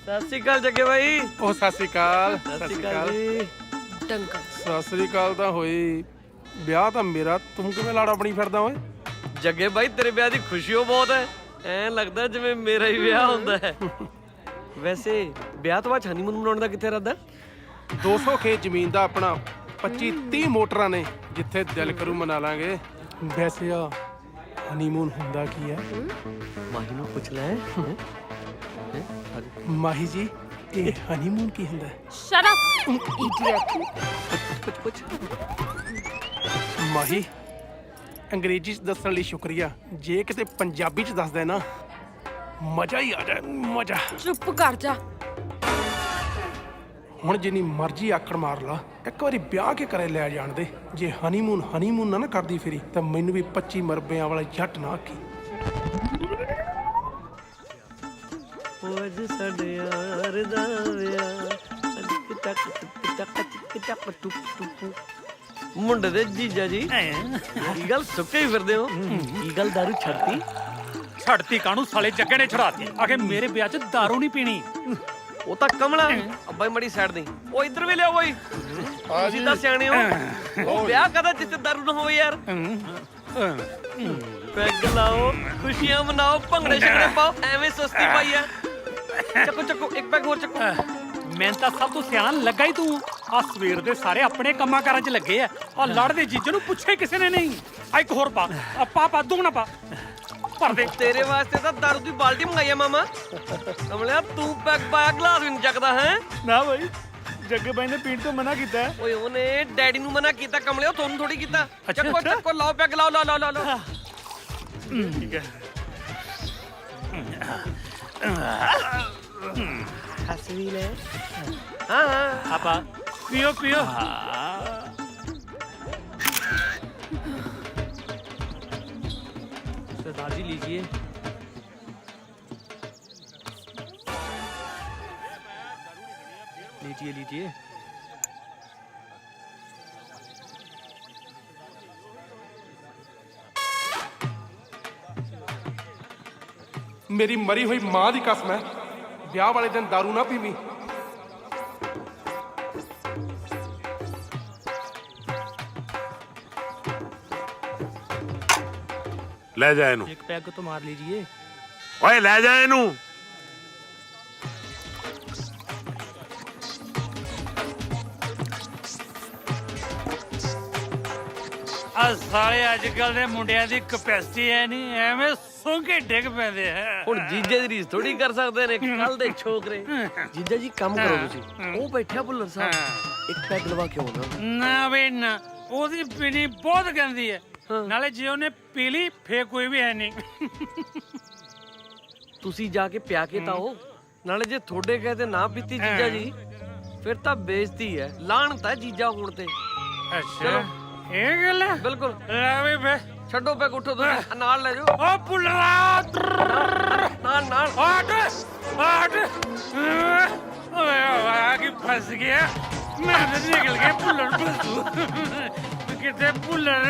ਸਤਿ ਸ਼੍ਰੀ ਅਕਾਲ ਜੱਗੇ ਬਾਈ। ਉਹ ਸਤਿ ਸ੍ਰੀ ਅਕਾਲ। ਸਤਿ ਸ਼੍ਰੀ ਅਕਾਲ ਜੀ। ਡੰਕਾ ਸਤਿ ਸ੍ਰੀ ਅਕਾਲ ਤਾਂ ਹੋਈ, ਵਿਆਹ ਤਾਂ ਮੇਰਾ, ਤੂੰ ਕਿਵੇਂ ਲਾੜਾ ਬਣੀ ਫਿਰਦਾ ਓਏ? ਜੱਗੇ ਬਾਈ, ਤੇਰੇ ਵਿਆਹ ਦੀ ਖੁਸ਼ੀ ਬਹੁਤ ਹੈ। ਐਂ ਲੱਗਦਾ ਜਿਵੇਂ ਮੇਰਾ ਹੀ ਵਿਆਹ ਹੁੰਦਾ ਹੈ। ਵੈਸੇ ਵਿਆਹ ਤੋਂ ਬਾਅਦ ਹਨੀਮੂਨ ਮਨਾਉਣ ਦਾ ਕਿੱਥੇ ਇਰਾਦਾ? 200 ਖੇਤ ਜ਼ਮੀਨ ਦਾ ਆਪਣਾ, 25-30 ਮੋਟਰਾਂ ਨੇ, ਜਿੱਥੇ ਦਿਲ ਕਰੂ ਮਨਾ ਲਾਂਗੇ। ਵੈਸੇ ਆ ਹਨੀਮੂਨ ਹੁੰਦਾ ਕੀ ਹੈ? ਮਾਹੀ ਨੂੰ ਪੁੱਛ ਲੈ। ਮਾਹੀ ਜੀ, ਇਹ ਹਨੀਮੂਨ ਕੀ ਹੁੰਦਾ ਹੈ? Shut up idiot. ਪੁੱਛ। ਮਾਹੀ, ਅੰਗਰੇਜ਼ੀ 'ਚ ਦੱਸਣ ਲਈ ਸ਼ੁਕਰੀਆ। ਜੇ ਕਿਤੇ ਪੰਜਾਬੀ 'ਚ ਦੱਸ ਦੇ ਨਾ, ਮਜ਼ਾ ਹੀ ਆ ਜਾਏ, ਮਜ਼ਾ। ਚੁੱਪ ਕਰ ਜਾ। ਹੁਣ ਜਿੰਨੀ ਮਰਜ਼ੀ ਆਕੜ ਮਾਰ ਲਾ, ਇੱਕ ਵਾਰੀ ਵਿਆਹ ਕੇ ਕਰੇ ਲੈ ਜਾਣ ਦੇ। ਜੇ ਹਨੀਮੂਨ ਨਾ ਕਰਦੀ ਫਿਰੀ ਤਾਂ ਮੈਨੂੰ ਵੀ 25 ਮਰਬਿਆਂ ਵਾਲਾ ਜੱਟ ਨਾ ਆਖੀ। ਅੱਜ ਸਾਡੇ ਯਾਰ ਦਾ ਵਿਆਹ ਮੁੰਡੇ ਦੇ ਜੀਜਾ ਜੀ ਕੀ ਗੱਲ ਸੁੱਕੇ ਹੀ ਫਿਰਦੇ ਹੋ? ਕੀ ਗੱਲ ਦਾਰੂ ਛੱਡਤੀ ਕਾਹਨੂੰ ਸਾਲੇ ਜੱਗੇ ਨੇ ਛੜਾਤੀ ਆਖੇ ਮੇਰੇ ਵਿਆਹ 'ਚ ਦਾਰੂ ਨਹੀਂ ਪੀਣੀ। ਉਹ ਤਾਂ ਕਮਲਾ ਅੱਬਾ ਮੜੀ ਸਾਈਡ ਦੇ ਉਹ ਇੱਧਰ ਵੀ ਲਿਆਓ ਓਏ ਤੁਸੀਂ ਤਾਂ ਸਿਆਣੇ ਹੋ। ਉਹ ਵਿਆਹ ਕਦਾ ਜਿੱਥੇ ਦਾਰੂ ਨਾ ਹੋਵੇ ਯਾਰ। ਪੈਗ ਲਾਓ ਖੁਸ਼ੀਆਂ ਮਨਾਓ ਭੰਗੜੇ ਛਕੜੇ ਪਾਓ ਐਵੇਂ ਸੁਸਤੀ ਪਾਈ ਆ। ਚੱਕੋ ਇੱਕ ਪੈਗ ਹੋਰ ਚੱਕੋ। ਮੈਂ ਤਾਂ ਸਭ ਤੋਂ ਸਿਆਣਾ ਲੱਗਾ ਹੀ ਤੂੰ। ਆ ਸਵੇਰ ਦੇ ਸਾਰੇ ਆਪਣੇ ਕੰਮਾਂ ਕਾਰਾਂ 'ਚ ਲੱਗੇ ਆ। ਆ ਲੜਦੇ ਜੀਜੇ ਨੂੰ ਪੁੱਛੇ ਕਿਸੇ ਨੇ ਨਹੀਂ। ਆ ਇੱਕ ਹੋਰ ਪਾ ਪਾ ਦੁਗਣਾ ਪਾ ਭਰ ਦੇ। ਤੇਰੇ ਵਾਸਤੇ ਤਾਂ ਦਾਰੂ ਦੀ ਬਾਲਟੀ ਮੰਗਾਈ ਆ ਮਾਮਾ। ਕਮਲਿਆ ਤੂੰ ਪੈਗ ਪਾਇਆ ਗਲਾਸ ਵੀ ਨਹੀਂ ਚੱਕਦਾ ਹੈ ਨਾ ਬਾਈ, ਜੱਗੇ ਬਾਈ ਨੇ ਪੀਣ ਤੋਂ ਮਨਾ ਕੀਤਾ। ਓਏ ਉਹਨੇ ਡੈਡੀ ਨੂੰ ਮਨਾ ਕੀਤਾ ਕਮਲਿਆ, ਤੁਹਾਨੂੰ ਥੋੜੀ ਕੀਤਾ। ਚੱਕੋ ਲਾਓ ਪੈਗ ਲਾਓ। ਠੀਕ ਹੈ। ਹੱਸ ਵੀ ਲੈ। ਹਾਂ ਆਪਾ पियो सरदार जी लीजिए। लीजिए ਮੇਰੀ ਮਰੀ ਹੋਈ ਮਾਂ ਦੀ ਕਸਮ ਹੈ, ਵਿਆਹ ਵਾਲੇ ਦਿਨ ਦਾਰੂ ਨਾ ਪੀਵੀਂ। ਲੈ ਜਾ ਇਹਨੂੰ। एक पैग तो मार लीजिए। ਓਏ ਲੈ ਜਾ ਇਹਨੂੰ। ਆ ਸਾਰੇ ਅੱਜ ਕੱਲ ਦੇ ਮੁੰਡਿਆਂ ਦੀ ਕਪੈਸਿਟੀ ਹੈ ਨਹੀਂ, ਐਵੇਂ ਸੌਂਕੇ ਡਿੱਗ ਪੈਂਦੇ ਆ। ਹੁਣ ਜੀਜੇ ਦੀ ਰੀਸ ਥੋੜੀ ਕਰ ਸਕਦੇ ਨੇ ਕੱਲ ਦੇ ਛੋਕਰੇ। ਜੀਜਾ ਜੀ ਕੰਮ ਕਰੋ ਤੁਸੀਂ, ਉਹ ਬੈਠਿਆ ਭੁੱਲਰ ਸਾਹਿਬ, ਇੱਕ ਪੈਗ ਲਵਾ ਕੇ ਆਉਣਾ। ਨਾ ਵੇ ਨਾ, ਉਹਦੀ ਪੀਣੀ ਬਹੁਤ ਗੰਦੀ ਹੈ। ਨਾਲੇ ਜੇ ਉਹਨੇ ਪੀ ਲਈ ਫੇਰ ਕੋਈ ਵੀ ਹੈ ਨਹੀਂ। ਤੁਸੀਂ ਜਾ ਕੇ ਪਿਆ ਕੇ ਤਾਂ ਉਹ, ਨਾਲੇ ਜੇ ਤੁਹਾਡੇ ਕਹੇ ਤੇ ਨਾ ਪੀਤੀ ਜੀਜਾ ਜੀ ਫਿਰ ਤਾਂ ਬੇਇੱਜ਼ਤੀ ਹੈ, ਲਾਹਨਤ ਹੈ ਜੀਜਾ ਹੋਣ ਤੇ। ਅੱਛਾ ਇਹ ਗੱਲ ਹੈ। ਬਿਲਕੁਲ ਲੈ ਵੇ ਫੇ ਛੱਡੋ ਪੈਗ, ਉੱਠੋ ਤੁਸੀਂ ਨਾਲ ਲੈ ਜਾਓ। ਓ ਪੁੱਲਰਾ ਨਾਲ ਆਟ ਓਏ ਆ ਕੀ ਫਸ ਗਿਆ ਮੈਂ ਤਾਂ ਨਿਕਲ ਗਿਆ ਪੁੱਲਰ ਬਸੂ ਕਿਤੇ ਪੁੱਲਰ।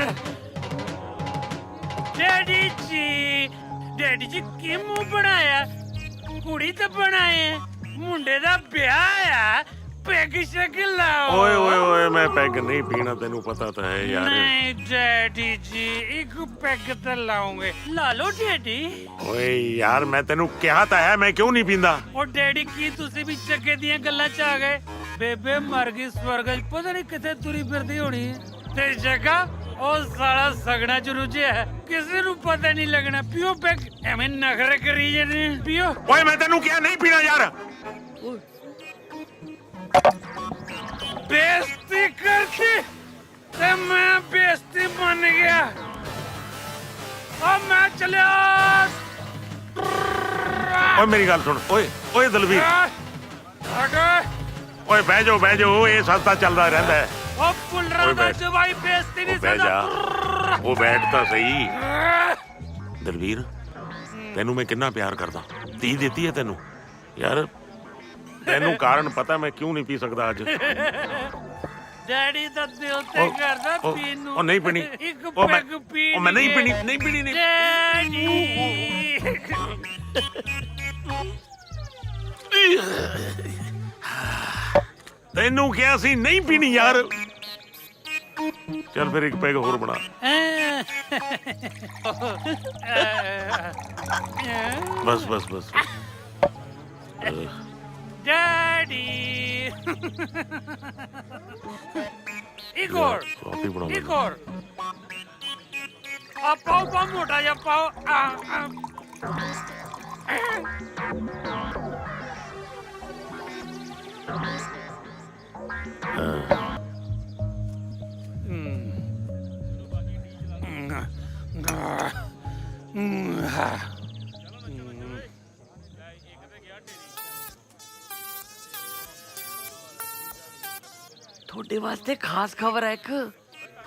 ਡੈਡੀ ਜੀ ਕੀ ਮੂੰਹ ਬਣਾਇਆ? ਕੁੜੀ ਤਾਂ ਬਣਾਏ, ਮੁੰਡੇ ਦਾ ਵਿਆਹ ਆ, ਪੈਗ ਸ਼ੈਗ ਲਾਓ। ਓਏ ਮੈਂ ਪੈਗ ਨਹੀਂ ਪੀਣਾ, ਤੈਨੂੰ ਪਤਾ ਤਾਂ ਹੈ ਯਾਰ। ਨਹੀਂ ਡੈਡੀ ਜੀ ਇੱਕ ਪੈਗ ਤਾਂ ਲਾਉਂਗੇ। ਲਾ ਲਓ ਡੈਡੀ। ਓਏ ਯਾਰ ਮੈਂ ਤੈਨੂੰ ਕਿਹਾ ਤਾਂ ਹੈ, ਮੈਂ ਕਿਉਂ ਨਹੀਂ ਪੀਂਦਾ? ਉਹ ਡੈਡੀ ਕੀ ਤੁਸੀਂ ਵੀ ਜੱਗੇ ਦੀਆਂ ਗੱਲਾਂ 'ਚ ਆ ਗਏ? ਬੇਬੇ ਮਰ ਗਈ ਸਵਰਗ 'ਚ, ਪਤਾ ਨਹੀਂ ਕਿੱਥੇ ਤੁਰੀ ਫਿਰਦੀ ਹੋਣੀ ਹੈ। ਤੇ ਜੱਗਾ ਉਹ ਸਾਲਾ ਸਗਣਾ ਚ ਰੁਝਿਆ ਹੈ, ਕਿਸੇ ਨੂੰ ਪਤਾ ਨਹੀਂ ਲੱਗਣਾ। ਪਿਓ ਪੈਗ, ਐਵੇਂ ਨਖਰੇ ਕਰੀ ਜਾਂਦੇ ਪਿਓ। ਓਏ ਮੈਂ ਤੈਨੂੰ ਕਿਹਾ ਨਹੀਂ ਪੀਣਾ ਯਾਰ। ਬੇਇੱਜ਼ਤੀ ਕਰਤੀ ਤੇ ਮੈਂ ਬੇਇੱਜ਼ਤੀ ਬਣ ਗਿਆ। ਉਹ ਮੈਂ ਚਲਿਆ। ਓਏ ਮੇਰੀ ਗੱਲ ਸੁਣ। ਓਏ ਦਲਵੀਰ, ਓਏ ਬਹਿ ਜਾਓ, ਇਹ ਸਭ ਤਾਂ ਚੱਲਦਾ ਰਹਿੰਦਾ ਹੈ। ਉਹ ਪੁੱਲਰਾਂ ਦਾ ਜਵਾਈ ਬੇਇੱਜ਼ਤੀ ਨਹੀਂ ਬਹਿ ਜਾ, ਸਕਦਾ। ਉਹ ਬੈਠ ਤਾਂ ਸਹੀ। ਦਲਵੀਰ ਤੈਨੂੰ ਮੈਂ ਕਿੰਨਾ ਪਿਆਰ ਕਰਦਾ, ਧੀ ਦਿੱਤੀ ਹੈ ਤੈਨੂੰ ਯਾਰ। ਤੈਨੂੰ ਕਾਰਨ ਪਤਾ ਮੈਂ ਕਿਉਂ ਨਹੀਂ ਪੀ ਸਕਦਾ ਅੱਜ? ਡੈਡੀ ਦਾ ਦਿਲ ਤੇ ਕਰਦਾ ਪੀਣ ਨੂੰ। ਉਹ ਨਹੀਂ ਪੀਣੀ, ਇੱਕ ਪੈਗ ਪੀ। ਮੈਂ ਨਹੀਂ ਪੀਣੀ। ਡੈਡੀ ਤੈਨੂੰ ਕਿਹਾ ਸੀ ਨਹੀਂ ਪੀਣੀ ਯਾਰ। ਚੱਲ ਫਿਰ ਇੱਕ ਪੈਗ ਹੋਰ ਬਣਾ। ਬਸ ਡੈਡੀ ਇਗੋਰ ਆ ਪਾਓ ਮੋਟਾ ਜਿਹਾ ਪਾਓ। ਤੁਹਾਡੇ ਵਾਸਤੇ ਖਾਸ ਖਬਰ ਹੈ ਇੱਕ।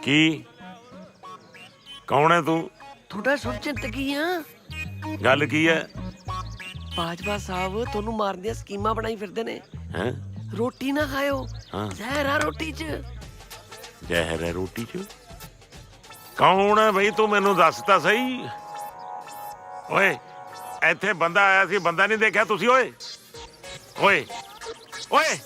ਕੀ? ਕੌਣ ਹੈ ਤੂੰ? ਤੁਹਾਡਾ ਸ਼ੁਭਚਿੰਤਕੀ ਆ। ਗੱਲ ਕੀ ਹੈ? ਬਾਜਵਾ ਸਾਹਿਬ ਤੁਹਾਨੂੰ ਮਾਰਨ ਦੀਆਂ ਸਕੀਮਾਂ ਬਣਾਈ ਫਿਰਦੇ ਨੇ। ਹੈਂ? ਰੋਟੀ ਨਾ ਖਾਇਓ, ਹਾਂ। ਜ਼ਹਿਰ ਆ ਰੋਟੀ 'ਚ। ਜ਼ਹਿਰ ਹੈ ਰੋਟੀ 'ਚ? ਕੌਣ ਹੈ ਬਈ ਤੂੰ ਮੈਨੂੰ ਦੱਸ ਤਾਂ ਸਹੀ। ਓਏ ਇੱਥੇ ਬੰਦਾ ਆਇਆ ਸੀ, ਬੰਦਾ ਨਹੀਂ ਦੇਖਿਆ ਤੁਸੀਂ? ਓਏ ਓਏ ਓਏ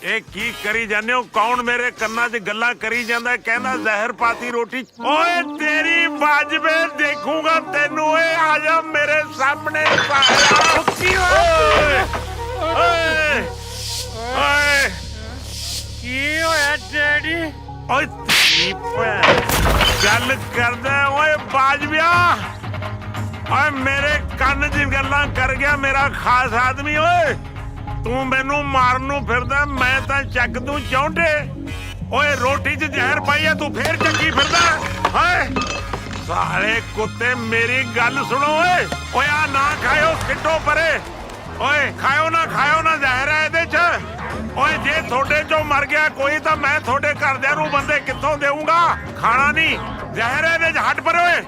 ਇਹ ਕੀ ਕਰੀ ਜਾਂਦੇ ਹੋ? ਕੌਣ ਮੇਰੇ ਕੰਨਾਂ 'ਚ ਗੱਲਾਂ ਕਰੀ ਜਾਂਦਾ, ਕਹਿੰਦਾ ਜ਼ਹਿਰ ਪਾਤੀ ਰੋਟੀ 'ਚ? ਓਏ ਤੇਰੀ ਬਾਜਵੇ ਦੇਖੂਗਾ ਤੈਨੂੰ। ਓਏ ਆ ਜਾ ਮੇਰੇ ਸਾਹਮਣੇ ਸਾਲਿਆ। ਓਏ ਓਏ ਓਏ ਕੀ ਹੋਇਆ ਡੈਡੀ? ਓਏ ਤੇਰੀ ਭੈਣ ਗੱਲ ਕਰਦਾ। ਓਏ ਬਾਜਵਿਆ, ਓਏ ਮੇਰੇ ਕੰਨ 'ਚ ਗੱਲਾਂ ਕਰ ਗਿਆ ਮੇਰਾ ਖਾਸ ਆਦਮੀ। ਓਏ ਤੂੰ ਮੈਨੂੰ ਮਾਰਨ ਨੂੰ ਫਿਰਦਾ, ਮੈਂ ਤਾਂ ਚੱਕ ਦੂੰ ਚੌਂਟੇ। ਓਏ ਰੋਟੀ 'ਚ ਜ਼ਹਿਰ ਪਾਈ ਆ, ਤੂੰ ਫੇਰ ਚੱਕੀ ਫਿਰਦਾ। ਹਾਏ ਸਾਲੇ ਕੁੱਤੇ ਮੇਰੀ ਗੱਲ ਸੁਣੋ। ਓਏ ਓਏ ਆ ਨਾ ਖਾਇਓ, ਸਿੱਟੋ ਪਰੇ। ਓਏ ਖਾਇਓ ਨਾ ਜ਼ਹਿਰ ਹੈ ਇਹਦੇ 'ਚ। ਓਏ ਜੇ ਤੁਹਾਡੇ 'ਚੋਂ ਮਰ ਗਿਆ ਕੋਈ ਤਾਂ ਮੈਂ ਤੁਹਾਡੇ ਘਰਦਿਆਂ ਨੂੰ ਬੰਦੇ ਕਿੱਥੋਂ ਦੇਊਂਗਾ? ਖਾਣਾ ਨਹੀਂ, ਜ਼ਹਿਰ ਹੈ ਇਹਦੇ 'ਚ। ਹਟ ਪਰੇ ਓਏ।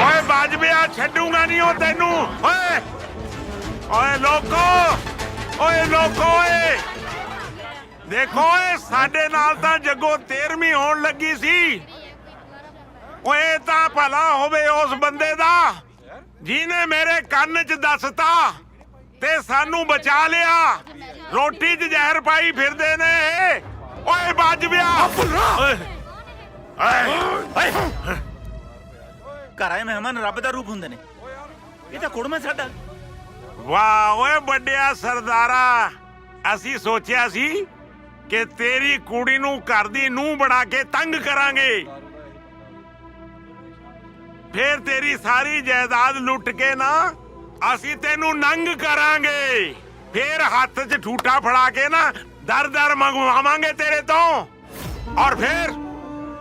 ਓਏ ਬਾਜਵਿਆ ਛੱਡੂਗਾ ਨਹੀਂ ਉਹ ਤੈਨੂੰ। ਓਏ ਓਏ ਲੋਕੋ, ਓਏ ਲੋਕੋ, ਓਏ ਦੇਖੋ ਓਏ ਸਾਡੇ ਨਾਲ ਤਾਂ ਜੱਗੋ 13ਵੀਂ ਹੋਣ ਲੱਗੀ ਸੀ। ਓਏ ਤਾਂ ਭਲਾ ਹੋਵੇ ਉਸ ਬੰਦੇ ਦਾ ਜਿਹਨੇ ਮੇਰੇ ਕੰਨ 'ਚ ਦੱਸਤਾ ਤੇ ਸਾਨੂੰ ਬਚਾ ਲਿਆ। ਰੋਟੀ 'ਚ ਜ਼ਹਿਰ ਪਾਈ ਫਿਰਦੇ ਨੇ ਇਹ। ਓਏ ਬਾਜਵਿਆ, ਓਏ ਓਏ ਘਰ ਆਏ ਮਹਿਮਾਨ ਰੱਬ ਦਾ ਰੂਪ ਹੁੰਦੇ ਨੇ। ਇਹ ਤਾਂ ਕੁੜਮਾ ਸਾਡਾ। ਵਾਹ ਓਏ ਵੱਡਿਆ ਸਰਦਾਰਾ, ਅਸੀਂ ਸੋਚਿਆ ਸੀ ਕਿ ਤੇਰੀ ਕੁੜੀ ਨੂੰ ਘਰ ਦੀ ਨੂੰਹ ਬਣਾ ਕੇ ਤੰਗ ਕਰਾਂਗੇ, ਫੇਰ ਤੇਰੀ ਸਾਰੀ ਜਾਇਦਾਦ ਲੁੱਟ ਕੇ ਨਾ ਅਸੀਂ ਤੈਨੂੰ ਨੰਗ ਕਰਾਂਗੇ। ਫੇਰ ਹੱਥ 'ਚ ਠੂਠਾ ਫੜਾ ਕੇ ਨਾ ਦਰ ਮੰਗਵਾਵਾਂਗੇ ਤੇਰੇ ਤੋਂ, ਔਰ ਫੇਰ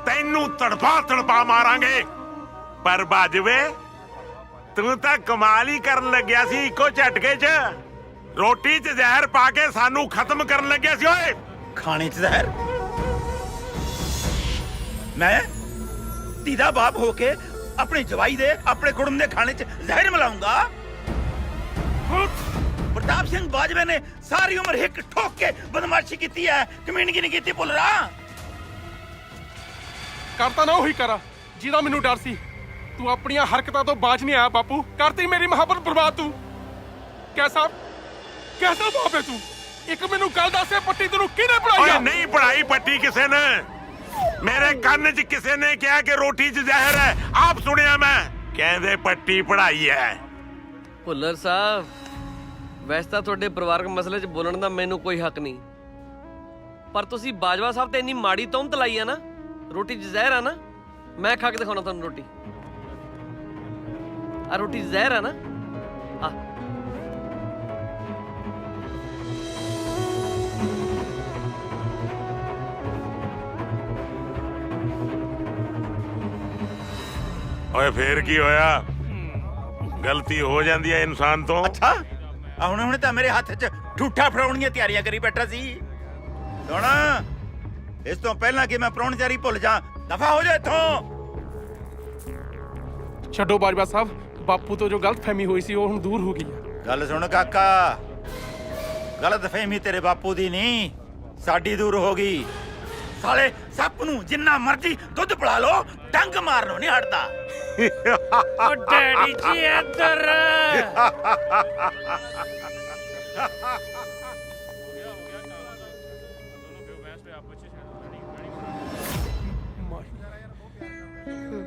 ਤੈਨੂੰ ਤੜਪਾ ਮਾਰਾਂਗੇ। ਪਰ ਬਾਜਵੇ ਤੂੰ ਤਾਂ ਕਮਾਲ ਹੀ ਕਰਨ ਲੱਗਿਆ ਸੀ। ਇੱਕੋ ਝਟਕੇ 'ਚ ਰੋਟੀ 'ਚ ਜ਼ਹਿਰ ਪਾ ਕੇ ਸਾਨੂੰ ਖਤਮ ਕਰਨ ਲੱਗਿਆ ਸੀ। ਓਏ ਖਾਣੇ 'ਚ ਜ਼ਹਿਰ? ਮੈਂ ਧੀ ਦਾ ਬਾਪ ਹੋ ਕੇ ਆਪਣੇ ਜਵਾਈ ਦੇ, ਆਪਣੇ ਕੁੜਮ ਦੇ ਖਾਣੇ 'ਚ ਜ਼ਹਿਰ ਮਿਲਾਉਂਗਾ? ਪ੍ਰਤਾਪ ਸਿੰਘ ਬਾਜਵੇ ਨੇ ਸਾਰੀ ਉਮਰ ਹਿੱਕ ਠੋਕ ਕੇ ਬਦਮਾਸ਼ੀ ਕੀਤੀ ਹੈ, ਕਮੀਨਗੀ ਨਹੀਂ ਕੀਤੀ। ਭੁੱਲਰਾ ਕਰਤਾ ਨਾ ਉਹੀ ਕਰਾ ਜਿਹਦਾ ਮੈਨੂੰ ਡਰ ਸੀ। ਤੂੰ ਆਪਣੀਆਂ ਹਰਕਤਾਂ ਤੋਂ ਬਾਜ ਨਹੀਂ ਆਇਆ ਬਾਪੂ। ਕਰਤੀ ਮੇਰੀ ਮੁਹੱਬਤ ਬਰਬਾਦ ਤੂੰ। ਕੈਸਾ ਬਾਪ ਹੈ ਤੂੰ? ਇੱਕ ਮੈਨੂੰ ਗੱਲ ਦੱਸ, ਪੱਟੀ ਤੈਨੂੰ ਕਿਹਨੇ ਪੜਾਈ? ਓਏ ਨਹੀਂ ਪੜਾਈ ਪੱਟੀ ਕਿਸੇ ਨੇ। ਮੇਰੇ ਕੰਨ 'ਚ ਕਿਸੇ ਨੇ ਕਿਹਾ ਕਿ ਰੋਟੀ 'ਚ ਜ਼ਹਿਰ ਹੈ। ਆਪ ਸੁਣਿਆ ਮੈਂ, ਕਹਿੰਦੇ ਪੱਟੀ ਪੜਾਈ ਹੈ। ਭੁੱਲਰ ਸਾਹਿਬ, ਵੈਸੇ ਤਾਂ ਤੁਹਾਡੇ ਪਰਿਵਾਰਕ ਮਸਲੇ 'ਚ ਬੋਲਣ ਦਾ ਮੈਨੂੰ ਕੋਈ ਹੱਕ ਨਹੀਂ, ਪਰ ਤੁਸੀਂ ਬਾਜਵਾ ਸਾਹਿਬ ਤੇ ਇੰਨੀ ਮਾੜੀ ਤੁਹਮਤ ਲਾਈ ਆ ਨਾ, ਰੋਟੀ 'ਚ ਜ਼ਹਿਰ ਆ ਨਾ। ਮੈਂ ਖਾ ਕੇ ਦਿਖਾਉਣਾ ਤੁਹਾਨੂੰ ਰੋਟੀ। ਆ ਰੋਟੀ 'ਚ ਜ਼ਹਿਰ ਆ ਨਾ। ਆ ਓਏ ਫੇਰ ਕੀ ਹੋਇਆ? ਗਲਤੀ ਹੋ ਜਾਂਦੀ ਹੈ ਇਨਸਾਨ ਤੋਂ। ਅੱਛਾ, ਹੁਣ ਤਾਂ ਮੇਰੇ ਹੱਥ 'ਚ ਠੂਠਾ ਫੜਾਉਣ ਦੀਆਂ ਤਿਆਰੀਆਂ ਕਰੀ ਬੈਠਾ ਸੀ। ਸੁਣ, ਇਸ ਤੋਂ ਪਹਿਲਾਂ ਕਿ ਮੈਂ ਪ੍ਰਾਹੁਣਚਾਰੀ ਭੁੱਲ ਜਾ, ਦਫਾ ਹੋ ਜਾ ਇੱਥੋਂ। ਛੱਡੋ ਬਾਜਵਾ ਸਾਹਿਬ, ਬਾਪੂ ਤੋਂ ਜੋ ਗਲਤਫਹਿਮੀ ਹੋਈ ਸੀ ਉਹ ਹੁਣ ਦੂਰ ਹੋ ਗਈ ਹੈ। ਗੱਲ ਸੁਣ ਕਾਕਾ, ਗਲਤਫਹਿਮੀ ਤੇਰੇ ਬਾਪੂ ਦੀ ਨਹੀਂ, ਸਾਡੀ ਦੂਰ ਹੋ ਗਈ। ਸਾਲੇ ਸੱਪ ਨੂੰ ਜਿੰਨਾ ਮਰਜ਼ੀ ਦੁੱਧ ਪਿਲਾ ਲੋ, ਡੰਗ ਮਾਰਨੋਂ ਨਹੀਂ ਹਟਦਾ। ਓ ਡੈਡੀ ਜੀ ਇੱਧਰ।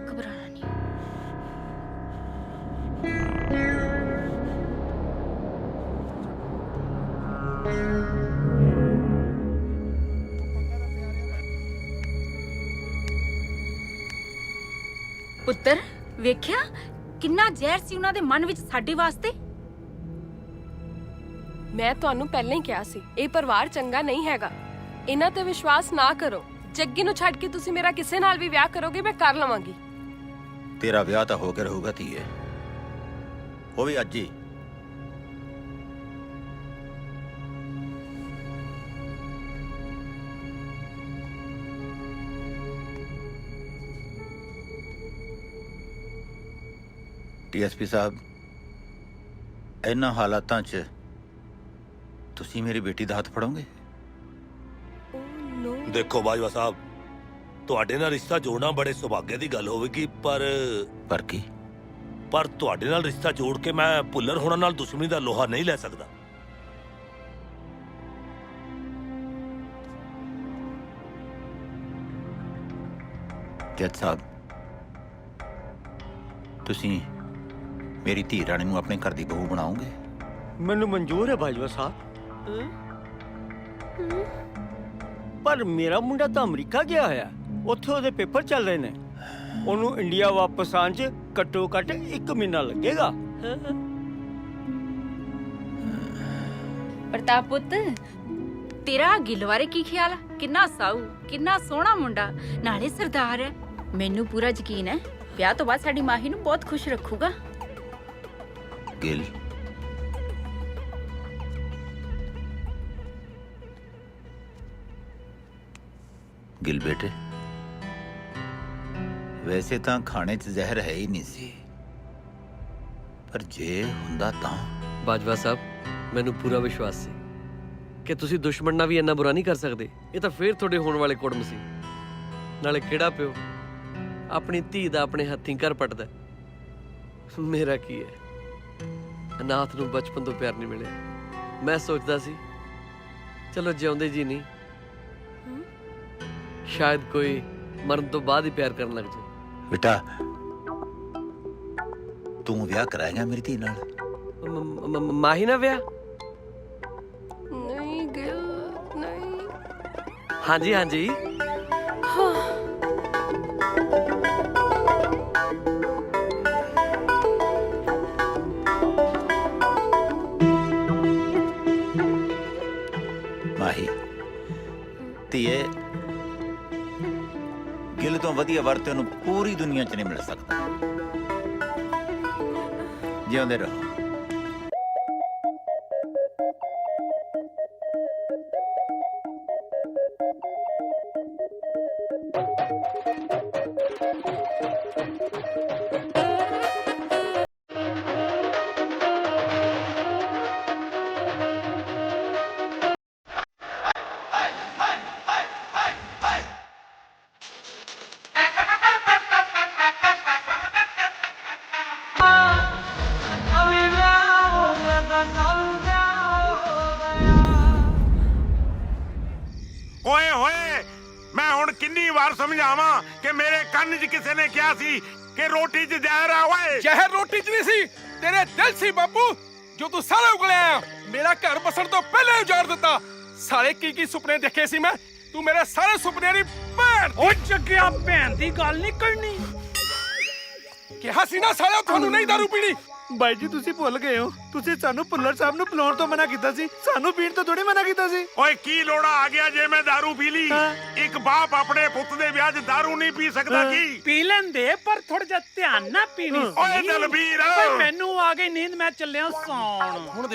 ਘਬਰਾਣਾ ਨਹੀਂ। ਪੁੱਤਰ, ਵੇਖਿਆ ਕਿੰਨਾ ਜ਼ਹਿਰ ਸੀ ਉਹਨਾਂ ਦੇ ਮਨ ਵਿੱਚ ਸਾਡੇ ਵਾਸਤੇ। ਮੈਂ ਤੁਹਾਨੂੰ ਪਹਿਲਾਂ ਹੀ ਕਿਹਾ ਸੀ, ਇਹ ਪਰਿਵਾਰ ਚੰਗਾ ਨਹੀਂ ਹੈਗਾ। ਇਹਨਾਂ ਤੇ ਵਿਸ਼ਵਾਸ ਨਾ ਕਰੋ। ਜੱਗੀ ਨੂੰ ਛੱਡ ਕੇ ਤੁਸੀਂ ਮੇਰਾ ਕਿਸੇ ਨਾਲ ਵੀ ਵਿਆਹ ਕਰੋਗੇ, ਮੈਂ ਕਰ ਲਵਾਂਗੀ। ਤੇਰਾ ਵਿਆਹ ਤਾਂ ਹੋ ਕੇ ਰਹੂਗਾ ਧੀਏ, ਉਹ ਵੀ ਅੱਜ ਹੀ। ਡੀਐਸਪੀ ਸਾਹਿਬ, ਇਹਨਾਂ ਹਾਲਾਤਾਂ 'ਚ ਤੁਸੀਂ ਮੇਰੀ ਬੇਟੀ ਦਾ ਹੱਥ ਫੜੋਗੇ? ਦੇਖੋ ਬਾਜਵਾ ਸਾਹਿਬ, ਤੁਹਾਡੇ ਨਾਲ ਰਿਸ਼ਤਾ ਜੋੜਨਾ ਬੜੇ ਸੁਭਾਗੇ ਦੀ ਗੱਲ ਹੋਵੇਗੀ, ਪਰ ਕੀ? ਪਰ ਤੁਹਾਡੇ ਨਾਲ ਰਿਸ਼ਤਾ ਜੋੜ ਕੇ ਮੈਂ ਭੁੱਲਰ ਹੋਣਾ ਨਾਲ ਦੁਸ਼ਮਣੀ ਦਾ ਲੋਹਾ ਨਹੀਂ ਲੈ ਸਕਦਾ। ਜੱਜ ਸਾਹਿਬ, ਤੁਸੀਂ ਮੇਰੀ ਧੀ ਰਾਣੀ ਨੂੰ ਆਪਣੇ ਘਰ ਦੀ ਬਹੂ ਬਣਾਓਗੇ? ਮੈਨੂੰ ਮਨਜ਼ੂਰ ਹੈ ਬਾਜਵਾ ਸਾਹਿਬ, ਪਰ ਮੇਰਾ ਮੁੰਡਾ ਤਾਂ ਅਮਰੀਕਾ ਗਿਆ ਹੋਇਆ, ਉੱਥੇ ਉਹਦੇ ਪੇਪਰ ਚੱਲ ਰਹੇ ਨੇ। ਉਹਨੂੰ ਇੰਡੀਆ ਵਾਪਸ ਆਉਣ 'ਚ ਘੱਟੋ ਘੱਟ 1 ਮਹੀਨਾ ਲੱਗੇਗਾ। ਪ੍ਰਤਾਪ ਪੁੱਤ, ਤੇਰਾ ਗਿੱਲ ਬਾਰੇ ਕੀ ਖਿਆਲ ਆ? ਕਿੰਨਾ ਸਾਊ, ਕਿੰਨਾ ਸੋਹਣਾ ਮੁੰਡਾ, ਨਾਲੇ ਸਰਦਾਰ ਹੈ। ਮੈਨੂੰ ਪੂਰਾ ਯਕੀਨ ਹੈ ਵਿਆਹ ਤੋਂ ਬਾਅਦ ਸਾਡੀ ਮਾਹੀ ਨੂੰ ਬਹੁਤ ਖੁਸ਼ ਰੱਖੂਗਾ। ਗਿਲ, ਗਿਲ ਬੇਟੇ, ਵੈਸੇ ਤਾਂ ਖਾਣੇ 'ਚ ਜ਼ਹਿਰ ਹੈ ਹੀ ਨਹੀਂ ਸੀ, ਪਰ ਜੇ ਹੁੰਦਾ ਤਾਂ। ਬਾਜਵਾ ਸਾਹਿਬ, ਮੈਨੂੰ ਪੂਰਾ ਵਿਸ਼ਵਾਸ ਸੀ ਕਿ ਤੁਸੀਂ ਦੁਸ਼ਮਣ ਨਾਲ ਵੀ ਇੰਨਾ ਬੁਰਾ ਨਹੀਂ ਕਰ ਸਕਦੇ। ਇਹ ਤਾਂ ਫੇਰ ਤੁਹਾਡੇ ਹੋਣ ਵਾਲੇ ਕੁੜਮ ਸੀ। ਨਾਲੇ ਕਿਹੜਾ ਪਿਓ ਆਪਣੀ ਧੀ ਦਾ ਆਪਣੇ ਹੱਥੀਂ ਘਰ ਪੱਟਦਾ? ਮੇਰਾ ਕੀ ਹੈ, ਅਨਾਥ ਨੂੰ ਬਚਪਨ ਤੋਂ ਪਿਆਰ ਨਹੀਂ ਮਿਲਿਆ। ਮੈਂ ਸੋਚਦਾ ਸੀ ਚਲੋ ਜਿਉਂਦੇ ਜੀ ਨਹੀਂ, ਸ਼ਾਇਦ ਕੋਈ ਮਰਨ ਤੋਂ ਬਾਅਦ ਹੀ ਪਿਆਰ ਕਰਨ ਲੱਗ ਜਾਏ। ਬੇਟਾ, ਤੂੰ ਵਿਆਹ ਕਰਾਏਗਾ ਮੇਰੀ ਧੀ ਨਾਲ? ਮਾਹੀ ਨਾਲ ਵਿਆਹ? ਨਹੀਂ ਗਿਲ, ਨਹੀਂ। ਹਾਂਜੀ ਹਾਂਜੀ। ਮਾਹੀ ਧੀਏ, ਗਿਲ ਤੋਂ ਵਧੀਆ ਵਰ ਤੈਨੂੰ ਪੂਰੀ ਦੁਨੀਆ 'ਚ ਨਹੀਂ ਮਿਲ ਸਕਦਾ। ਜਿਉਂਦੇ ਰਹੋ। ਓਏ ਹੋਏ, ਮੈਂ ਹੁਣ ਕਿੰਨੀ ਵਾਰ ਸਮਝਾਵਾਂ ਕਿ ਮੇਰੇ ਕੰਨ 'ਚ ਕਿਸੇ ਨੇ ਕਿਹਾ ਸੀ ਕਿ ਰੋਟੀ 'ਚ ਜ਼ਹਿਰ ਆ। ਓਏ, ਜ਼ਹਿਰ ਰੋਟੀ 'ਚ ਨਹੀਂ ਸੀ, ਤੇਰੇ ਦਿਲ ਸੀ ਬਾਪੂ, ਜੋ ਤੂੰ ਸਾਰਾ ਉਗਲਿਆ। ਮੇਰਾ ਘਰ ਬਸਣ ਤੋਂ ਪਹਿਲਾਂ ਉਜਾੜ ਦਿੱਤਾ। ਸਾਰੇ ਕੀ ਸੁਪਨੇ ਦੇਖੇ ਸੀ ਮੈਂ, ਤੂੰ ਮੇਰੇ ਸਾਰੇ ਸੁਪਨਿਆਂ ਦੀ ਭੈਣ। ਓ ਜੱਗਿਆ, ਭੈਣ ਦੀ ਗੱਲ ਨਹੀਂ ਕਰਨੀ। ਕਿਹਾ ਸੀ ਨਾ ਸਾਲਿਓ ਤੁਹਾਨੂੰ ਨਹੀਂ ਦਾਰੂ ਪੀਣੀ। ਬਾਈ ਜੀ, ਤੁਸੀਂ ਭੁੱਲ ਗਏ ਹੋ, ਤੁਸੀਂ ਸਾਨੂੰ ਭੁੱਲਰ ਸਾਹਿਬ ਨੂੰ ਬੁਲਾਉਣ ਤੋਂ ਮਨਾ ਕੀਤਾ ਸੀ, ਸਾਨੂੰ ਪੀਣ ਤੋਂ ਥੋੜੀ ਮਨਾ ਕੀਤਾ ਸੀ। ਓਏ ਕੀ ਲੋੜਾ ਆ ਗਿਆ ਜੇ ਮੈਂ ਦਾਰੂ ਪੀ ਲਈ? ਇੱਕ ਬਾਪ ਆਪਣੇ ਪੁੱਤ ਦੇ ਵਿਆਹ 'ਚ ਦਾਰੂ ਨਹੀਂ ਪੀ ਸਕਦਾ ਕੀ? ਪੀ ਲੈਂਦੇ, ਪਰ ਥੋੜਾ ਜਿਹਾ ਧਿਆਨ ਨਾਲ ਪੀਣੀ ਸੀ। ਓਏ ਦਲਬੀਰ, ਓਏ ਮੈਨੂੰ ਆ ਗਈ ਨੀਂਦ, ਮੈਂ ਚੱਲਿਆ ਸੌਣ। ਹੁਣ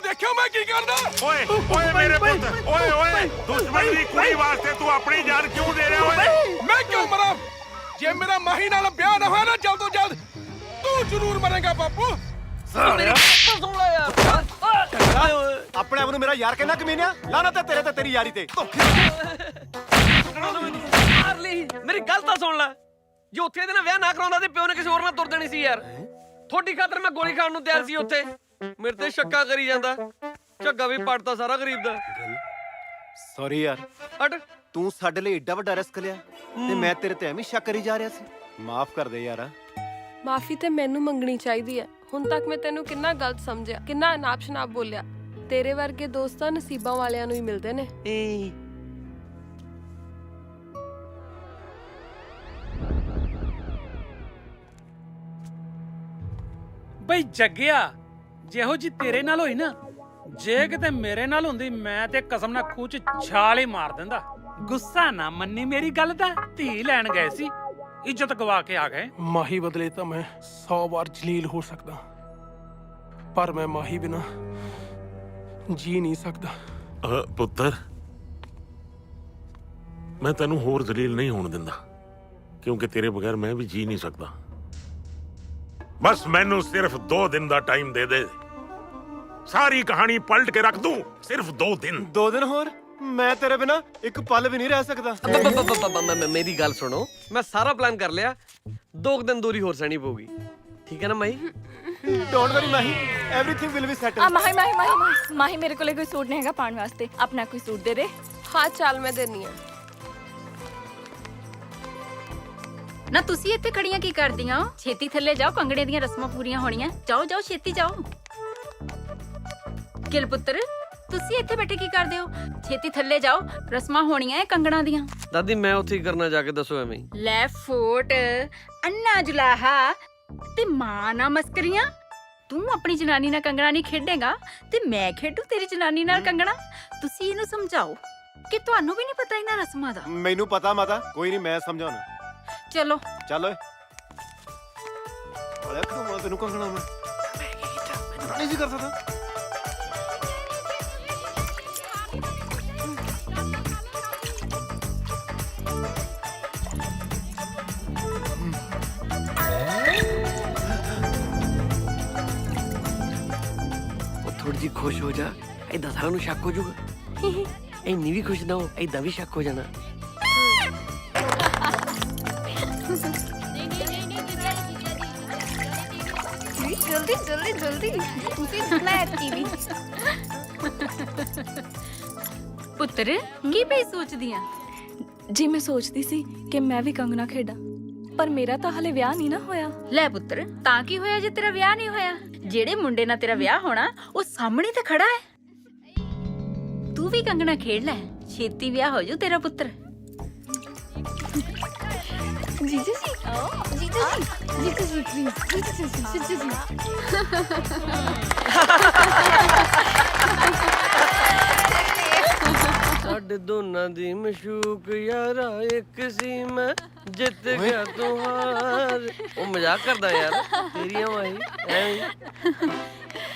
ਦੇਖਿਓ ਮੈਂ ਕੀ ਕਰਦਾ। ਓਏ ਓਏ ਮੇਰੇ ਪੁੱਤ, ਓਏ ਓਏ, ਦੁਸ਼ਮਣ ਦੀ ਕੁੜੀ ਵਾਸਤੇ ਤੂੰ ਆਪਣੀ ਜਾਨ ਕਿਉਂ ਦੇ ਰਿਹਾ? ਓਏ ਮੈਂ ਕਿਉਂ ਮਰਾਂ? ਜੇ ਮੇਰਾ ਮਾਹੀ ਨਾਲ ਵਿਆਹ ਨਾ ਹੋਇਆ ਨਾ ਜਲਦ ਤੋਂ ਜਲਦ, ਤੂੰ ਜ਼ਰੂਰ ਮਰੇਗਾ ਬਾਪੂ। ਆਪਣੇ ਆਪ ਨੂੰ ਮੇਰਾ ਯਾਰ ਕਹਿੰਦਾ ਕਮੀਨਿਆ, ਲਾਨਤ ਹੈ ਤੇਰੇ ਤੇ, ਤੇਰੀ ਯਾਰੀ ਤੇ। ਮਾਰ ਲਈ, ਮੇਰੀ ਗੱਲ ਤਾਂ ਸੁਣ ਲੈ। ਜੇ ਉੱਥੇ ਇਹਦੇ ਨਾਲ ਵਿਆਹ ਨਾ ਕਰਾਉਂਦਾ ਤੇ ਪਿਓ ਨੇ ਕਿਸੇ ਹੋਰ ਨਾਲ ਤੁਰ ਜਾਣੀ ਸੀ ਯਾਰ। ਥੋੜੀ ਖਾਤਰ ਮੈਂ ਗੋਲੀ ਖਾਣ ਨੂੰ ਤਿਆਰ ਸੀ ਉੱਥੇ। ਮੇਰੇ ਤੇ ਸ਼ੱਕਾ ਕਰੀ ਜਾਂਦਾ। ਝੱਗਾ ਵੀ ਪੜਦਾ ਸਾਰਾ ਗਰੀਬ ਦਾ। ਸੌਰੀ ਯਾਰ, ਹਟ। ਤੂੰ ਸਾਡੇ ਲਈ ਏਡਾ ਵੱਡਾ ਰਿਸਕ ਲਿਆ ਤੇ ਮੈਂ ਤੇਰੇ ਤੇ ਐਵੇਂ ਸ਼ੱਕ ਕਰੀ ਜਾ ਰਿਹਾ ਸੀ। ਮਾਫ ਕਰ ਦੇ ਯਾਰਾ। ਮਾਫੀ ਤੇ ਮੈਨੂੰ ਮੰਗਣੀ ਚਾਹੀਦੀ ਹੈ। ਹੁਣ ਤੱਕ ਮੈਂ ਤੈਨੂੰ ਕਿੰਨਾ ਗਲਤ ਸਮਝਿਆ, ਕਿੰਨਾ ਅਨਾਪ ਸ਼ਨਾਪ ਬੋਲਿਆ। ਤੇਰੇ ਵਰਗੇ ਦੋਸਤਾਂ ਨਸੀਬਾਂ ਵਾਲਿਆਂ ਨੂੰ ਹੀ ਮਿਲਦੇ ਨੇ। ਬਈ ਜੱਗਿਆ, ਜਿਹੋ ਜੀ ਤੇਰੇ ਨਾਲ ਹੋਈ ਨਾ, ਜੇ ਕਿਤੇ ਮੇਰੇ ਨਾਲ ਹੁੰਦੀ ਮੈਂ ਤੇ ਕਸਮ ਨਾਲ ਖੂਹ 'ਚ ਛਾਲ ਹੀ ਮਾਰ ਦਿੰਦਾ। ਗੁੱਸਾ ਨਾ ਮੰਨੀ ਮੇਰੀ ਗੱਲ ਦਾ। ਧੀ ਲੈਣ ਗਏ ਸੀ, ਇੱਜ਼ਤ ਗਵਾ ਕੇ ਆ ਗਏ। ਮਾਹੀ ਬਦਲੇ ਤਾਂ ਮੈਂ 100 ਵਾਰ ਜਲੀਲ ਹੋ ਸਕਦਾ, ਪਰ ਮੈਂ ਮਾਹੀ ਬਿਨਾ ਜੀ ਨਹੀਂ ਸਕਦਾ। ਪੁੱਤਰ, ਮੈਂ ਤੈਨੂੰ ਹੋਰ ਜ਼ਲੀਲ ਨਹੀਂ ਹੋਣ ਦਿੰਦਾ, ਕਿਉਂਕਿ ਤੇਰੇ ਬਗੈਰ ਮੈਂ ਵੀ ਜੀ ਨਹੀਂ ਸਕਦਾ। ਬਸ ਮੈਨੂੰ ਸਿਰਫ 2 ਦਿਨ ਦਾ ਟਾਈਮ ਦੇ ਦੇ। ਸਾਰੀ ਕਹਾਣੀ ਪਲਟ ਕੇ ਰੱਖ ਦੂੰ। ਸਿਰਫ 2 ਦਿਨ। 2 ਦਿਨ ਹੋਰ? ਮੈਂ ਤੇਰੇ ਬਿਨਾ ਇੱਕ ਪਲ ਵੀ ਨਹੀਂ ਰਹਿ ਸਕਦਾ। ਮੇਰੀ ਗੱਲ ਸੁਣੋ, ਮੈਂ ਸਾਰਾ ਪਲਾਨ ਕਰ ਲਿਆ। 2 ਦਿਨ ਦੂਰੀ ਹੋਰ ਸਹਿਣੀ ਪਊਗੀ, ਠੀਕ ਹੈ ਨਾ ਮਾਈ? Don't worry Mahi, everything will be settled. Mahi ਮੇਰੇ ਕੋਲੇ ਕੋਈ ਸੂਟ ਨਹੀਂ ਹੈਗਾ ਪਾਉਣ ਵਾਸਤੇ, ਆਪਣਾ ਕੋਈ ਸੂਟ ਦੇ ਦੇ। ਹਾਂ ਚੱਲ ਮੈਂ ਦੇਣੀ ਆ। ਨਾ ਤੁਸੀਂ ਇੱਥੇ ਖੜੀਆਂ ਕੀ ਕਰਦੀਆਂ ਹੋ? ਛੇਤੀ ਥੱਲੇ ਜਾਓ, ਕੰਗਣੇ ਦੀਆਂ ਰਸਮਾਂ ਪੂਰੀਆਂ ਹੋਣੀਆਂ। ਜਾਓ ਜਾਓ, ਛੇਤੀ ਜਾਓ। ਗਿਲ ਪੁੱਤਰ, ਤੁਸੀਂ ਇੱਥੇ ਬੈਠੇ ਕੀ ਕਰਦੇ ਹੋ? ਛੇਤੀ ਥੱਲੇ ਜਾਓ, ਰਸਮਾਂ ਹੋਣੀਆਂ ਐ ਕੰਗਣਾ ਦੀਆਂ। ਦਾਦੀ ਮੈਂ ਉੱਥੇ ਹੀ ਕਰਨਾ, ਜਾ ਕੇ ਦੱਸੋ ਐਵੇਂ ਹੀ। ਲੈ ਫੋਟ ਅੰਨਾ ਜੁਲਾਹਾ ਤੇ ਮਾਂ ਨਾ ਮਸਕਰੀਆਂ। ਤੂੰ ਆਪਣੀ ਜਨਾਨੀ ਨਾਲ ਕੰਗਣਾ ਨਹੀਂ ਖੇਡੇਗਾ ਤੇ ਮੈਂ ਖੇਡੂ ਤੇਰੀ ਜਨਾਨੀ ਨਾਲ ਕੰਗਣਾ। ਤੁਸੀਂ ਇਹਨੂੰ ਸਮਝਾਓ ਕਿ ਤੁਹਾਨੂੰ ਵੀ ਨਹੀਂ ਪਤਾ ਇਹਨਾਂ ਰਸਮਾਂ ਦਾ। ਮੈਨੂੰ ਪਤਾ ਮਾਤਾ, ਕੋਈ ਨਹੀਂ, ਮੈਂ ਸਮਝਾਉਣਾ। ਚਲੋ ਚੱਲ ਓਏ। ਅਰੇ ਤੂੰ ਤੈਨੂੰ ਕੰਗਣਾ ਮੈਂ ਨਹੀਂ ਸੀ ਕਰ ਸਕਦਾ। ਥੋੜੀ ਜਿਹੀ ਖੁਸ਼ ਹੋ ਜਾ, ਏਦਾਂ ਸਾਰਿਆਂ ਨੂੰ ਸ਼ੱਕ ਹੋ ਜਾਊਗਾ। ਇੰਨੀ ਵੀ ਖੁਸ਼ ਨਾ ਹੋ, ਏਦਾਂ ਵੀ ਸ਼ੱਕ ਹੋ ਜਾਣਾ। ਜਲਦੀ ਜਲਦੀ ਜਲਦੀ, ਤੁਸੀਂ ਦੇਖਣਾ ਹੈ ਟੀਵੀ। ਪੁੱਤਰ ਕੀ ਪਈ ਸੋਚਦੀ ਆ? ਜੀ ਮੈਂ ਸੋਚਦੀ ਸੀ ਕਿ ਮੈਂ ਵੀ ਕੰਗਣਾ ਖੇਡਾਂ, ਪਰ ਮੇਰਾ ਤਾਂ ਹਲੇ ਵਿਆਹ ਨਹੀਂ ਨਾ ਹੋਇਆ। ਲੈ ਪੁੱਤਰ, ਤਾਂ ਕੀ ਹੋਇਆ ਜੇ ਤੇਰਾ ਵਿਆਹ ਨਹੀਂ ਹੋਇਆ? ਜਿਹੜੇ ਮੁੰਡੇ ਨਾਲ ਤੇਰਾ ਵਿਆਹ ਹੋਣਾ ਉਹ ਸਾਹਮਣੇ ਤੇ ਖੜਾ ਹੈ। ਤੂੰ ਵੀ ਕੰਗਣਾ ਖੇਡ ਲੈ, ਛੇਤੀ ਵਿਆਹ ਹੋ ਜਾਊ ਤੇਰਾ ਪੁੱਤਰ। ਜੀਜੂ ਜੀ, ਜੀਜੂ ਜੀ, ਜੀਜੂ ਜੀ ਪਲੀਜ਼, ਜੀਜੂ ਜੀ। ਸਾਡੇ ਦੋਨਾਂ ਦੀ ਮਸ਼ੂਕ ਯਾਰਾ ਇੱਕ ਸੀ, ਮੈਂ ਜਿੱਤ ਗਿਆ ਤੂੰ ਹਾਰ। ਉਹ ਮਜ਼ਾਕ ਕਰਦਾ ਯਾਰ, ਤੇਰੀਆਂ ਵਾਹੀ ਐਵੇਂ।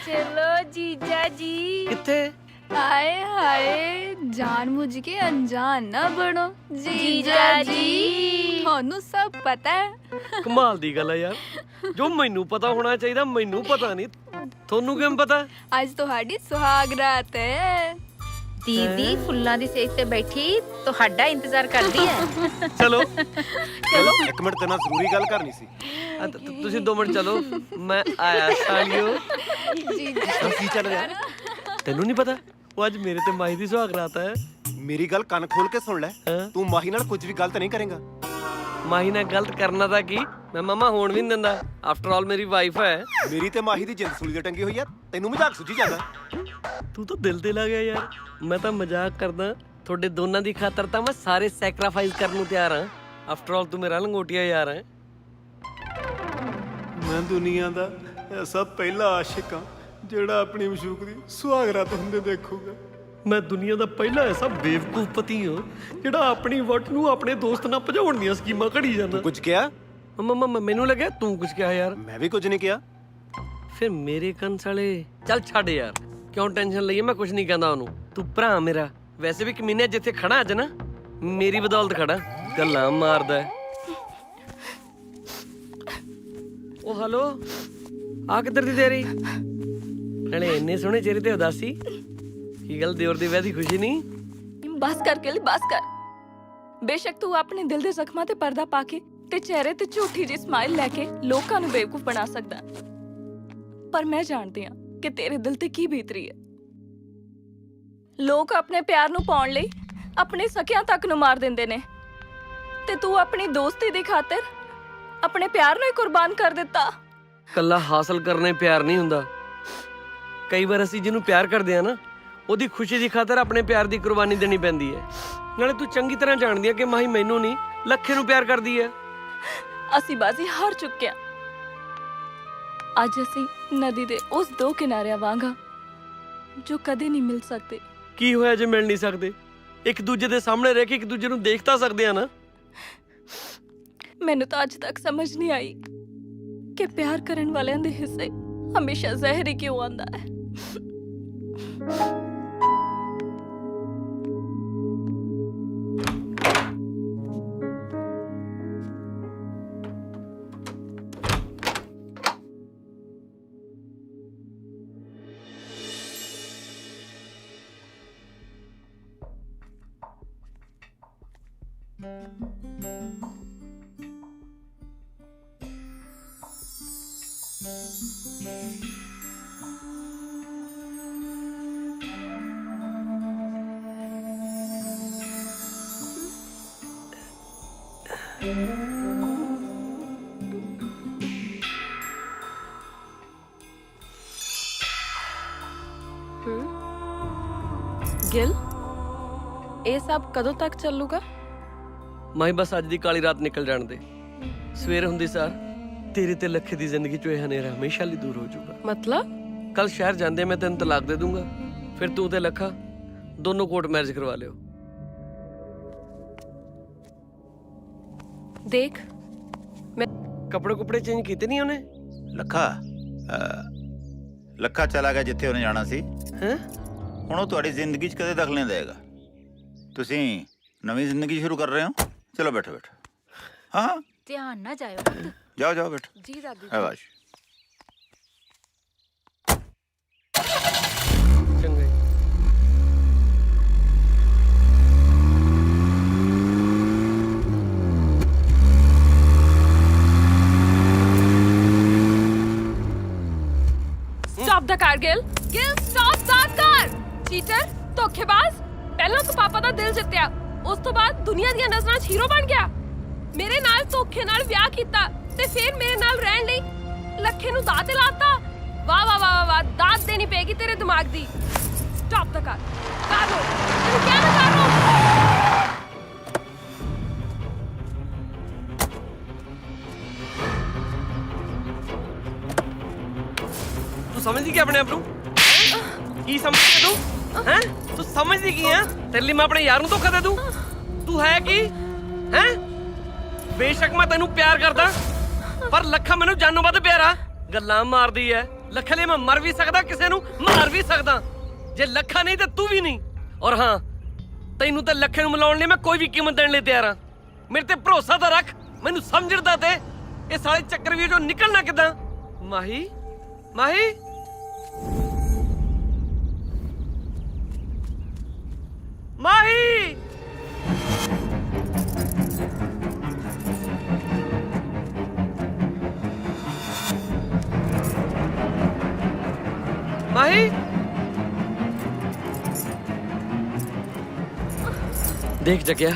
ਚਲੋ ਜੀਜਾ ਜੀ। ਕਿੱਥੇ? ਹਾਏ ਹਾਏ, ਜਾਣ ਮੁੱਝ ਕੇ ਅਣਜਾਣ ਨਾ ਬਣੋ ਜੀਜਾ ਜੀ, ਤੁਹਾਨੂੰ ਸਭ ਪਤਾ ਹੈ। ਕਮਾਲ ਦੀ ਗੱਲ ਹੈ ਯਾਰ, ਜੋ ਮੈਨੂੰ ਪਤਾ ਹੋਣਾ ਚਾਹੀਦਾ ਮੈਨੂੰ ਪਤਾ ਨਹੀਂ, ਤੁਹਾਨੂੰ ਕਿਵੇਂ ਪਤਾ? ਅੱਜ ਤੁਹਾਡੀ ਸੁਹਾਗ ਰਾਤ ਹੈ। ਦੀਦੀ ਫੁੱਲਾਂ ਦੀ ਸੇਕ ਤੇ ਬੈਠੀ ਤੁਹਾਡਾ ਇੰਤਜ਼ਾਰ ਕਰਦੀ ਹੈ। ਚਲੋ ਚਲੋ ਇੱਕ ਮਿੰਟ, ਤੇਰੇ ਨਾਲ ਜ਼ਰੂਰੀ ਗੱਲ ਕਰਨੀ ਸੀ। ਤੁਸੀਂ 2 ਮਿੰਟ ਚਲੋ, ਮੈਂ ਆਇਆ ਸਾਲਿਓ। ਜੀਜਾ ਕੀ ਚੱਲ ਰਿਹਾ? ਤੈਨੂੰ ਨਹੀਂ ਪਤਾ? ਉਹ ਅੱਜ ਮੇਰੇ ਤੇ ਮਾਹੀ ਦੀ ਸੁਹਾਗ ਰਾਤ ਹੈ। ਮੇਰੀ ਗੱਲ ਕੰਨ ਖੋਲ ਕੇ ਸੁਣ ਲੈ, ਤੂੰ ਮਾਹੀ ਨਾਲ ਕੁਝ ਵੀ ਗਲਤ ਨਹੀਂ ਕਰੇਗਾ। ਮਾਹੀ ਨਾਲ ਗਲਤ ਕਰਨਾ ਤਾਂ ਕੀ, ਮੈਂ ਮਾਮਾ ਹੋਣ ਵੀ ਨਹੀਂ ਦਿੰਦਾ। ਆਫਟਰ ਆਲ ਮੇਰੀ ਵਾਈਫ ਹੈ। ਮੇਰੀ ਤੇ ਮਾਹੀ ਦੀ ਜਿੰਦ ਸੂਲੀ ਤੇ ਟੰਗੀ ਹੋਈ ਆ, ਤੈਨੂੰ ਮਜ਼ਾਕ ਸੁਝੀ ਜਾਂਦਾ। ਤੂੰ ਤਾਂ ਦਿਲ ਤੇ ਲੱਗ ਗਿਆ ਯਾਰ। ਮੈਂ ਤਾਂ ਮਜ਼ਾਕ ਕਰਦਾ, ਤੁਹਾਡੇ ਦੋਨਾਂ ਦੀ ਖਾਤਰ ਤਾਂ ਮੈਂ ਸਾਰੇ ਸੈਕਰੀਫਾਈਸ ਕਰਨ ਨੂੰ ਤਿਆਰ ਹਾਂ। ਆਫਟਰ ਆਲ ਤੂੰ ਮੇਰਾ ਲੰਗੋਟੀਆ ਯਾਰ ਹੈ। ਮੈਂ ਦੁਨੀਆ ਦਾ ਐਸਾ ਪਹਿਲਾ ਆਸ਼ਿਕ ਹਾਂ ਜਿਹੜਾ ਆਪਣੀ ਮਸ਼ੂਕ ਦੀ ਸੁਹਾਗ ਰਾਤ ਹੁੰਦੇ ਦੇਖੂਗਾ। ਮੈਂ ਦੁਨੀਆ ਦਾ ਪਹਿਲਾ ਐਸਾ ਬੇਵਕੂਫ ਪਤੀ ਹਾਂ ਜਿਹੜਾ ਆਪਣੀ ਵਟ ਨੂੰ ਆਪਣੇ ਦੋਸਤ ਨਾਲ ਭਜਾਉਣ ਦੀਆਂ ਸਕੀਮਾਂ ਘੜੀ ਜਾਂਦਾ। ਕੁਝ ਕਿਹਾ? ਮੈਨੂੰ ਲੱਗਿਆ ਤੂੰ ਕੁਝ ਕਿਹਾ ਯਾਰ। ਮੈਂ ਵੀ ਕੁਝ ਨਹੀਂ ਕਿਹਾ। ਫਿਰ ਮੇਰੇ ਕੰਨ ਸਾਲੇ। ਚੱਲ ਛੱਡ ਯਾਰ, ਕਿਉਂ ਟੈਨਸ਼ਨ ਲਈਏ? ਮੈਂ ਕੁਝ ਨਹੀਂ ਕਹਿੰਦਾ ਉਹਨੂੰ। ਤੂੰ ਭਰਾ ਮੇਰਾ, ਵੈਸੇ ਵੀ ਕਮੀਨੇ ਜਿੱਥੇ ਖੜਾ ਅੱਜ ਨਾ ਮੇਰੀ ਬਦੌਲਤ ਖੜਾ, ਗੱਲਾਂ ਮਾਰਦਾ। ਉਹ ਹਲੋ, ਆ ਕਿੱਧਰ ਦੀ ਤੇਰੀ? ਨਾਲੇ ਇੰਨੇ ਸੋਹਣੇ ਚਿਹਰੇ ਤੇ ਉਦਾਸੀ, ਕੀ ਗੱਲ ਦਿਓਰ ਦੀ ਵਿਆਹ ਦੀ ਖੁਸ਼ੀ ਨਹੀਂ? ਬਸ ਕਰ ਕੇ ਬਸ ਕਰ। ਬੇਸ਼ੱਕ ਤੂੰ ਆਪਣੇ ਦਿਲ ਦੇ ਜ਼ਖਮਾਂ ਤੇ ਪਰਦਾ ਪਾ ਕੇ ਤੇ ਚਿਹਰੇ ਤੇ ਝੂਠੀ ਜਿਹੀ ਸਮਾਈਲ ਲੈ ਕੇ ਲੋਕਾਂ ਨੂੰ ਬੇਵਕੂਫ ਬਣਾ ਸਕਦਾ, ਪਰ ਮੈਂ ਜਾਣਦੀ ਹਾਂ ਕਿ ਤੇਰੇ ਦਿਲ ਤੇ ਕੀ ਬੀਤ ਰਹੀ ਹੈ। ਲੋਕ ਆਪਣੇ ਪਿਆਰ ਨੂੰ ਪਾਉਣ ਲਈ ਆਪਣੇ ਸਕਿਆਂ ਤੱਕ ਨੂੰ ਮਾਰ ਦਿੰਦੇ ਨੇ, ਤੇ ਤੂੰ ਆਪਣੀ ਦੋਸਤੀ ਦੀ ਖਾਤਰ ਆਪਣੇ ਪਿਆਰ ਨੂੰ ਹੀ ਕੁਰਬਾਨ ਕਰ ਦਿੱਤਾ। ਕੱਲਾ ਹਾਸਲ ਕਰਨੇ ਪਿਆਰ ਨਹੀਂ ਹੁੰਦਾ। ਕਈ ਵਾਰ ਅਸੀਂ ਜਿਹਨੂੰ ਪਿਆਰ ਕਰਦੇ ਆ ਨਾ, ਉਹਦੀ ਖੁਸ਼ੀ ਦੀ ਖਾਤਰ ਆਪਣੇ ਪਿਆਰ ਦੀ ਕੁਰਬਾਨੀ ਦੇਣੀ ਪੈਂਦੀ ਹੈ। ਨਾਲੇ ਤੂੰ ਚੰਗੀ ਤਰ੍ਹਾਂ ਜਾਣਦੀ ਹੈ ਕਿ ਮਾਹੀ ਮੈਨੂੰ ਨਹੀਂ, ਲੱਖੇ ਨੂੰ ਪਿਆਰ ਕਰਦੀ ਹੈ। ਅਸੀਂ ਬਾਜ਼ੀ ਹਾਰ ਚੁੱਕੇ ਹਾਂ। ਅੱਜ ਅਸੀਂ ਨਦੀ ਦੇ ਉਸ 2 ਕਿਨਾਰਿਆਂ ਵਾਂਗ ਹਾਂ ਜੋ ਕਦੇ ਨਹੀਂ ਮਿਲ ਸਕਦੇ। ਕੀ ਹੋਇਆ ਜੇ ਮਿਲ ਨਹੀਂ ਸਕਦੇ? ਇੱਕ ਦੂਜੇ ਦੇ ਸਾਹਮਣੇ ਰਹਿ ਕੇ ਇੱਕ ਦੂਜੇ ਨੂੰ ਦੇਖ ਤਾਂ ਸਕਦੇ ਆ ਨਾ। ਮੈਨੂੰ ਤਾਂ ਅੱਜ ਤੱਕ ਸਮਝ ਨਹੀਂ ਆਈ ਕਿ ਪਿਆਰ ਕਰਨ ਵਾਲਿਆਂ ਦੇ ਹਿੱਸੇ ਹਮੇਸ਼ਾ ਜ਼ਹਿਰ ਹੀ ਕਿਉਂ ਆਉਂਦਾ ਹੈ। ਗਿਲ ਇਹ ਸਭ ਕਦੋਂ ਤੱਕ ਚੱਲੂਗਾ? ਮਾਹੀ ਬਸ ਅੱਜ ਦੀ ਕਾਲੀ ਰਾਤ ਨਿਕਲ ਜਾਣ ਦੇ। ਸਵੇਰ ਹੁੰਦੀ ਸਾਰ ਤੇਰੇ ਤੇ ਲੱਖੇ ਦੀ ਜ਼ਿੰਦਗੀ ਚੋਂ ਇਹ ਹਨੇਰਾ ਹਮੇਸ਼ਾ ਲਈ ਦੂਰ ਹੋ ਜਾਊਗਾ। ਮਤਲਬ ਕੱਲ ਸ਼ਹਿਰ ਜਾਂਦੇ ਮੈਂ ਤੈਨੂੰ ਤਲਾਕ ਦੇ ਦੂੰਗਾ, ਫਿਰ ਤੂੰ ਤੇ ਲੱਖਾ ਦੋਨੋਂ ਕੋਰਟ ਮੈਰਿਜ ਕਰਵਾ ਲਿਓ। ਦੇਖ ਮੈਂ ਕੱਪੜੇ ਕੁਪੜੇ ਚੇਂਜ ਕੀਤੇ ਨਹੀਂ ਉਹਨੇ? ਲੱਖਾ ਚਲਾ ਗਿਆ ਜਿੱਥੇ ਉਹਨੇ ਜਾਣਾ ਸੀ। ਹੈਂ? ਹੁਣ ਉਹ ਤੁਹਾਡੀ ਜ਼ਿੰਦਗੀ 'ਚ ਕਦੇ ਦਖਲ ਨਹੀਂ ਦੇਗਾ। ਤੁਸੀਂ ਨਵੀਂ ਜ਼ਿੰਦਗੀ ਸ਼ੁਰੂ ਕਰ ਰਹੇ ਹੋ। ਚਲੋ ਬੈਠੋ ਬੈਠੋ। ਹਾਂ ਧਿਆਨ ਨਾ ਜਾਇਓ। ਜਾਓ ਜਾਓ ਬੈਠੋ। ਜੀ ਦਾਦੀ। ਆਵਾਜ਼ ਚੰਗਾ। ਸਟਾਪ ਦਾ ਕਾਰ ਗਿਲ। ਗਿਲ ਸਟਾਪ ਦਾ ਕਾਰ। ਚੀਟਰ, ਧੋਖੇਬਾਜ਼। ਪਹਿਲਾਂ ਤੂੰ ਪਾਪਾ ਦਾ ਦਿਲ ਜਿੱਤਿਆ, ਉਸ ਤੋਂ ਬਾਅਦ ਦੁਨੀਆ ਦੀਆਂ ਨਜ਼ਰਾਂ 'ਚ ਹੀਰੋ ਬਣ ਗਿਆ। ਮੇਰੇ ਨਾਲ ਧੋਖੇ ਨਾਲ ਵਿਆਹ ਕੀਤਾ ਤੇ ਫਿਰ ਮੇਰੇ ਨਾਲ ਰਹਿਣ ਲਈ ਲੱਖੇ ਨੂੰ ਦਾਅ ਤੇ ਲਾਤਾ। ਵਾਹ ਵਾਹ ਵਾਹ ਵਾਹ, ਦਾਤ ਦੇਣੀ ਪਏਗੀ ਤੇਰੇ ਦਿਮਾਗ ਦੀ। ਸਟਾਪ ਦਾ ਕਾਰ। ਕਾਰ ਰੋ। ਤੈਨੂੰ ਕਿਹਾ ਨਾ ਕਾਰ ਰੋ। ਤੂੰ ਸਮਝਦੀ ਕਿ ਆਪਣੇ ਆਪ ਨੂੰ? ਕੀ ਸਮਝਦੀ ਤੂੰ? ਹੈਂ? ਤੂੰ ਸਮਝਦੀ ਕੀ ਆ? ਤੇਰੇ ਲਈ ਮੈਂ ਆਪਣੇ ਯਾਰ ਨੂੰ ਧੋਖਾ ਦੇ ਦੂੰ? ਤੂੰ ਹੈ ਕੀ? ਹੈਂ? ਬੇਸ਼ੱਕ ਮੈਂ ਤੈਨੂੰ ਪਿਆਰ ਕਰਦਾ, ਪਰ ਲੱਖਾ ਮੈਨੂੰ ਜਾਨੋਂ ਵੱਧ ਪਿਆਰਾ। ਗੱਲਾਂ ਮਾਰਦੀ ਐ। ਲੱਖੇ ਲਈ ਮੈਂ ਮਰ ਵੀ ਸਕਦਾ, ਕਿਸੇ ਨੂੰ ਮਾਰ ਵੀ ਸਕਦਾ। ਜੇ ਲੱਖਾ ਨਹੀਂ ਤੇ ਤੂੰ ਵੀ ਨਹੀਂ। ਔਰ ਹਾਂ, ਤੈਨੂੰ ਤੇ ਲੱਖੇ ਨੂੰ ਮਿਲਾਉਣ ਲਈ ਮੈਂ ਕੋਈ ਵੀ ਕੀਮਤ ਦੇਣ ਲਈ ਤਿਆਰ ਹਾਂ। ਮੇਰੇ ਤੇ ਭਰੋਸਾ ਤਾਂ ਰੱਖ। ਮੈਨੂੰ ਸਮਝਦਾ ਤੇ ਇਹ ਸਾਲੇ ਚੱਕਰਵੀਰ ਚੋਂ ਨਿਕਲਣਾ ਕਿੱਦਾਂ? ਮਾਹੀ, ਮਾਹੀ, ਮਾਹੀ। ਮਾਹੀ, ਦੇਖ ਜਗਿਆ,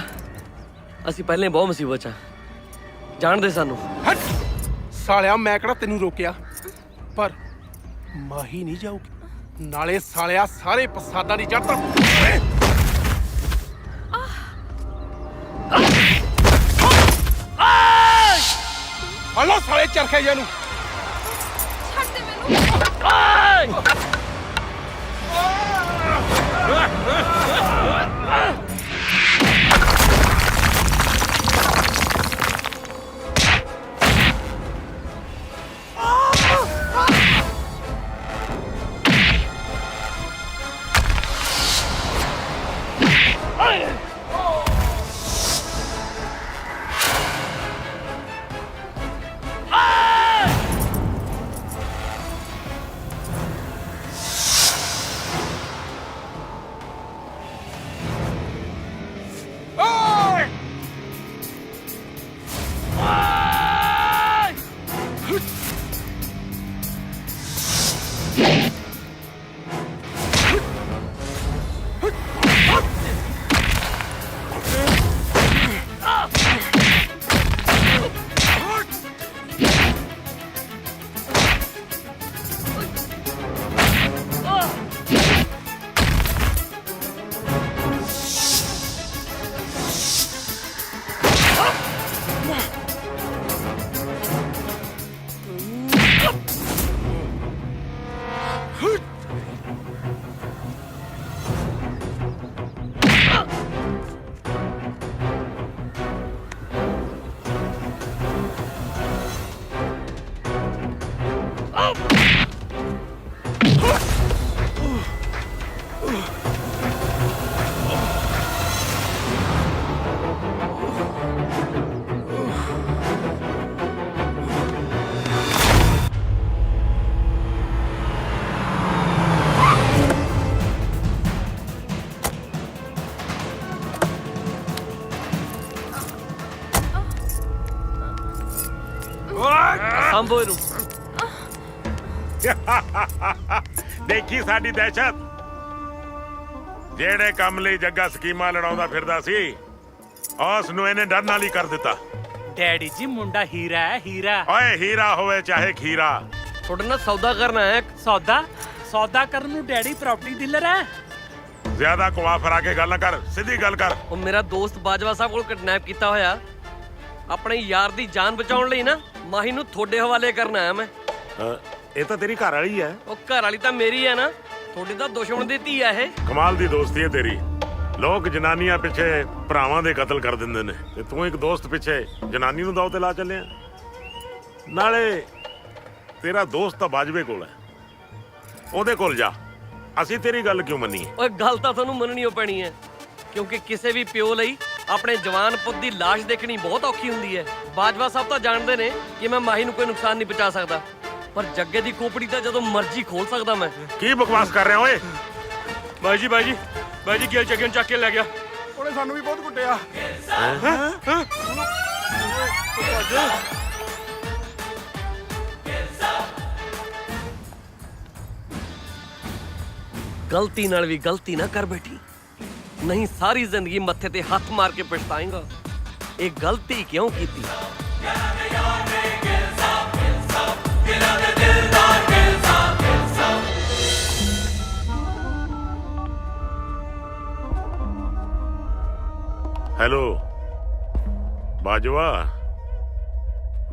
ਅਸੀਂ ਪਹਿਲੇ ਬਹੁਤ ਮੁਸੀਬਤ 'ਚ ਆ। ਜਾਣਦੇ ਸਾਨੂੰ। ਹਟ ਸਾਲਿਆ, ਮੈਂ ਕਿਹੜਾ ਤੈਨੂੰ ਰੋਕਿਆ, ਪਰ ਮਾਹੀ ਨਹੀਂ ਜਾਊਗੀ। ਨਾਲੇ ਸਾਲਿਆ ਸਾਰੇ ਫਸਾਦਾਂ ਦੀ ਜੜ ਤਾਂ ਹਲੋ ਸਾਲੇ ਚਰਖੇ ਜਿਹਨੂੰ ਛੱਡ ਦੇ ਮੈਨੂੰ। ਸੰਭੋ ਇਹਨੂੰ। ਦੇਖੀ ਸਾਡੀ ਦਹਿਸ਼ਤ। ਜਿਹੜੇ ਕੰਮ ਲਈ ਜੱਗਾ ਸਕੀਮਾਂ ਲੜਾਉਂਦਾ ਫਿਰਦਾ ਸੀ ਉਸ ਨੂੰ ਇਹਨੇ ਡਰ ਨਾਲ ਹੀ ਕਰ ਦਿੱਤਾ। ਡੈਡੀ ਜੀ ਮੁੰਡਾ ਹੀਰਾ ਹੈ, ਹੀਰਾ। ਓਏ ਹੀਰਾ ਹੋਵੇ ਚਾਹੇ ਖੀਰਾ। ਤੁਹਾਡੇ ਨਾਲ ਸੌਦਾ ਕਰਨਾ ਹੈ। ਸੌਦਾ ਕਰਨ ਨੂੰ ਡੈਡੀ ਪ੍ਰਾਪਰਟੀ ਡੀਲਰ ਹੈ। ਜ਼ਿਆਦਾ ਕੁਆ ਫਰਾ ਕੇ ਗੱਲ ਨਾ ਕਰ, ਸਿੱਧੀ ਗੱਲ ਕਰ। ਉਹ ਮੇਰਾ ਦੋਸਤ ਬਾਜਵਾ ਸਾਹਿਬ ਕੋਲ ਕਿਡਨੈਪ ਕੀਤਾ ਹੋਇਆ। ਆਪਣੇ ਯਾਰ ਦੀ ਜਾਨ ਬਚਾਉਣ ਲਈ ਨਾ ਮਾਹੀ ਨੂੰ ਤੁਹਾਡੇ ਹਵਾਲੇ ਕਰਨ ਆਇਆ ਮੈਂ। ਇਹ ਤਾਂ ਤੇਰੀ ਘਰ ਵਾਲੀ ਹੈ। ਉਹ ਘਰ ਵਾਲੀ ਤਾਂ ਮੇਰੀ ਹੈ ਨਾ, ਤੁਹਾਡੀ ਤਾਂ ਦੁਸ਼ਮਣ ਦੀ ਧੀ ਹੈ ਇਹ। ਕਮਾਲ ਦੀ ਦੋਸਤੀ ਹੈ ਤੇਰੀ। ਲੋਕ ਜਨਾਨੀਆਂ ਪਿੱਛੇ ਭਰਾਵਾਂ ਦੇ ਕਤਲ ਕਰ ਦਿੰਦੇ ਨੇ ਤੇ ਤੂੰ ਇੱਕ ਦੋਸਤ ਪਿੱਛੇ ਜਨਾਨੀ ਨੂੰ ਦਾਅ ਤੇ ਲਾ ਚੱਲਿਆ। ਨਾਲੇ ਤੇਰਾ ਦੋਸਤ ਤਾਂ ਬਾਜਵੇ ਕੋਲ ਹੈ, ਉਹਦੇ ਕੋਲ ਜਾ। ਅਸੀਂ ਤੇਰੀ ਗੱਲ ਕਿਉਂ ਮੰਨੀਏ? ਓਏ ਗੱਲ ਤਾਂ ਤੁਹਾਨੂੰ ਮੰਨਣੀ ਓ ਪੈਣੀ ਹੈ, ਕਿਉਂਕਿ ਕਿਸੇ ਵੀ ਪਿਓ ਲਈ ਆਪਣੇ ਜਵਾਨ ਪੁੱਤ ਦੀ ਲਾਸ਼ ਦੇਖਣੀ ਬਹੁਤ ਔਖੀ ਹੁੰਦੀ ਹੈ। ਬਾਜਵਾ ਸਾਹਿਬ ਤਾਂ ਜਾਣਦੇ ਨੇ ਕਿ ਮੈਂ ਮਾਹੀ ਨੂੰ ਕੋਈ ਨੁਕਸਾਨ ਨਹੀਂ ਪਹੁੰਚਾ ਸਕਦਾ, ਪਰ ਜੱਗੇ ਦੀ ਕੋਪੜੀ ਤਾਂ ਜਦੋਂ ਮਰਜ਼ੀ ਖੋਲ ਸਕਦਾ ਮੈਂ। ਕੀ ਬਕਵਾਸ ਕਰ ਰਿਹਾ ਓਏ? ਬਾਈ ਜੀ ਗਿਲ ਜੱਗੇ ਨੂੰ ਚੱਕ ਕੇ ਲੈ ਗਿਆ। ਉਹਨੇ ਸਾਨੂੰ ਵੀ ਬਹੁਤ ਕੁੱਟਿਆ। ਗਲਤੀ ਨਾਲ ਵੀ ਗਲਤੀ ਨਾ ਕਰ ਬੈਠੀ, ਨਹੀਂ ਸਾਰੀ ਜ਼ਿੰਦਗੀ ਮੱਥੇ ਤੇ ਹੱਥ ਮਾਰ ਕੇ ਪਛਤਾਏਂਗਾ ਇਹ ਗਲਤੀ ਕਿਉਂ ਕੀਤੀ। ਹੈਲੋ ਬਾਜਵਾ,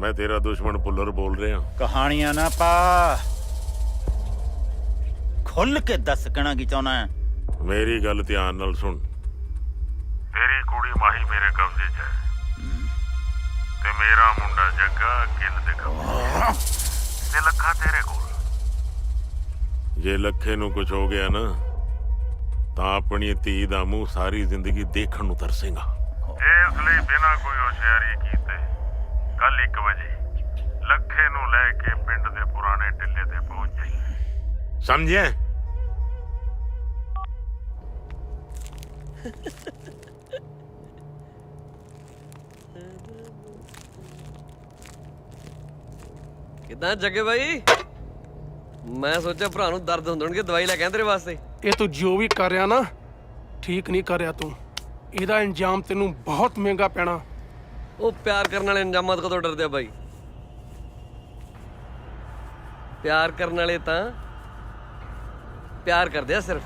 ਮੈਂ ਤੇਰਾ ਦੁਸ਼ਮਣ ਪੁੱਲਰ ਬੋਲ ਰਿਹਾ। ਕਹਾਣੀਆਂ ਨਾ ਪਾ, ਖੁੱਲ ਕੇ ਦੱਸ ਕਹਿਣਾ ਕੀ ਚਾਹੁੰਦਾ ਹੈ। ਮੇਰੀ ਗੱਲ ਧਿਆਨ ਨਾਲ ਸੁਣ। ਤੇਰੀ ਕੁੜੀ ਮਾਹੀ ਮੇਰੇ ਕਬਜ਼ੇ 'ਚ ਹੈ ਤੇ ਮੇਰਾ ਮੁੰਡਾ ਜੱਗਾ ਗਿੱਲ ਦੇ ਕਬਜ਼ੇ 'ਚ ਤੇ ਲੱਖਾ ਤੇਰੇ ਕੋਲ। ਜੇ ਲੱਖੇ ਨੂੰ ਕੁਝ ਹੋ ਗਿਆ ਨਾ ਤਾਂ ਆਪਣੀ ਧੀ ਦਾ ਮੂੰਹ ਸਾਰੀ ਜ਼ਿੰਦਗੀ ਦੇਖਣ ਨੂੰ ਤਰਸੇਗਾ। ਇਸ ਲਈ ਬਿਨਾਂ ਕੋਈ ਹੁਸ਼ਿਆਰੀ ਕੀਤੇ ਕੱਲ 1 ਵਜੇ ਲੱਖੇ ਨੂੰ ਲੈ ਕੇ ਪਿੰਡ ਦੇ ਪੁਰਾਣੇ ਟਿੱਲੇ ਤੇ ਪਹੁੰਚ ਜਾਈਂ, ਸਮਝਿਆ? ਕਿੱਦਾਂ ਜੱਗੇ ਬਾਈ? ਮੈਂ ਸੋਚਿਆ ਭਰਾ ਨੂੰ ਦਰਦ ਹੁੰਦਣਗੇ, ਦਵਾਈ ਲੈ ਕੇ ਤੇਰੇ ਵਾਸਤੇ। ਇਹ ਤੂੰ ਜੋ ਵੀ ਕਰ ਰਿਹਾ ਨਾ ਠੀਕ ਨਹੀਂ ਕਰ ਰਿਹਾ ਤੂੰ। ਇਹਦਾ ਇੰਜਾਮ ਤੈਨੂੰ ਬਹੁਤ ਮਹਿੰਗਾ ਪੈਣਾ। ਉਹ ਪਿਆਰ ਕਰਨ ਵਾਲੇ ਇੰਜਾਮਾਂ ਤੋਂ ਕਦੋਂ ਡਰਦੇ ਆ ਬਾਈ? ਪਿਆਰ ਕਰਨ ਵਾਲੇ ਤਾਂ ਪਿਆਰ ਕਰਦੇ ਆ ਸਿਰਫ।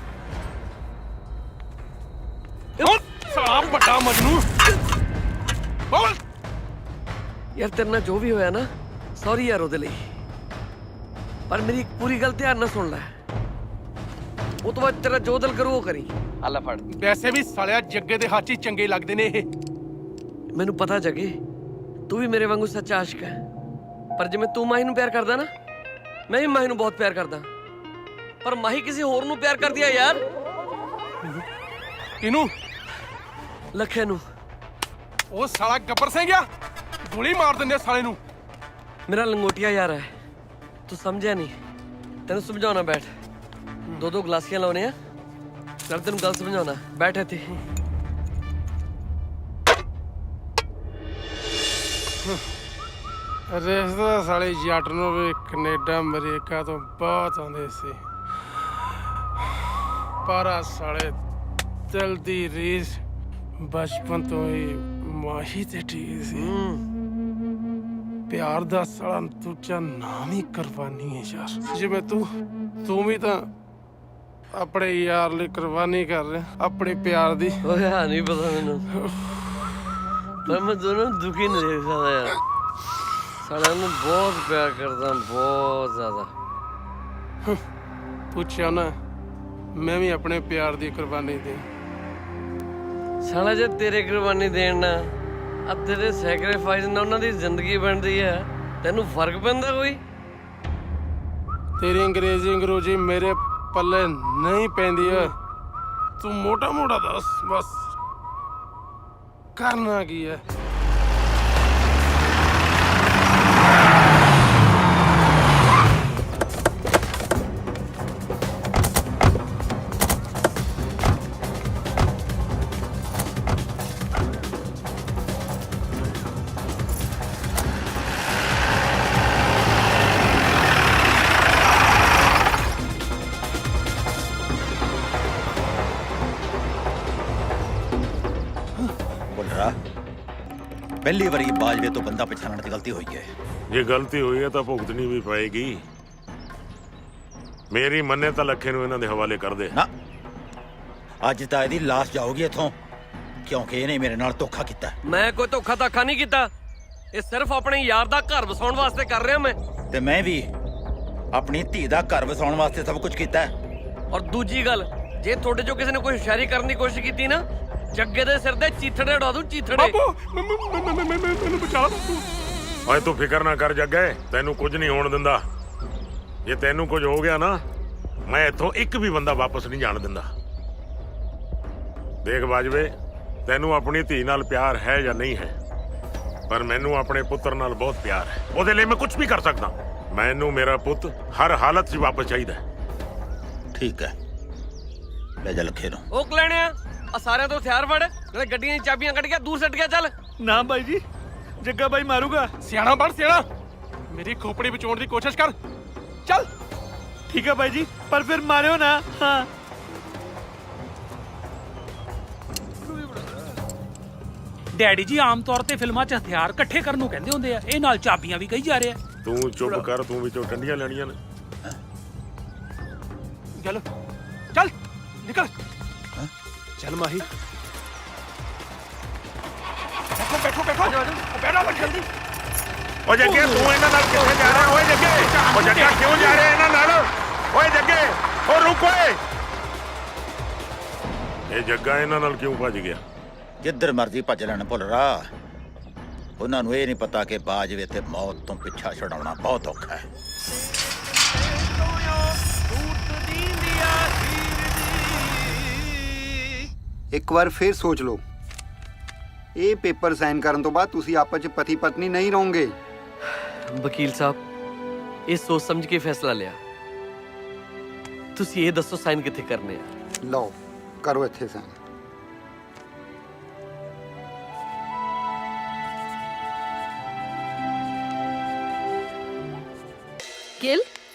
ਸਾਲਾ ਵੱਡਾ ਮਜਨੂ। ਬੋਲ ਯਾਰ ਤੇਰੇ ਨਾਲ ਜੋ ਵੀ ਹੋਇਆ ਨਾ, ਸੌਰੀ ਯਾਰ ਉਹਦੇ ਲਈ, ਪਰ ਮੇਰੀ ਇੱਕ ਪੂਰੀ ਗੱਲ ਧਿਆਨ ਨਾਲ ਸੁਣ ਲੈ। ਉਹ ਤੋਂ ਬਾਅਦ ਤੇਰਾ ਜੋ ਦਿਲ ਕਰੂ ਉਹ ਕਰੀ। ਆਲਾ ਫੜ। ਵੈਸੇ ਵੀ ਸਾਲਿਆ ਜੱਗੇ ਦੇ ਹੱਥ ਹੀ ਚੰਗੇ ਲੱਗਦੇ ਨੇ ਇਹ। ਮੈਨੂੰ ਪਤਾ ਜੱਗੇ, ਤੂੰ ਵੀ ਮੇਰੇ ਵਾਂਗੂ ਸੱਚਾ ਆਸ਼ਿਕ ਹੈ, ਪਰ ਜਿਵੇਂ ਤੂੰ ਮਾਹੀ ਨੂੰ ਪਿਆਰ ਕਰਦਾ ਨਾ, ਮੈਂ ਵੀ ਮਾਹੀ ਨੂੰ ਬਹੁਤ ਪਿਆਰ ਕਰਦਾ, ਪਰ ਮਾਹੀ ਕਿਸੇ ਹੋਰ ਨੂੰ ਪਿਆਰ ਕਰਦੀ ਆ ਯਾਰ। ਇਹਨੂੰ ਲੱਖੇ ਨੂੰ। ਉਹ ਸਾਲਾ ਗੱਬਰ ਸਿੰਘ ਆ, ਗੋਲੀ ਮਾਰ ਦਿੰਦੇ ਸਾਲੇ ਨੂੰ। ਮੇਰਾ ਲੰਗੋਟੀਆ ਯਾਰ ਹੈ, ਤੂੰ ਸਮਝਿਆ ਨਹੀਂ। ਤੈਨੂੰ ਸਮਝਾਉਣਾ, ਬੈਠ। 2 ਗਲਾਸੀਆਂ ਲਾਉਣੇ ਆ, ਚੱਲ ਤੈਨੂੰ ਗੱਲ ਸਮਝਾਉਣਾ, ਬੈਠ ਇੱਥੇ। ਰਿਸ਼ਤਾ ਸਾਲੇ ਜੱਟ ਨੂੰ ਵੀ ਕੈਨੇਡਾ ਅਮਰੀਕਾ ਤੋਂ ਬਹੁਤ ਆਉਂਦੇ ਸੀ, ਪਰ ਆ ਸਾਲੇ ਦਿਲ ਦੀ ਰੀਸ ਬਚਪਨ ਤੋਂ ਹੀ ਮਾਹੀ ਤੇ ਠੀਕ ਸੀ। ਪਿਆਰ ਦਾ ਸਾਲਾ ਦੂਜਾ ਨਾਮ ਹੀ ਕੁਰਬਾਨੀ ਹੈ ਯਾਰ। ਜਿਵੇਂ ਤੂੰ ਵੀ ਤਾਂ ਆਪਣੇ ਯਾਰ ਲਈ ਕੁਰਬਾਨੀ ਕਰ ਰਿਹਾ, ਆਪਣੇ ਪਿਆਰ ਦੀ। ਓਏ ਹਾਂ ਨਹੀਂ ਪਤਾ ਮੈਨੂੰ, ਪਰ ਮੈਂ ਦੋਨੋਂ ਦੁਖੀ ਨਹੀਂ ਦੇਖ ਸਕਦਾ ਯਾਰ। ਸਾਲਿਆਂ ਨੂੰ ਬਹੁਤ ਪਿਆਰ ਕਰਦਾ, ਬਹੁਤ ਜ਼ਿਆਦਾ। ਪੁੱਛਿਆ ਨਾ, ਮੈਂ ਵੀ ਆਪਣੇ ਪਿਆਰ ਦੀ ਕੁਰਬਾਨੀ ਦੇ। ਸਾਲਾ ਜੇ ਤੇਰੇ ਕੁਰਬਾਨੀ ਦੇਣ ਨਾ, ਆ ਤੇਰੇ ਸੈਕਰੀਫਾਈਸ ਨਾਲ ਉਹਨਾਂ ਦੀ ਜ਼ਿੰਦਗੀ ਬਣਦੀ ਹੈ, ਤੈਨੂੰ ਫਰਕ ਪੈਂਦਾ ਕੋਈ? ਤੇਰੀ ਅੰਗਰੇਜ਼ੀ ਮੇਰੇ ਪੱਲੇ ਨਹੀਂ ਪੈਂਦੀ ਓਏ। ਤੂੰ ਮੋਟਾ ਦੱਸ ਬਸ, ਕਰਨਾ ਕੀ ਹੈ? ਪਹਿਲੀ ਵਾਰੀ ਬਾਜਵੇ ਤੋਂ ਬੰਦਾ ਪਛਾਣਨ 'ਚ ਗਲਤੀ ਹੋਈ ਹੈ। ਜੇ ਗਲਤੀ ਹੋਈ ਹੈ ਤਾਂ ਭੁਗਤਣੀ ਵੀ ਪਏਗੀ। ਮੇਰੀ ਮੰਨੇ ਤਾਂ ਲੱਖੇ ਨੂੰ ਇਹਨਾਂ ਦੇ ਹਵਾਲੇ ਕਰ ਦੇ। ਨਾ, ਅੱਜ ਤਾਂ ਇਹਦੀ ਲਾਸ਼ ਜਾਊਗੀ ਇੱਥੋਂ, ਕਿਉਂਕਿ ਇਹਨੇ ਮੇਰੇ ਨਾਲ ਧੋਖਾ ਕੀਤਾ। ਮੈਂ ਕੋਈ ਧੋਖਾ ਨਹੀਂ ਕੀਤਾ। ਇਹ ਸਿਰਫ ਆਪਣੇ ਯਾਰ ਦਾ ਘਰ ਵਸਾਉਣ ਵਾਸਤੇ ਕਰ ਰਿਹਾ ਮੈਂ। ਤੇ ਮੈਂ ਵੀ ਆਪਣੀ ਧੀ ਦਾ ਘਰ ਵਸਾਉਣ ਵਾਸਤੇ ਸਭ ਕੁਝ ਕੀਤਾ। ਔਰ ਦੂਜੀ ਗੱਲ, ਜੇ ਤੁਹਾਡੇ ਚੋਂ ਕਿਸੇ ਨੇ ਕੋਈ ਹੁਸ਼ਿਆਰੀ ਕਰਨ ਦੀ ਕੋਸ਼ਿਸ਼ ਕੀਤੀ ਨਾ, ਜੱਗੇ ਦੇ ਸਿਰ ਤੇ ਚੀਥੜੇ ਉਡਾ ਦੂੰ, ਚੀਥੜੇ। ਮੈਨੂੰ ਬਚਾ ਬਾਪੂ। ਓਏ ਤੂੰ ਫਿਕਰ ਨਾ ਕਰ ਜੱਗੇ, ਤੈਨੂੰ ਕੁਝ ਨਹੀਂ ਹੋਣ ਦਿੰਦਾ। ਜੇ ਤੈਨੂੰ ਕੁਝ ਹੋ ਗਿਆ ਨਾ, ਮੈਂ ਇੱਥੋਂ ਇੱਕ ਵੀ ਬੰਦਾ ਵਾਪਸ ਨਹੀਂ ਜਾਣ ਦਿੰਦਾ। ਦੇਖ ਬਾਜਵੇ, ਤੈਨੂੰ ਆਪਣੀ ਧੀ ਨਾਲ ਪਿਆਰ ਹੈ ਜਾਂ ਨਹੀਂ ਹੈ, ਪਰ ਮੈਨੂੰ ਆਪਣੇ ਪੁੱਤਰ ਨਾਲ ਬਹੁਤ ਪਿਆਰ ਹੈ। ਉਹਦੇ ਲਈ ਮੈਂ ਕੁਝ ਵੀ ਕਰ ਸਕਦਾ। ਮੈਨੂੰ ਮੇਰਾ ਪੁੱਤ ਹਰ ਹਾਲਤ 'ਚ ਵਾਪਸ ਚਾਹੀਦਾ ਹੈ। ਠੀਕ ਹੈ, ਲੈ ਜਾ ਲੱਖੇ ਨੂੰ। ਉਹ ਕਲੈਣਿਆ, ਆ ਸਾਰਿਆਂ ਤੋਂ ਹਥਿਆਰ ਫੜ, ਨਾਲੇ ਗੱਡੀਆਂ ਦੀਆਂ ਚਾਬੀਆਂ ਕੱਢ ਕੇ ਦੂਰ ਸੱਟ ਗਿਆ। ਚੱਲ। ਨਾ ਬਾਈ ਜੀ, ਜੱਗਾ ਬਾਈ ਮਾਰੂਗਾ। ਸਿਆਣਾ ਬਣ ਸਿਆਣਾ, ਮੇਰੀ ਖੋਪੜੀ ਬਚਾਉਣ ਦੀ ਕੋਸ਼ਿਸ਼ ਕਰ। ਚੱਲ। ਠੀਕ ਹੈ ਬਾਈ ਜੀ, ਪਰ ਫਿਰ ਮਾਰਿਓ ਨਾ। ਹਾਂ। ਡੈਡੀ ਜੀ ਆਮ ਤੌਰ ਤੇ ਫਿਲਮਾਂ 'ਚ ਹਥਿਆਰ ਇਕੱਠੇ ਕਰਨ ਨੂੰ ਕਹਿੰਦੇ ਹੁੰਦੇ ਆ, ਇਹ ਨਾਲ ਚਾਬੀਆਂ ਵੀ ਕਹੀ ਜਾ ਰਿਹਾ। ਤੂੰ ਚੁੱਪ ਕਰ, ਤੂੰ ਵਿੱਚੋਂ ਠੰਡੀਆਂ ਲੈਣੀਆਂ ਨੇ। ਚੱਲ ਚੱਲ ਨਿਕਲ। ਚੱਲ ਮਾਹੀ। ਬੈਠੋ ਬੈਠੋ ਜਲਦੀ। ਓ ਜੱਗੇ, ਤੂੰ ਇਹਨਾਂ ਨਾਲ ਕਿੱਥੇ ਜਾ ਰਿਹਾ? ਓਏ ਜੱਗੇ, ਓ ਜੱਗਾ ਕਿਉਂ ਜਾ ਰਿਹਾ ਇਹਨਾਂ ਨਾਲ? ਓਏ ਜੱਗੇ, ਓ ਰੁਕ ਓਏ। ਇਹ ਜੱਗਾ ਇਹਨਾਂ ਨਾਲ ਕਿਉਂ ਭੱਜ ਗਿਆ? ਜਿੱਧਰ ਮਰਜ਼ੀ ਭੱਜ ਲੈਣ ਭੁੱਲਰਾ, ਉਹਨਾਂ ਨੂੰ ਇਹ ਨਹੀਂ ਪਤਾ ਕਿ ਬਾਜਵੇ ਤੇ ਮੌਤ ਤੋਂ ਪਿੱਛਾ ਛੁਡਾਉਣਾ ਬਹੁਤ ਔਖਾ ਹੈ। ਇੱਕ ਵਾਰ ਫੇਰ ਸੋਚ ਲਓ। ਇਹ ਪੇਪਰ ਸਾਈਨ ਕਰਨ ਤੋਂ ਬਾਅਦ ਤੁਸੀਂ ਆਪਸ 'ਚ ਪਤੀ ਪਤਨੀ ਨਹੀਂ ਰਹੋਗੇ। ਵਕੀਲ ਸਾਹਿਬ, ਇਹ ਸੋਚ ਸਮਝ ਕੇ ਫੈਸਲਾ ਲਿਆ। ਤੁਸੀਂ ਇਹ ਦੱਸੋ ਸਾਈਨ ਕਿੱਥੇ ਕਰਨੇ ਆ? ਲਓ, ਕਰੋ ਇੱਥੇ ਸਾਈਨ। ਗਿਲ,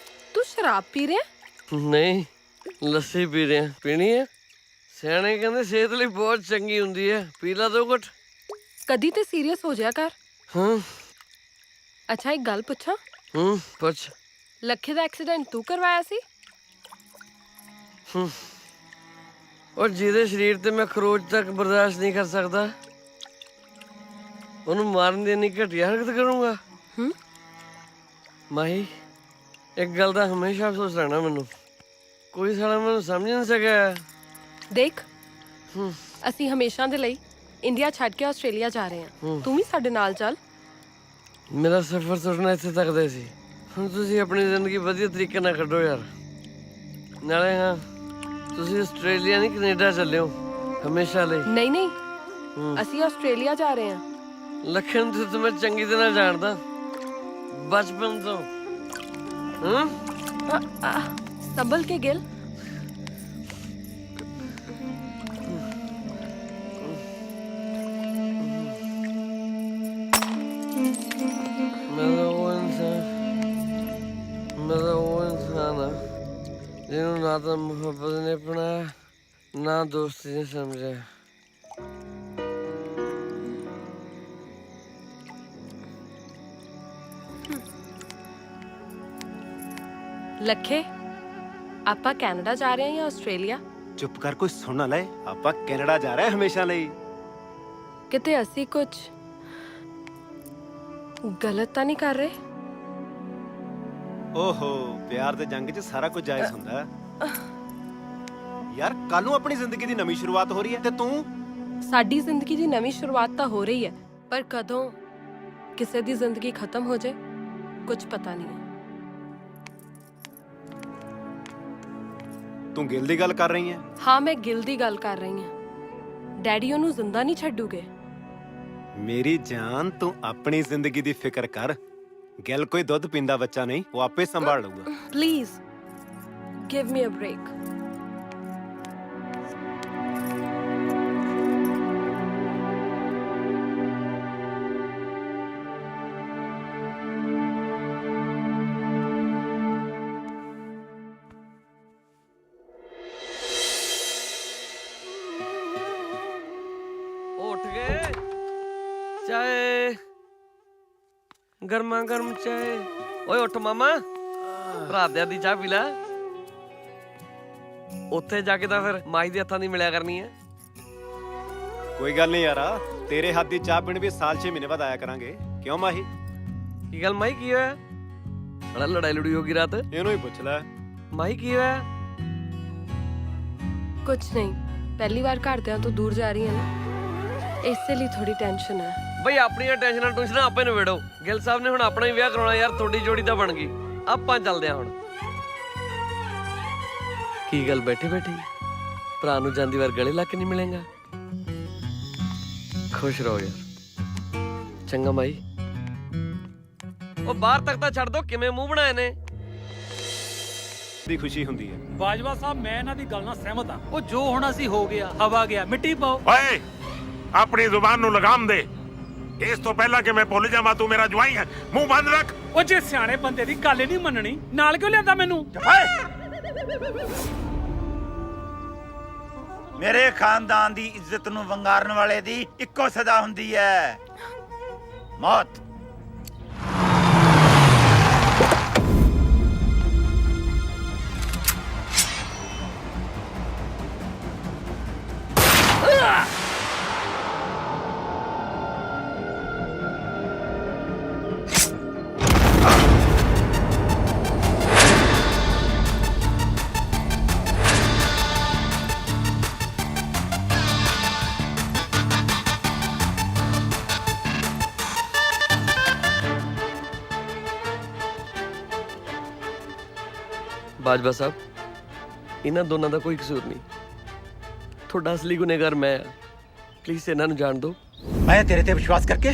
ਤੂੰ ਸ਼ਰਾਬ ਪੀ ਰਿਹਾ? ਨਹੀਂ, ਲੱਸੀ ਪੀ ਰਿਹਾ। ਪੀਣੀ ਹੈ? ਸਿਆਣੇ ਕਹਿੰਦੇ ਸਿਹਤ ਲਈ ਬਹੁਤ ਚੰਗੀ ਹੁੰਦੀ ਹੈ, ਪੀ ਲਾ ਦੋ ਘੁੱਟ। ਕਦੀ ਤੇ ਸੀਰੀਅਸ ਹੋ ਜਾ ਕਰ। ਹਾਂ। ਅੱਛਾ, ਇੱਕ ਗੱਲ ਪੁੱਛਾਂ? ਪੁੱਛ। ਲੱਖੇ ਦਾ ਐਕਸੀਡੈਂਟ ਤੂੰ ਕਰਵਾਇਆ ਸੀ? ਔਰ ਜਿਹਦੇ ਸਰੀਰ ਤੇ ਮੈਂ ਖਰੋਚ ਤੱਕ ਬਰਦਾਸ਼ਤ ਨਹੀਂ ਕਰ ਸਕਦਾ, ਉਹਨੂੰ ਮਾਰਨ ਦੀ ਇੰਨੀ ਘਟੀਆ ਹਰਕਤ ਕਰੂੰਗਾ? ਮਾਹੀ, ਇੱਕ ਗੱਲ ਦਾ ਹਮੇਸ਼ਾ ਅਫਸੋਸ ਰਹਿਣਾ ਮੈਨੂੰ, ਕੋਈ ਸਾਲਾ ਮੈਨੂੰ ਸਮਝ ਨਹੀਂ ਸਕਿਆ। ਦੇਖ, ਅਸੀਂ ਹਮੇਸ਼ਾ ਦੇ ਲਈ ਇੰਡੀਆ ਛੱਡ ਕੇ ਆਸਟ੍ਰੇਲੀਆ ਜਾ ਰਹੇ ਹਾਂ। ਤੂੰ ਵੀ ਸਾਡੇ ਨਾਲ ਚੱਲ। ਮੇਰਾ ਸਫ਼ਰ ਤੁਰਨਾ ਇੱਥੇ ਤੱਕ ਦਾ ਸੀ। ਹੁਣ ਤੁਸੀਂ ਆਪਣੀ ਜ਼ਿੰਦਗੀ ਵਧੀਆ ਤਰੀਕੇ ਨਾਲ ਕੱਢੋ ਯਾਰ। ਨਾਲੇ ਹਾਂ, ਤੁਸੀਂ ਆਸਟ੍ਰੇਲੀਆ ਨਹੀਂ ਕੈਨੇਡਾ ਚੱਲਿਓ ਹਮੇਸ਼ਾ ਲਈ। ਨਹੀਂ ਨਹੀਂ, ਅਸੀਂ ਆਸਟ੍ਰੇਲੀਆ ਜਾ ਰਹੇ ਹਾਂ। ਲੱਖਣ ਤੇ ਮੈਂ ਚੰਗੀ ਤਰ੍ਹਾਂ ਜਾਣਦਾ, ਬਚਪਨ ਤੋਂ। ਸੰਭਲ ਕੇ ਗਿਲ। ਮੇਰਾ ਉਹ ਇਨਸਾਨ ਆ ਜਿਹਨੂੰ ਨਾ ਤਾਂ ਮੁਹੱਬਤ ਨੇ ਅਪਣਾਇਆ, ਨਾ ਦੋਸਤੀ ਨੇ ਸਮਝਿਆ। ਲੱਖੇ, ਆਪਾਂ ਕੈਨੇਡਾ ਜਾ ਰਹੇ ਹਾਂ ਜਾਂ ਆਸਟ੍ਰੇਲੀਆ? ਚੁੱਪ ਕਰ, ਕੋਈ ਸੁਣ ਨਾ ਲੈ। ਆਪਾਂ ਕੈਨੇਡਾ ਜਾ ਰਹੇ ਹਮੇਸ਼ਾ ਲਈ। ਕਿਤੇ ਅਸੀਂ ਕੁਝ ਗਲਤ ਤਾਂ ਨਹੀਂ ਕਰ ਰਹੇ? ਓਹੋ, ਪਿਆਰ ਦੇ ਜੰਗ 'ਚ ਸਾਰਾ ਕੁਝ ਜਾਇਜ਼ ਹੁੰਦਾ ਯਾਰ। ਕੱਲ ਨੂੰ ਆਪਣੀ ਜ਼ਿੰਦਗੀ ਦੀ ਨਵੀਂ ਸ਼ੁਰੂਆਤ ਹੋ ਰਹੀ ਹੈ ਤੇ ਤੂੰ। ਸਾਡੀ ਜ਼ਿੰਦਗੀ ਦੀ ਨਵੀਂ ਸ਼ੁਰੂਆਤ ਤਾਂ ਹੋ ਰਹੀ ਹੈ, ਪਰ ਕਦੋਂ ਕਿਸੇ ਦੀ ਜ਼ਿੰਦਗੀ ਖਤਮ ਹੋ ਜਾਏ ਕੁਝ ਪਤਾ ਨਹੀਂ ਹੈ। ਤੂੰ ਗਿਲ ਦੀ ਗੱਲ ਕਰ ਰਹੀ ਹੈ? ਹਾਂ, ਮੈਂ ਗਿਲ ਦੀ ਗੱਲ ਕਰ ਰਹੀ ਹਾਂ। ਡੈਡੀ ਉਹਨੂੰ ਜ਼ਿੰਦਾ ਨਹੀਂ ਛੱਡੂਗੇ। ਮੇਰੀ ਜਾਨ, ਤੂੰ ਆਪਣੀ ਜ਼ਿੰਦਗੀ ਦੀ ਫਿਕਰ ਕਰ। ਗਿਲ ਕੋਈ ਦੁੱਧ ਪੀਂਦਾ ਬੱਚਾ ਨਹੀਂ, ਉਹ ਆਪੇ ਸੰਭਾਲ ਲਊਗਾ। Please give me a break. ਚਾਏ ਗਰਮਾ ਗਰਮ ਚਾਏ। ਓਏ ਉੱਠ ਮਾਮਾ, ਰਾਤ ਦੀ ਚਾਹ ਪੀ ਲੈ। ਉੱਥੇ ਜਾ ਕੇ ਤਾਂ ਫਿਰ ਮਾਈ ਦੇ ਹੱਥਾਂ ਦੀ ਮਿਲਿਆ ਕਰਨੀ ਹੈ। ਕੋਈ ਗੱਲ ਨਹੀਂ ਯਾਰਾ, ਤੇਰੇ ਹੱਥ ਦੀ ਚਾਹ ਪੀਣ ਵੀ ਸਾਲ 6 ਮਹੀਨੇ ਬਾਅਦ ਆਇਆ ਕਰਾਂਗੇ। ਕਿਉਂ ਮਾਹੀ? ਕੀ ਗੱਲ ਮਾਈ, ਕੀ ਹੋਇਆ? ਬੜਾ ਲੜਾਈ ਲੜੀ ਹੋ ਗਈ ਰਾਤ। ਇਹਨੂੰ ਹੀ ਪੁੱਛ ਲੈ। ਮਾਈ ਕੀ ਹੋਇਆ? ਕੁਝ ਨਹੀਂ, ਪਹਿਲੀ ਵਾਰ ਘਰਦਿਆਂ ਤੋਂ ਦੂਰ ਜਾ ਰਹੀ ਹਾਂ ਨਾ, ਇਸੇ ਲਈ ਥੋੜੀ ਟੈਨਸ਼ਨ ਹੈ। ਬਈ ਆਪਣੀਆਂ ਟੈਨਸ਼ਨਾਂ ਆਪੇ ਨਿਬੇੜੋ। ਗਿੱਲ ਸਾਹਿਬ ਨੇ ਹੁਣ ਆਪਣਾ ਹੀ ਵਿਆਹ ਕਰਾਉਣਾ ਯਾਰ, ਤੁਹਾਡੀ ਜੋੜੀ ਤਾਂ ਬਣ ਗਈ। ਆਪਾਂ ਚੱਲਦੇ ਹਾਂ ਹੁਣ। ਕੀ ਗੱਲ ਬੈਠੇ ਬੈਠੀ ਭਰਾ ਨੂੰ ਜਾਂਦੀ ਵਾਰ ਗਲੇ ਲਾ ਕੇ ਨਹੀਂ ਮਿਲੇਗਾ? ਖੁਸ਼ ਰਹੋ ਯਾਰ। ਚੰਗਾ ਮਾਈ। ਉਹ ਬਾਹਰ ਤੱਕ ਤਾਂ ਛੱਡ ਦੋ, ਕਿਵੇਂ ਮੂੰਹ ਬਣਾਏ ਨੇ? ਦੀ ਖੁਸ਼ੀ ਹੁੰਦੀ ਹੈ। ਬਾਜਵਾ ਸਾਹਿਬ, ਮੈਂ ਇਹਨਾਂ ਦੀ ਗੱਲ ਨਾਲ ਸਹਿਮਤ ਹਾਂ। ਉਹ ਜੋ ਹੋਣਾ ਸੀ ਹੋ ਗਿਆ, ਹਵਾ ਗਿਆ, ਮਿੱਟੀ ਪਾਓ। ਓਏ ਆਪਣੀ ਜ਼ੁਬਾਨ ਨੂੰ ਲਗਾਮ ਦੇ। ਇਸ ਤੋਂ ਪਹਿਲਾਂ ਕਿ ਮੈਂ ਭੁੱਲ ਜਾਵਾਂ ਤੂੰ ਮੇਰਾ ਜਵਾਈ ਹੈ, ਮੂੰਹ ਬੰਦ ਰੱਖ। ਉਹ ਜੇ ਸਿਆਣੇ ਬੰਦੇ ਦੀ ਗੱਲ ਨਹੀਂ ਮੰਨਣੀ, ਨਾਲ ਕਿਉਂ ਲਿਆਂਦਾ ਮੈਨੂੰ? ਮੇਰੇ ਖਾਨਦਾਨ ਦੀ ਇੱਜ਼ਤ ਨੂੰ ਵੰਗਾਰਨ ਵਾਲੇ ਦੀ ਇੱਕੋ ਸਜ਼ਾ ਹੁੰਦੀ ਹੈ, ਮੌਤ। ਬਾਜਵਾ ਸਾਹਿਬ, ਇਹਨਾਂ ਦੋਨਾਂ ਦਾ ਕੋਈ ਕਸੂਰ ਨਹੀਂ। ਤੁਹਾਡਾ ਅਸਲੀ ਗੁਨੇਗਾਰ ਮੈਂ ਆ। ਪਲੀਜ਼ ਇਹਨਾਂ ਨੂੰ ਜਾਣ ਦਿਓ। ਮੈਂ ਤੇਰੇ ਤੇ ਵਿਸ਼ਵਾਸ ਕਰਕੇ,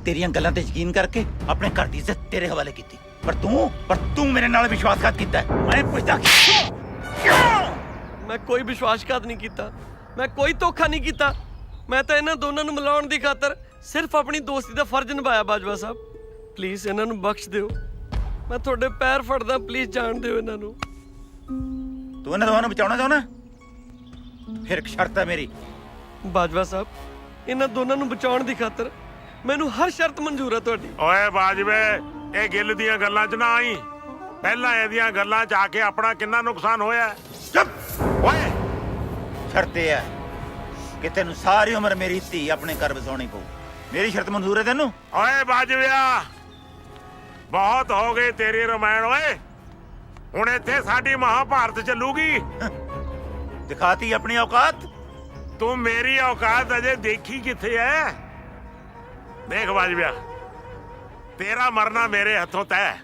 ਤੇਰੀਆਂ ਗੱਲਾਂ ਤੇ ਯਕੀਨ ਕਰਕੇ ਆਪਣੇ ਘਰ ਦੀ ਇੱਜ਼ਤ ਤੇਰੇ ਹਵਾਲੇ ਕੀਤੀ, ਪਰ ਤੂੰ ਮੇਰੇ ਨਾਲ ਵਿਸ਼ਵਾਸਘਾਤ ਕੀਤਾ ਹੈ। ਮੈਂ ਪੁੱਛਦਾ ਮੈਂ ਕੋਈ ਵਿਸ਼ਵਾਸਘਾਤ ਨਹੀਂ ਕੀਤਾ, ਮੈਂ ਕੋਈ ਧੋਖਾ ਨਹੀਂ ਕੀਤਾ। ਮੈਂ ਤਾਂ ਇਹਨਾਂ ਦੋਨਾਂ ਨੂੰ ਮਿਲਾਉਣ ਦੀ ਖਾਤਰ ਸਿਰਫ ਆਪਣੀ ਦੋਸਤੀ ਦਾ ਫਰਜ਼ ਨਿਭਾਇਆ। ਬਾਜਵਾ ਸਾਹਿਬ ਪਲੀਜ਼ ਇਹਨਾਂ ਨੂੰ ਬਖਸ਼ ਦਿਓ। ਮੈਂ ਤੁਹਾਡੇ ਪੈਰ ਫੜਦਾ, ਪਲੀਜ਼ ਜਾਣ ਦਿਓ ਇਹਨਾਂ ਨੂੰ। ਤੂੰ ਇਹਨਾਂ ਦੋਵਾਂ ਨੂੰ ਬਚਾਉਣਾ ਚਾਹੁੰਦਾ? ਫਿਰ ਇੱਕ ਸ਼ਰਤ ਹੈ ਮੇਰੀ। ਬਾਜਵਾ ਸਾਹਿਬ, ਇਹਨਾਂ ਦੋਨਾਂ ਨੂੰ ਬਚਾਉਣ ਦੀ ਖਾਤਰ ਮੈਨੂੰ ਹਰ ਸ਼ਰਤ ਮਨਜ਼ੂਰ ਹੈ ਤੁਹਾਡੀ। ਓਏ ਬਾਜਵੇ, ਇਹ ਗਿੱਲ ਦੀਆਂ ਗੱਲਾਂ 'ਚ ਨਾ ਆਈ। ਪਹਿਲਾਂ ਇਹਦੀਆਂ ਗੱਲਾਂ 'ਚ ਆ ਕੇ ਆਪਣਾ ਕਿੰਨਾ ਨੁਕਸਾਨ ਹੋਇਆ। ਚੁੱਪ ਓਏ। ਸ਼ਰਤ ਇਹ ਹੈ ਕਿ ਤੈਨੂੰ ਸਾਰੀ ਉਮਰ ਮੇਰੀ ਧੀ ਆਪਣੇ ਘਰ ਵਸਾਉਣੀ ਪਊ। ਮੇਰੀ ਸ਼ਰਤ ਮਨਜ਼ੂਰ ਹੈ ਤੈਨੂੰ? ਓਏ ਬਾਜਵਿਆ, ਬਹੁਤ ਹੋ ਗਏ ਤੇਰੀ ਰਮਾਇਣ। ਓਏ ਹੁਣ ਇੱਥੇ ਸਾਡੀ ਮਹਾਭਾਰਤ ਚੱਲੂਗੀ। ਦਿਖਾਤੀ ਆਪਣੀ ਔਕਾਤ। ਤੂੰ ਮੇਰੀ ਔਕਾਤ ਅਜੇ ਦੇਖੀ ਕਿੱਥੇ ਐ? ਦੇਖ ਬਾਜਵਿਆ, ਤੇਰਾ ਮਰਨਾ ਮੇਰੇ ਹੱਥੋਂ ਤੈਅ।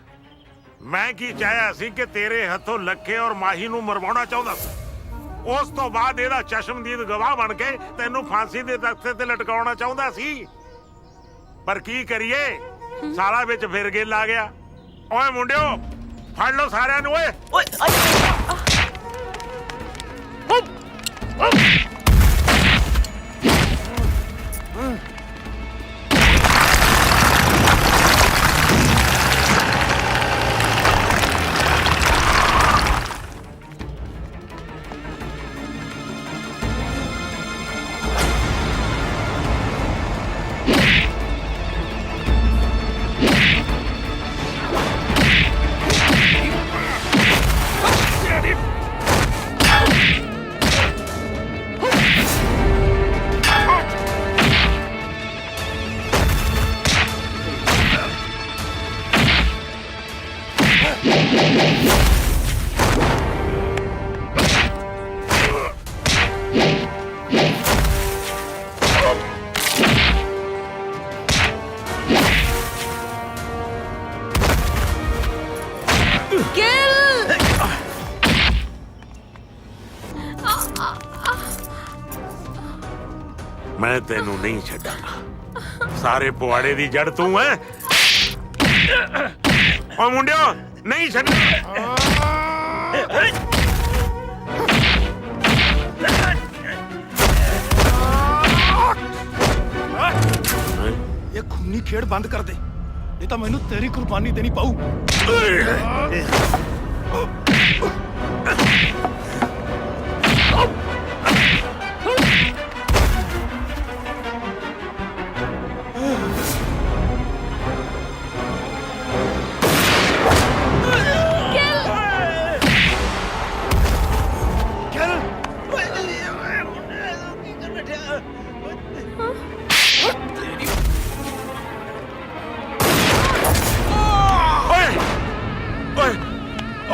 ਮੈਂ ਕੀ ਚਾਹਿਆ ਸੀ ਕਿ ਤੇਰੇ ਹੱਥੋਂ ਲੱਖੇ ਔਰ ਮਾਹੀ ਨੂੰ ਮਰਵਾਉਣਾ ਚਾਹੁੰਦਾ ਸੀ। ਉਸ ਤੋਂ ਬਾਅਦ ਇਹਦਾ ਚਸ਼ਮਦੀਦ ਗਵਾਹ ਬਣ ਕੇ ਤੈਨੂੰ ਫਾਂਸੀ ਦੇ ਤਖਤੇ ਤੇ ਲਟਕਾਉਣਾ ਚਾਹੁੰਦਾ ਸੀ। ਪਰ ਕੀ ਕਰੀਏ, ਸਾਲਾ ਵਿੱਚ ਫਿਰ ਗਿੱਲ ਆ ਗਿਆ। ਓਏ ਮੁੰਡਿਓ, ਫੜ ਲਓ ਸਾਰਿਆਂ ਨੂੰ। ਓਏ ਮੈਂ ਤੈਨੂੰ ਨਹੀਂ ਛੱਡਾਂਗਾ। ਸਾਰੇ ਪੁਆੜੇ ਦੀ ਜੜ ਤੂੰ ਹੈ। ਓ ਮੁੰਡਿਓ, ਨਹੀਂ ਛੱਡਣਾ। ਇਹ ਖੂਨੀ ਖੇਡ ਬੰਦ ਕਰ ਦੇ, ਨਹੀਂ ਤਾਂ ਮੈਨੂੰ ਤੇਰੀ ਕੁਰਬਾਨੀ ਦੇਣੀ ਪਊ।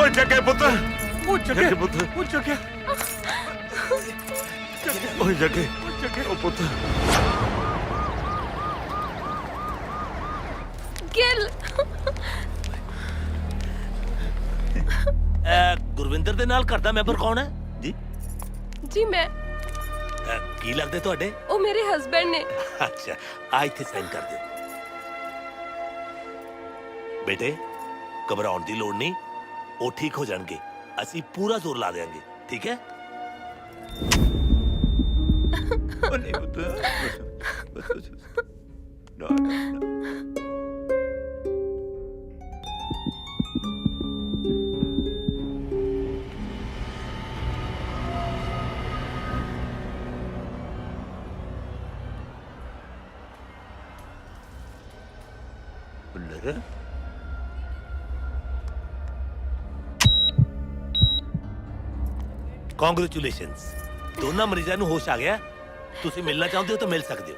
ਓਏ ਜੱਗੇ ਪੁੱਤ, ਉਹ ਜੱਗੇ ਪੁੱਤ, ਉਹ ਜੱਗੇ ਓਏ ਜੱਗੇ, ਓ ਪੁੱਤ। ਗਿਲ ਗੁਰਵਿੰਦਰ ਦੇ ਨਾਲ ਘਰ ਦਾ ਮੈਂਬਰ ਕੌਣ ਹੈ ਜੀ? ਜੀ ਮੈਂ ਕੀ ਲੱਗਦੇ ਤੁਹਾਡੇ? ਉਹ ਮੇਰੇ ਹਸਬੰਡ ਨੇ। ਅੱਛਾ, ਆ ਇੱਥੇ ਸਾਈਨ ਕਰ ਦਿਓ। ਬੇਟੇ, ਘਬਰਾਉਣ ਦੀ ਲੋੜ ਨਹੀਂ, ਉਹ ਠੀਕ ਹੋ ਜਾਣਗੇ। ਅਸੀਂ ਪੂਰਾ ਜ਼ੋਰ ਲਾ ਦੇਾਂਗੇ, ਠੀਕ ਹੈ? ਨਹੀਂ ਪੁੱਤ, ਭੁੱਲਰ, ਕੰਗ੍ਰੈਚੁਲੇਸ਼ਨਸ, ਦੋਨਾਂ ਮਰੀਜ਼ਾਂ ਨੂੰ ਹੋਸ਼ ਆ ਗਿਆ। ਤੁਸੀਂ ਮਿਲਣਾ ਚਾਹੁੰਦੇ ਹੋ ਤਾਂ ਮਿਲ ਸਕਦੇ ਹੋ।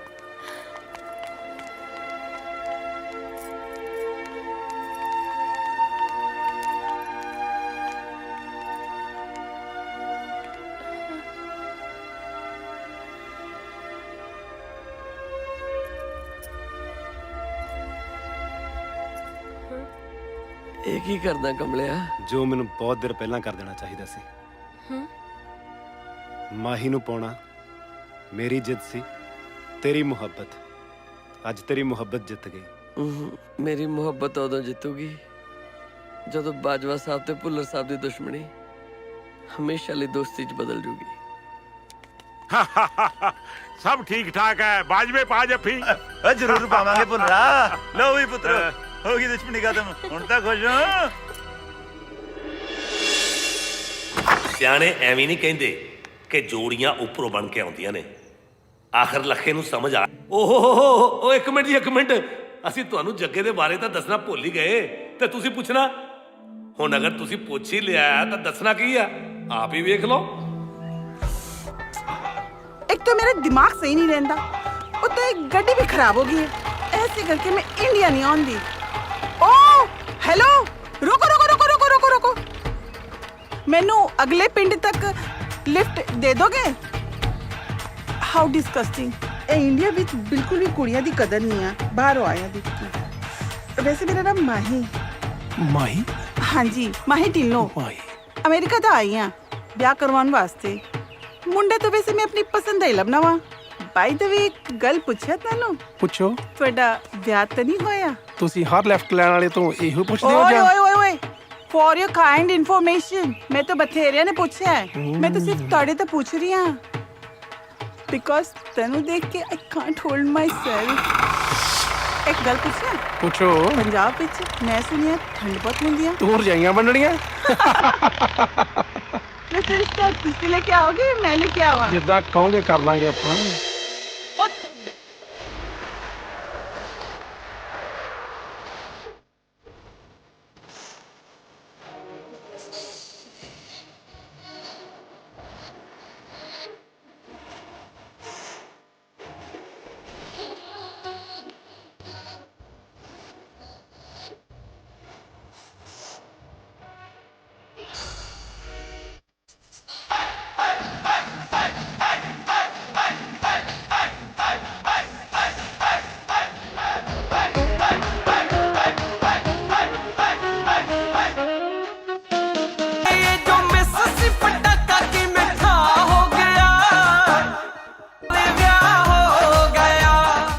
ਇਹ ਕੀ ਕਰਦਾ ਕਮਲਿਆ? ਜੋ ਮੈਨੂੰ ਬਹੁਤ ਦੇਰ ਪਹਿਲਾਂ ਕਰ ਦੇਣਾ ਚਾਹੀਦਾ ਸੀ। ਮਾਹੀ ਨੂੰ ਪਾਉਣਾ ਮੇਰੀ ਜਿੱਤ ਸੀ, ਤੇਰੀ ਮੁਹੱਬਤ। ਅੱਜ ਤੇਰੀ ਮੁਹੱਬਤ ਜਿੱਤ ਗਈ। ਮੇਰੀ ਮੁਹੱਬਤ ਉਦੋਂ ਜਿੱਤੂਗੀ ਜਦੋਂ ਬਾਜਵਾ ਸਾਹਿਬ ਤੇ ਭੁੱਲਰ ਸਾਹਿਬ ਦੀ ਦੁਸ਼ਮਣੀ ਹਮੇਸ਼ਾ ਲਈ ਦੋਸਤੀ 'ਚ ਬਦਲ ਜੂਗੀ। ਸਭ ਠੀਕ ਠਾਕ ਹੈ। ਬਾਜਵੇ ਪਾ ਜੱਫੀ। ਜ਼ਰੂਰ ਪਾਵਾਂਗੇ ਭੁੱਲਰਾ। ਲਓ ਵੀ ਪੁੱਤਰ, ਹੋ ਗਈ ਦੁਸ਼ਮਣੀ ਖਤਮ। ਹੁਣ ਤਾਂ ਖੁਸ਼ ਹਾਂ। ਸਿਆਣੇ ਐਵੇਂ ਨਹੀਂ ਕਹਿੰਦੇ ਕਿ ਜੋੜੀਆਂ ਉੱਪਰੋਂ ਬਣ ਕੇ ਆਉਂਦੀਆਂ ਨੇ। ਆਖਰ ਲੱਖੇ ਨੂੰ ਸਮਝ ਆ। ਓਹ ਇੱਕ ਮਿੰਟ ਜੀ, ਇੱਕ ਮਿੰਟ। ਅਸੀਂ ਤੁਹਾਨੂੰ ਜੱਗੇ ਦੇ ਬਾਰੇ ਤਾਂ ਦੱਸਣਾ ਭੁੱਲ ਹੀ ਗਏ ਤੇ ਤੁਸੀਂ ਪੁੱਛਣਾ। ਹੁਣ ਅਗਰ ਤੁਸੀਂ ਪੁੱਛ ਹੀ ਲਿਆ ਤਾਂ ਦੱਸਣਾ ਕੀ ਆ, ਆਪ ਹੀ ਵੇਖ ਲਓ। एक तो मेरा दिमाग सही नहीं रहता, और तो एक गड्डी भी खराब हो गई है। ऐसे करके मैं इंडिया नहीं आऊंगी। ओ हेलो, रुको रुको रुको रुको रुको रुको, मैनू अगले पिंड तक लिफ्ट दे दोगे? How disgusting. इंडिया विच बिल्कुल भी कुड़ियां दी कदर नहीं है। बाहरों आया दिखती। वैसे मेरा नाम माही। माही? हाँ जी, माही ढिल्लों। अमेरिका तो आई हाँ ब्याह करवाने वास्ते। मुंडा तो वैसे मैं अपनी पसंद ही लभना वा। बाय द वे एक गल पूछिया तैनू। ਪੁੱਛੋ। ਤੁਹਾਡਾ ਵਿਆਹ ਤਾਂ ਨਹੀਂ ਹੋਇਆ? ਤੁਸੀਂ ਹਰ ਲੈਫਟ ਲੈਣ ਵਾਲੇ ਤੋਂ ਇਹੋ ਪੁੱਛਦੇ ਹੋ ਓਏ ਜਾਂ? ਓਏ ਓਏ ਓਏ, ਫॉर योर काइंड इन्फॉर्मेशन मैं तो ਬਥੇਰਿਆਂ ਨੇ ਪੁੱਛਿਆ ਹੈ। ਮੈਂ ਤਾਂ ਸਿਰਫ ਤੁਹਾਡੇ ਤੋਂ ਪੁੱਛ ਰਹੀ ਹਾਂ ਬਿਕੋਜ਼ ਤੈਨੂੰ ਦੇਖ ਕੇ I can't hold myself. ਇੱਕ ਗੱਲ ਪੁੱਛਾਂ? ਪੁੱਛੋ। ਪੰਜਾਬ ਵਿੱਚ ਮੈਂ ਸੁਣਿਆ ਠੰਡ ਬਹੁਤ ਹੁੰਦੀ ਆ। ਤੂੰ ਰਜਾਈਆਂ ਬੰਨਣੀਆਂ? ਮੈਂ ਫਿਰ ਇਸ ਤੋਂ ਤੁਸੀਂ ਲੈ ਕੇ ਆਓਗੇ, ਮੈਂ ਲੈ ਕੇ ਆਵਾਂ? ਜਿੱਦਾਂ ਕਹੋਗੇ ਕਰ ਲਾਂਗੇ ਆਪਾਂ।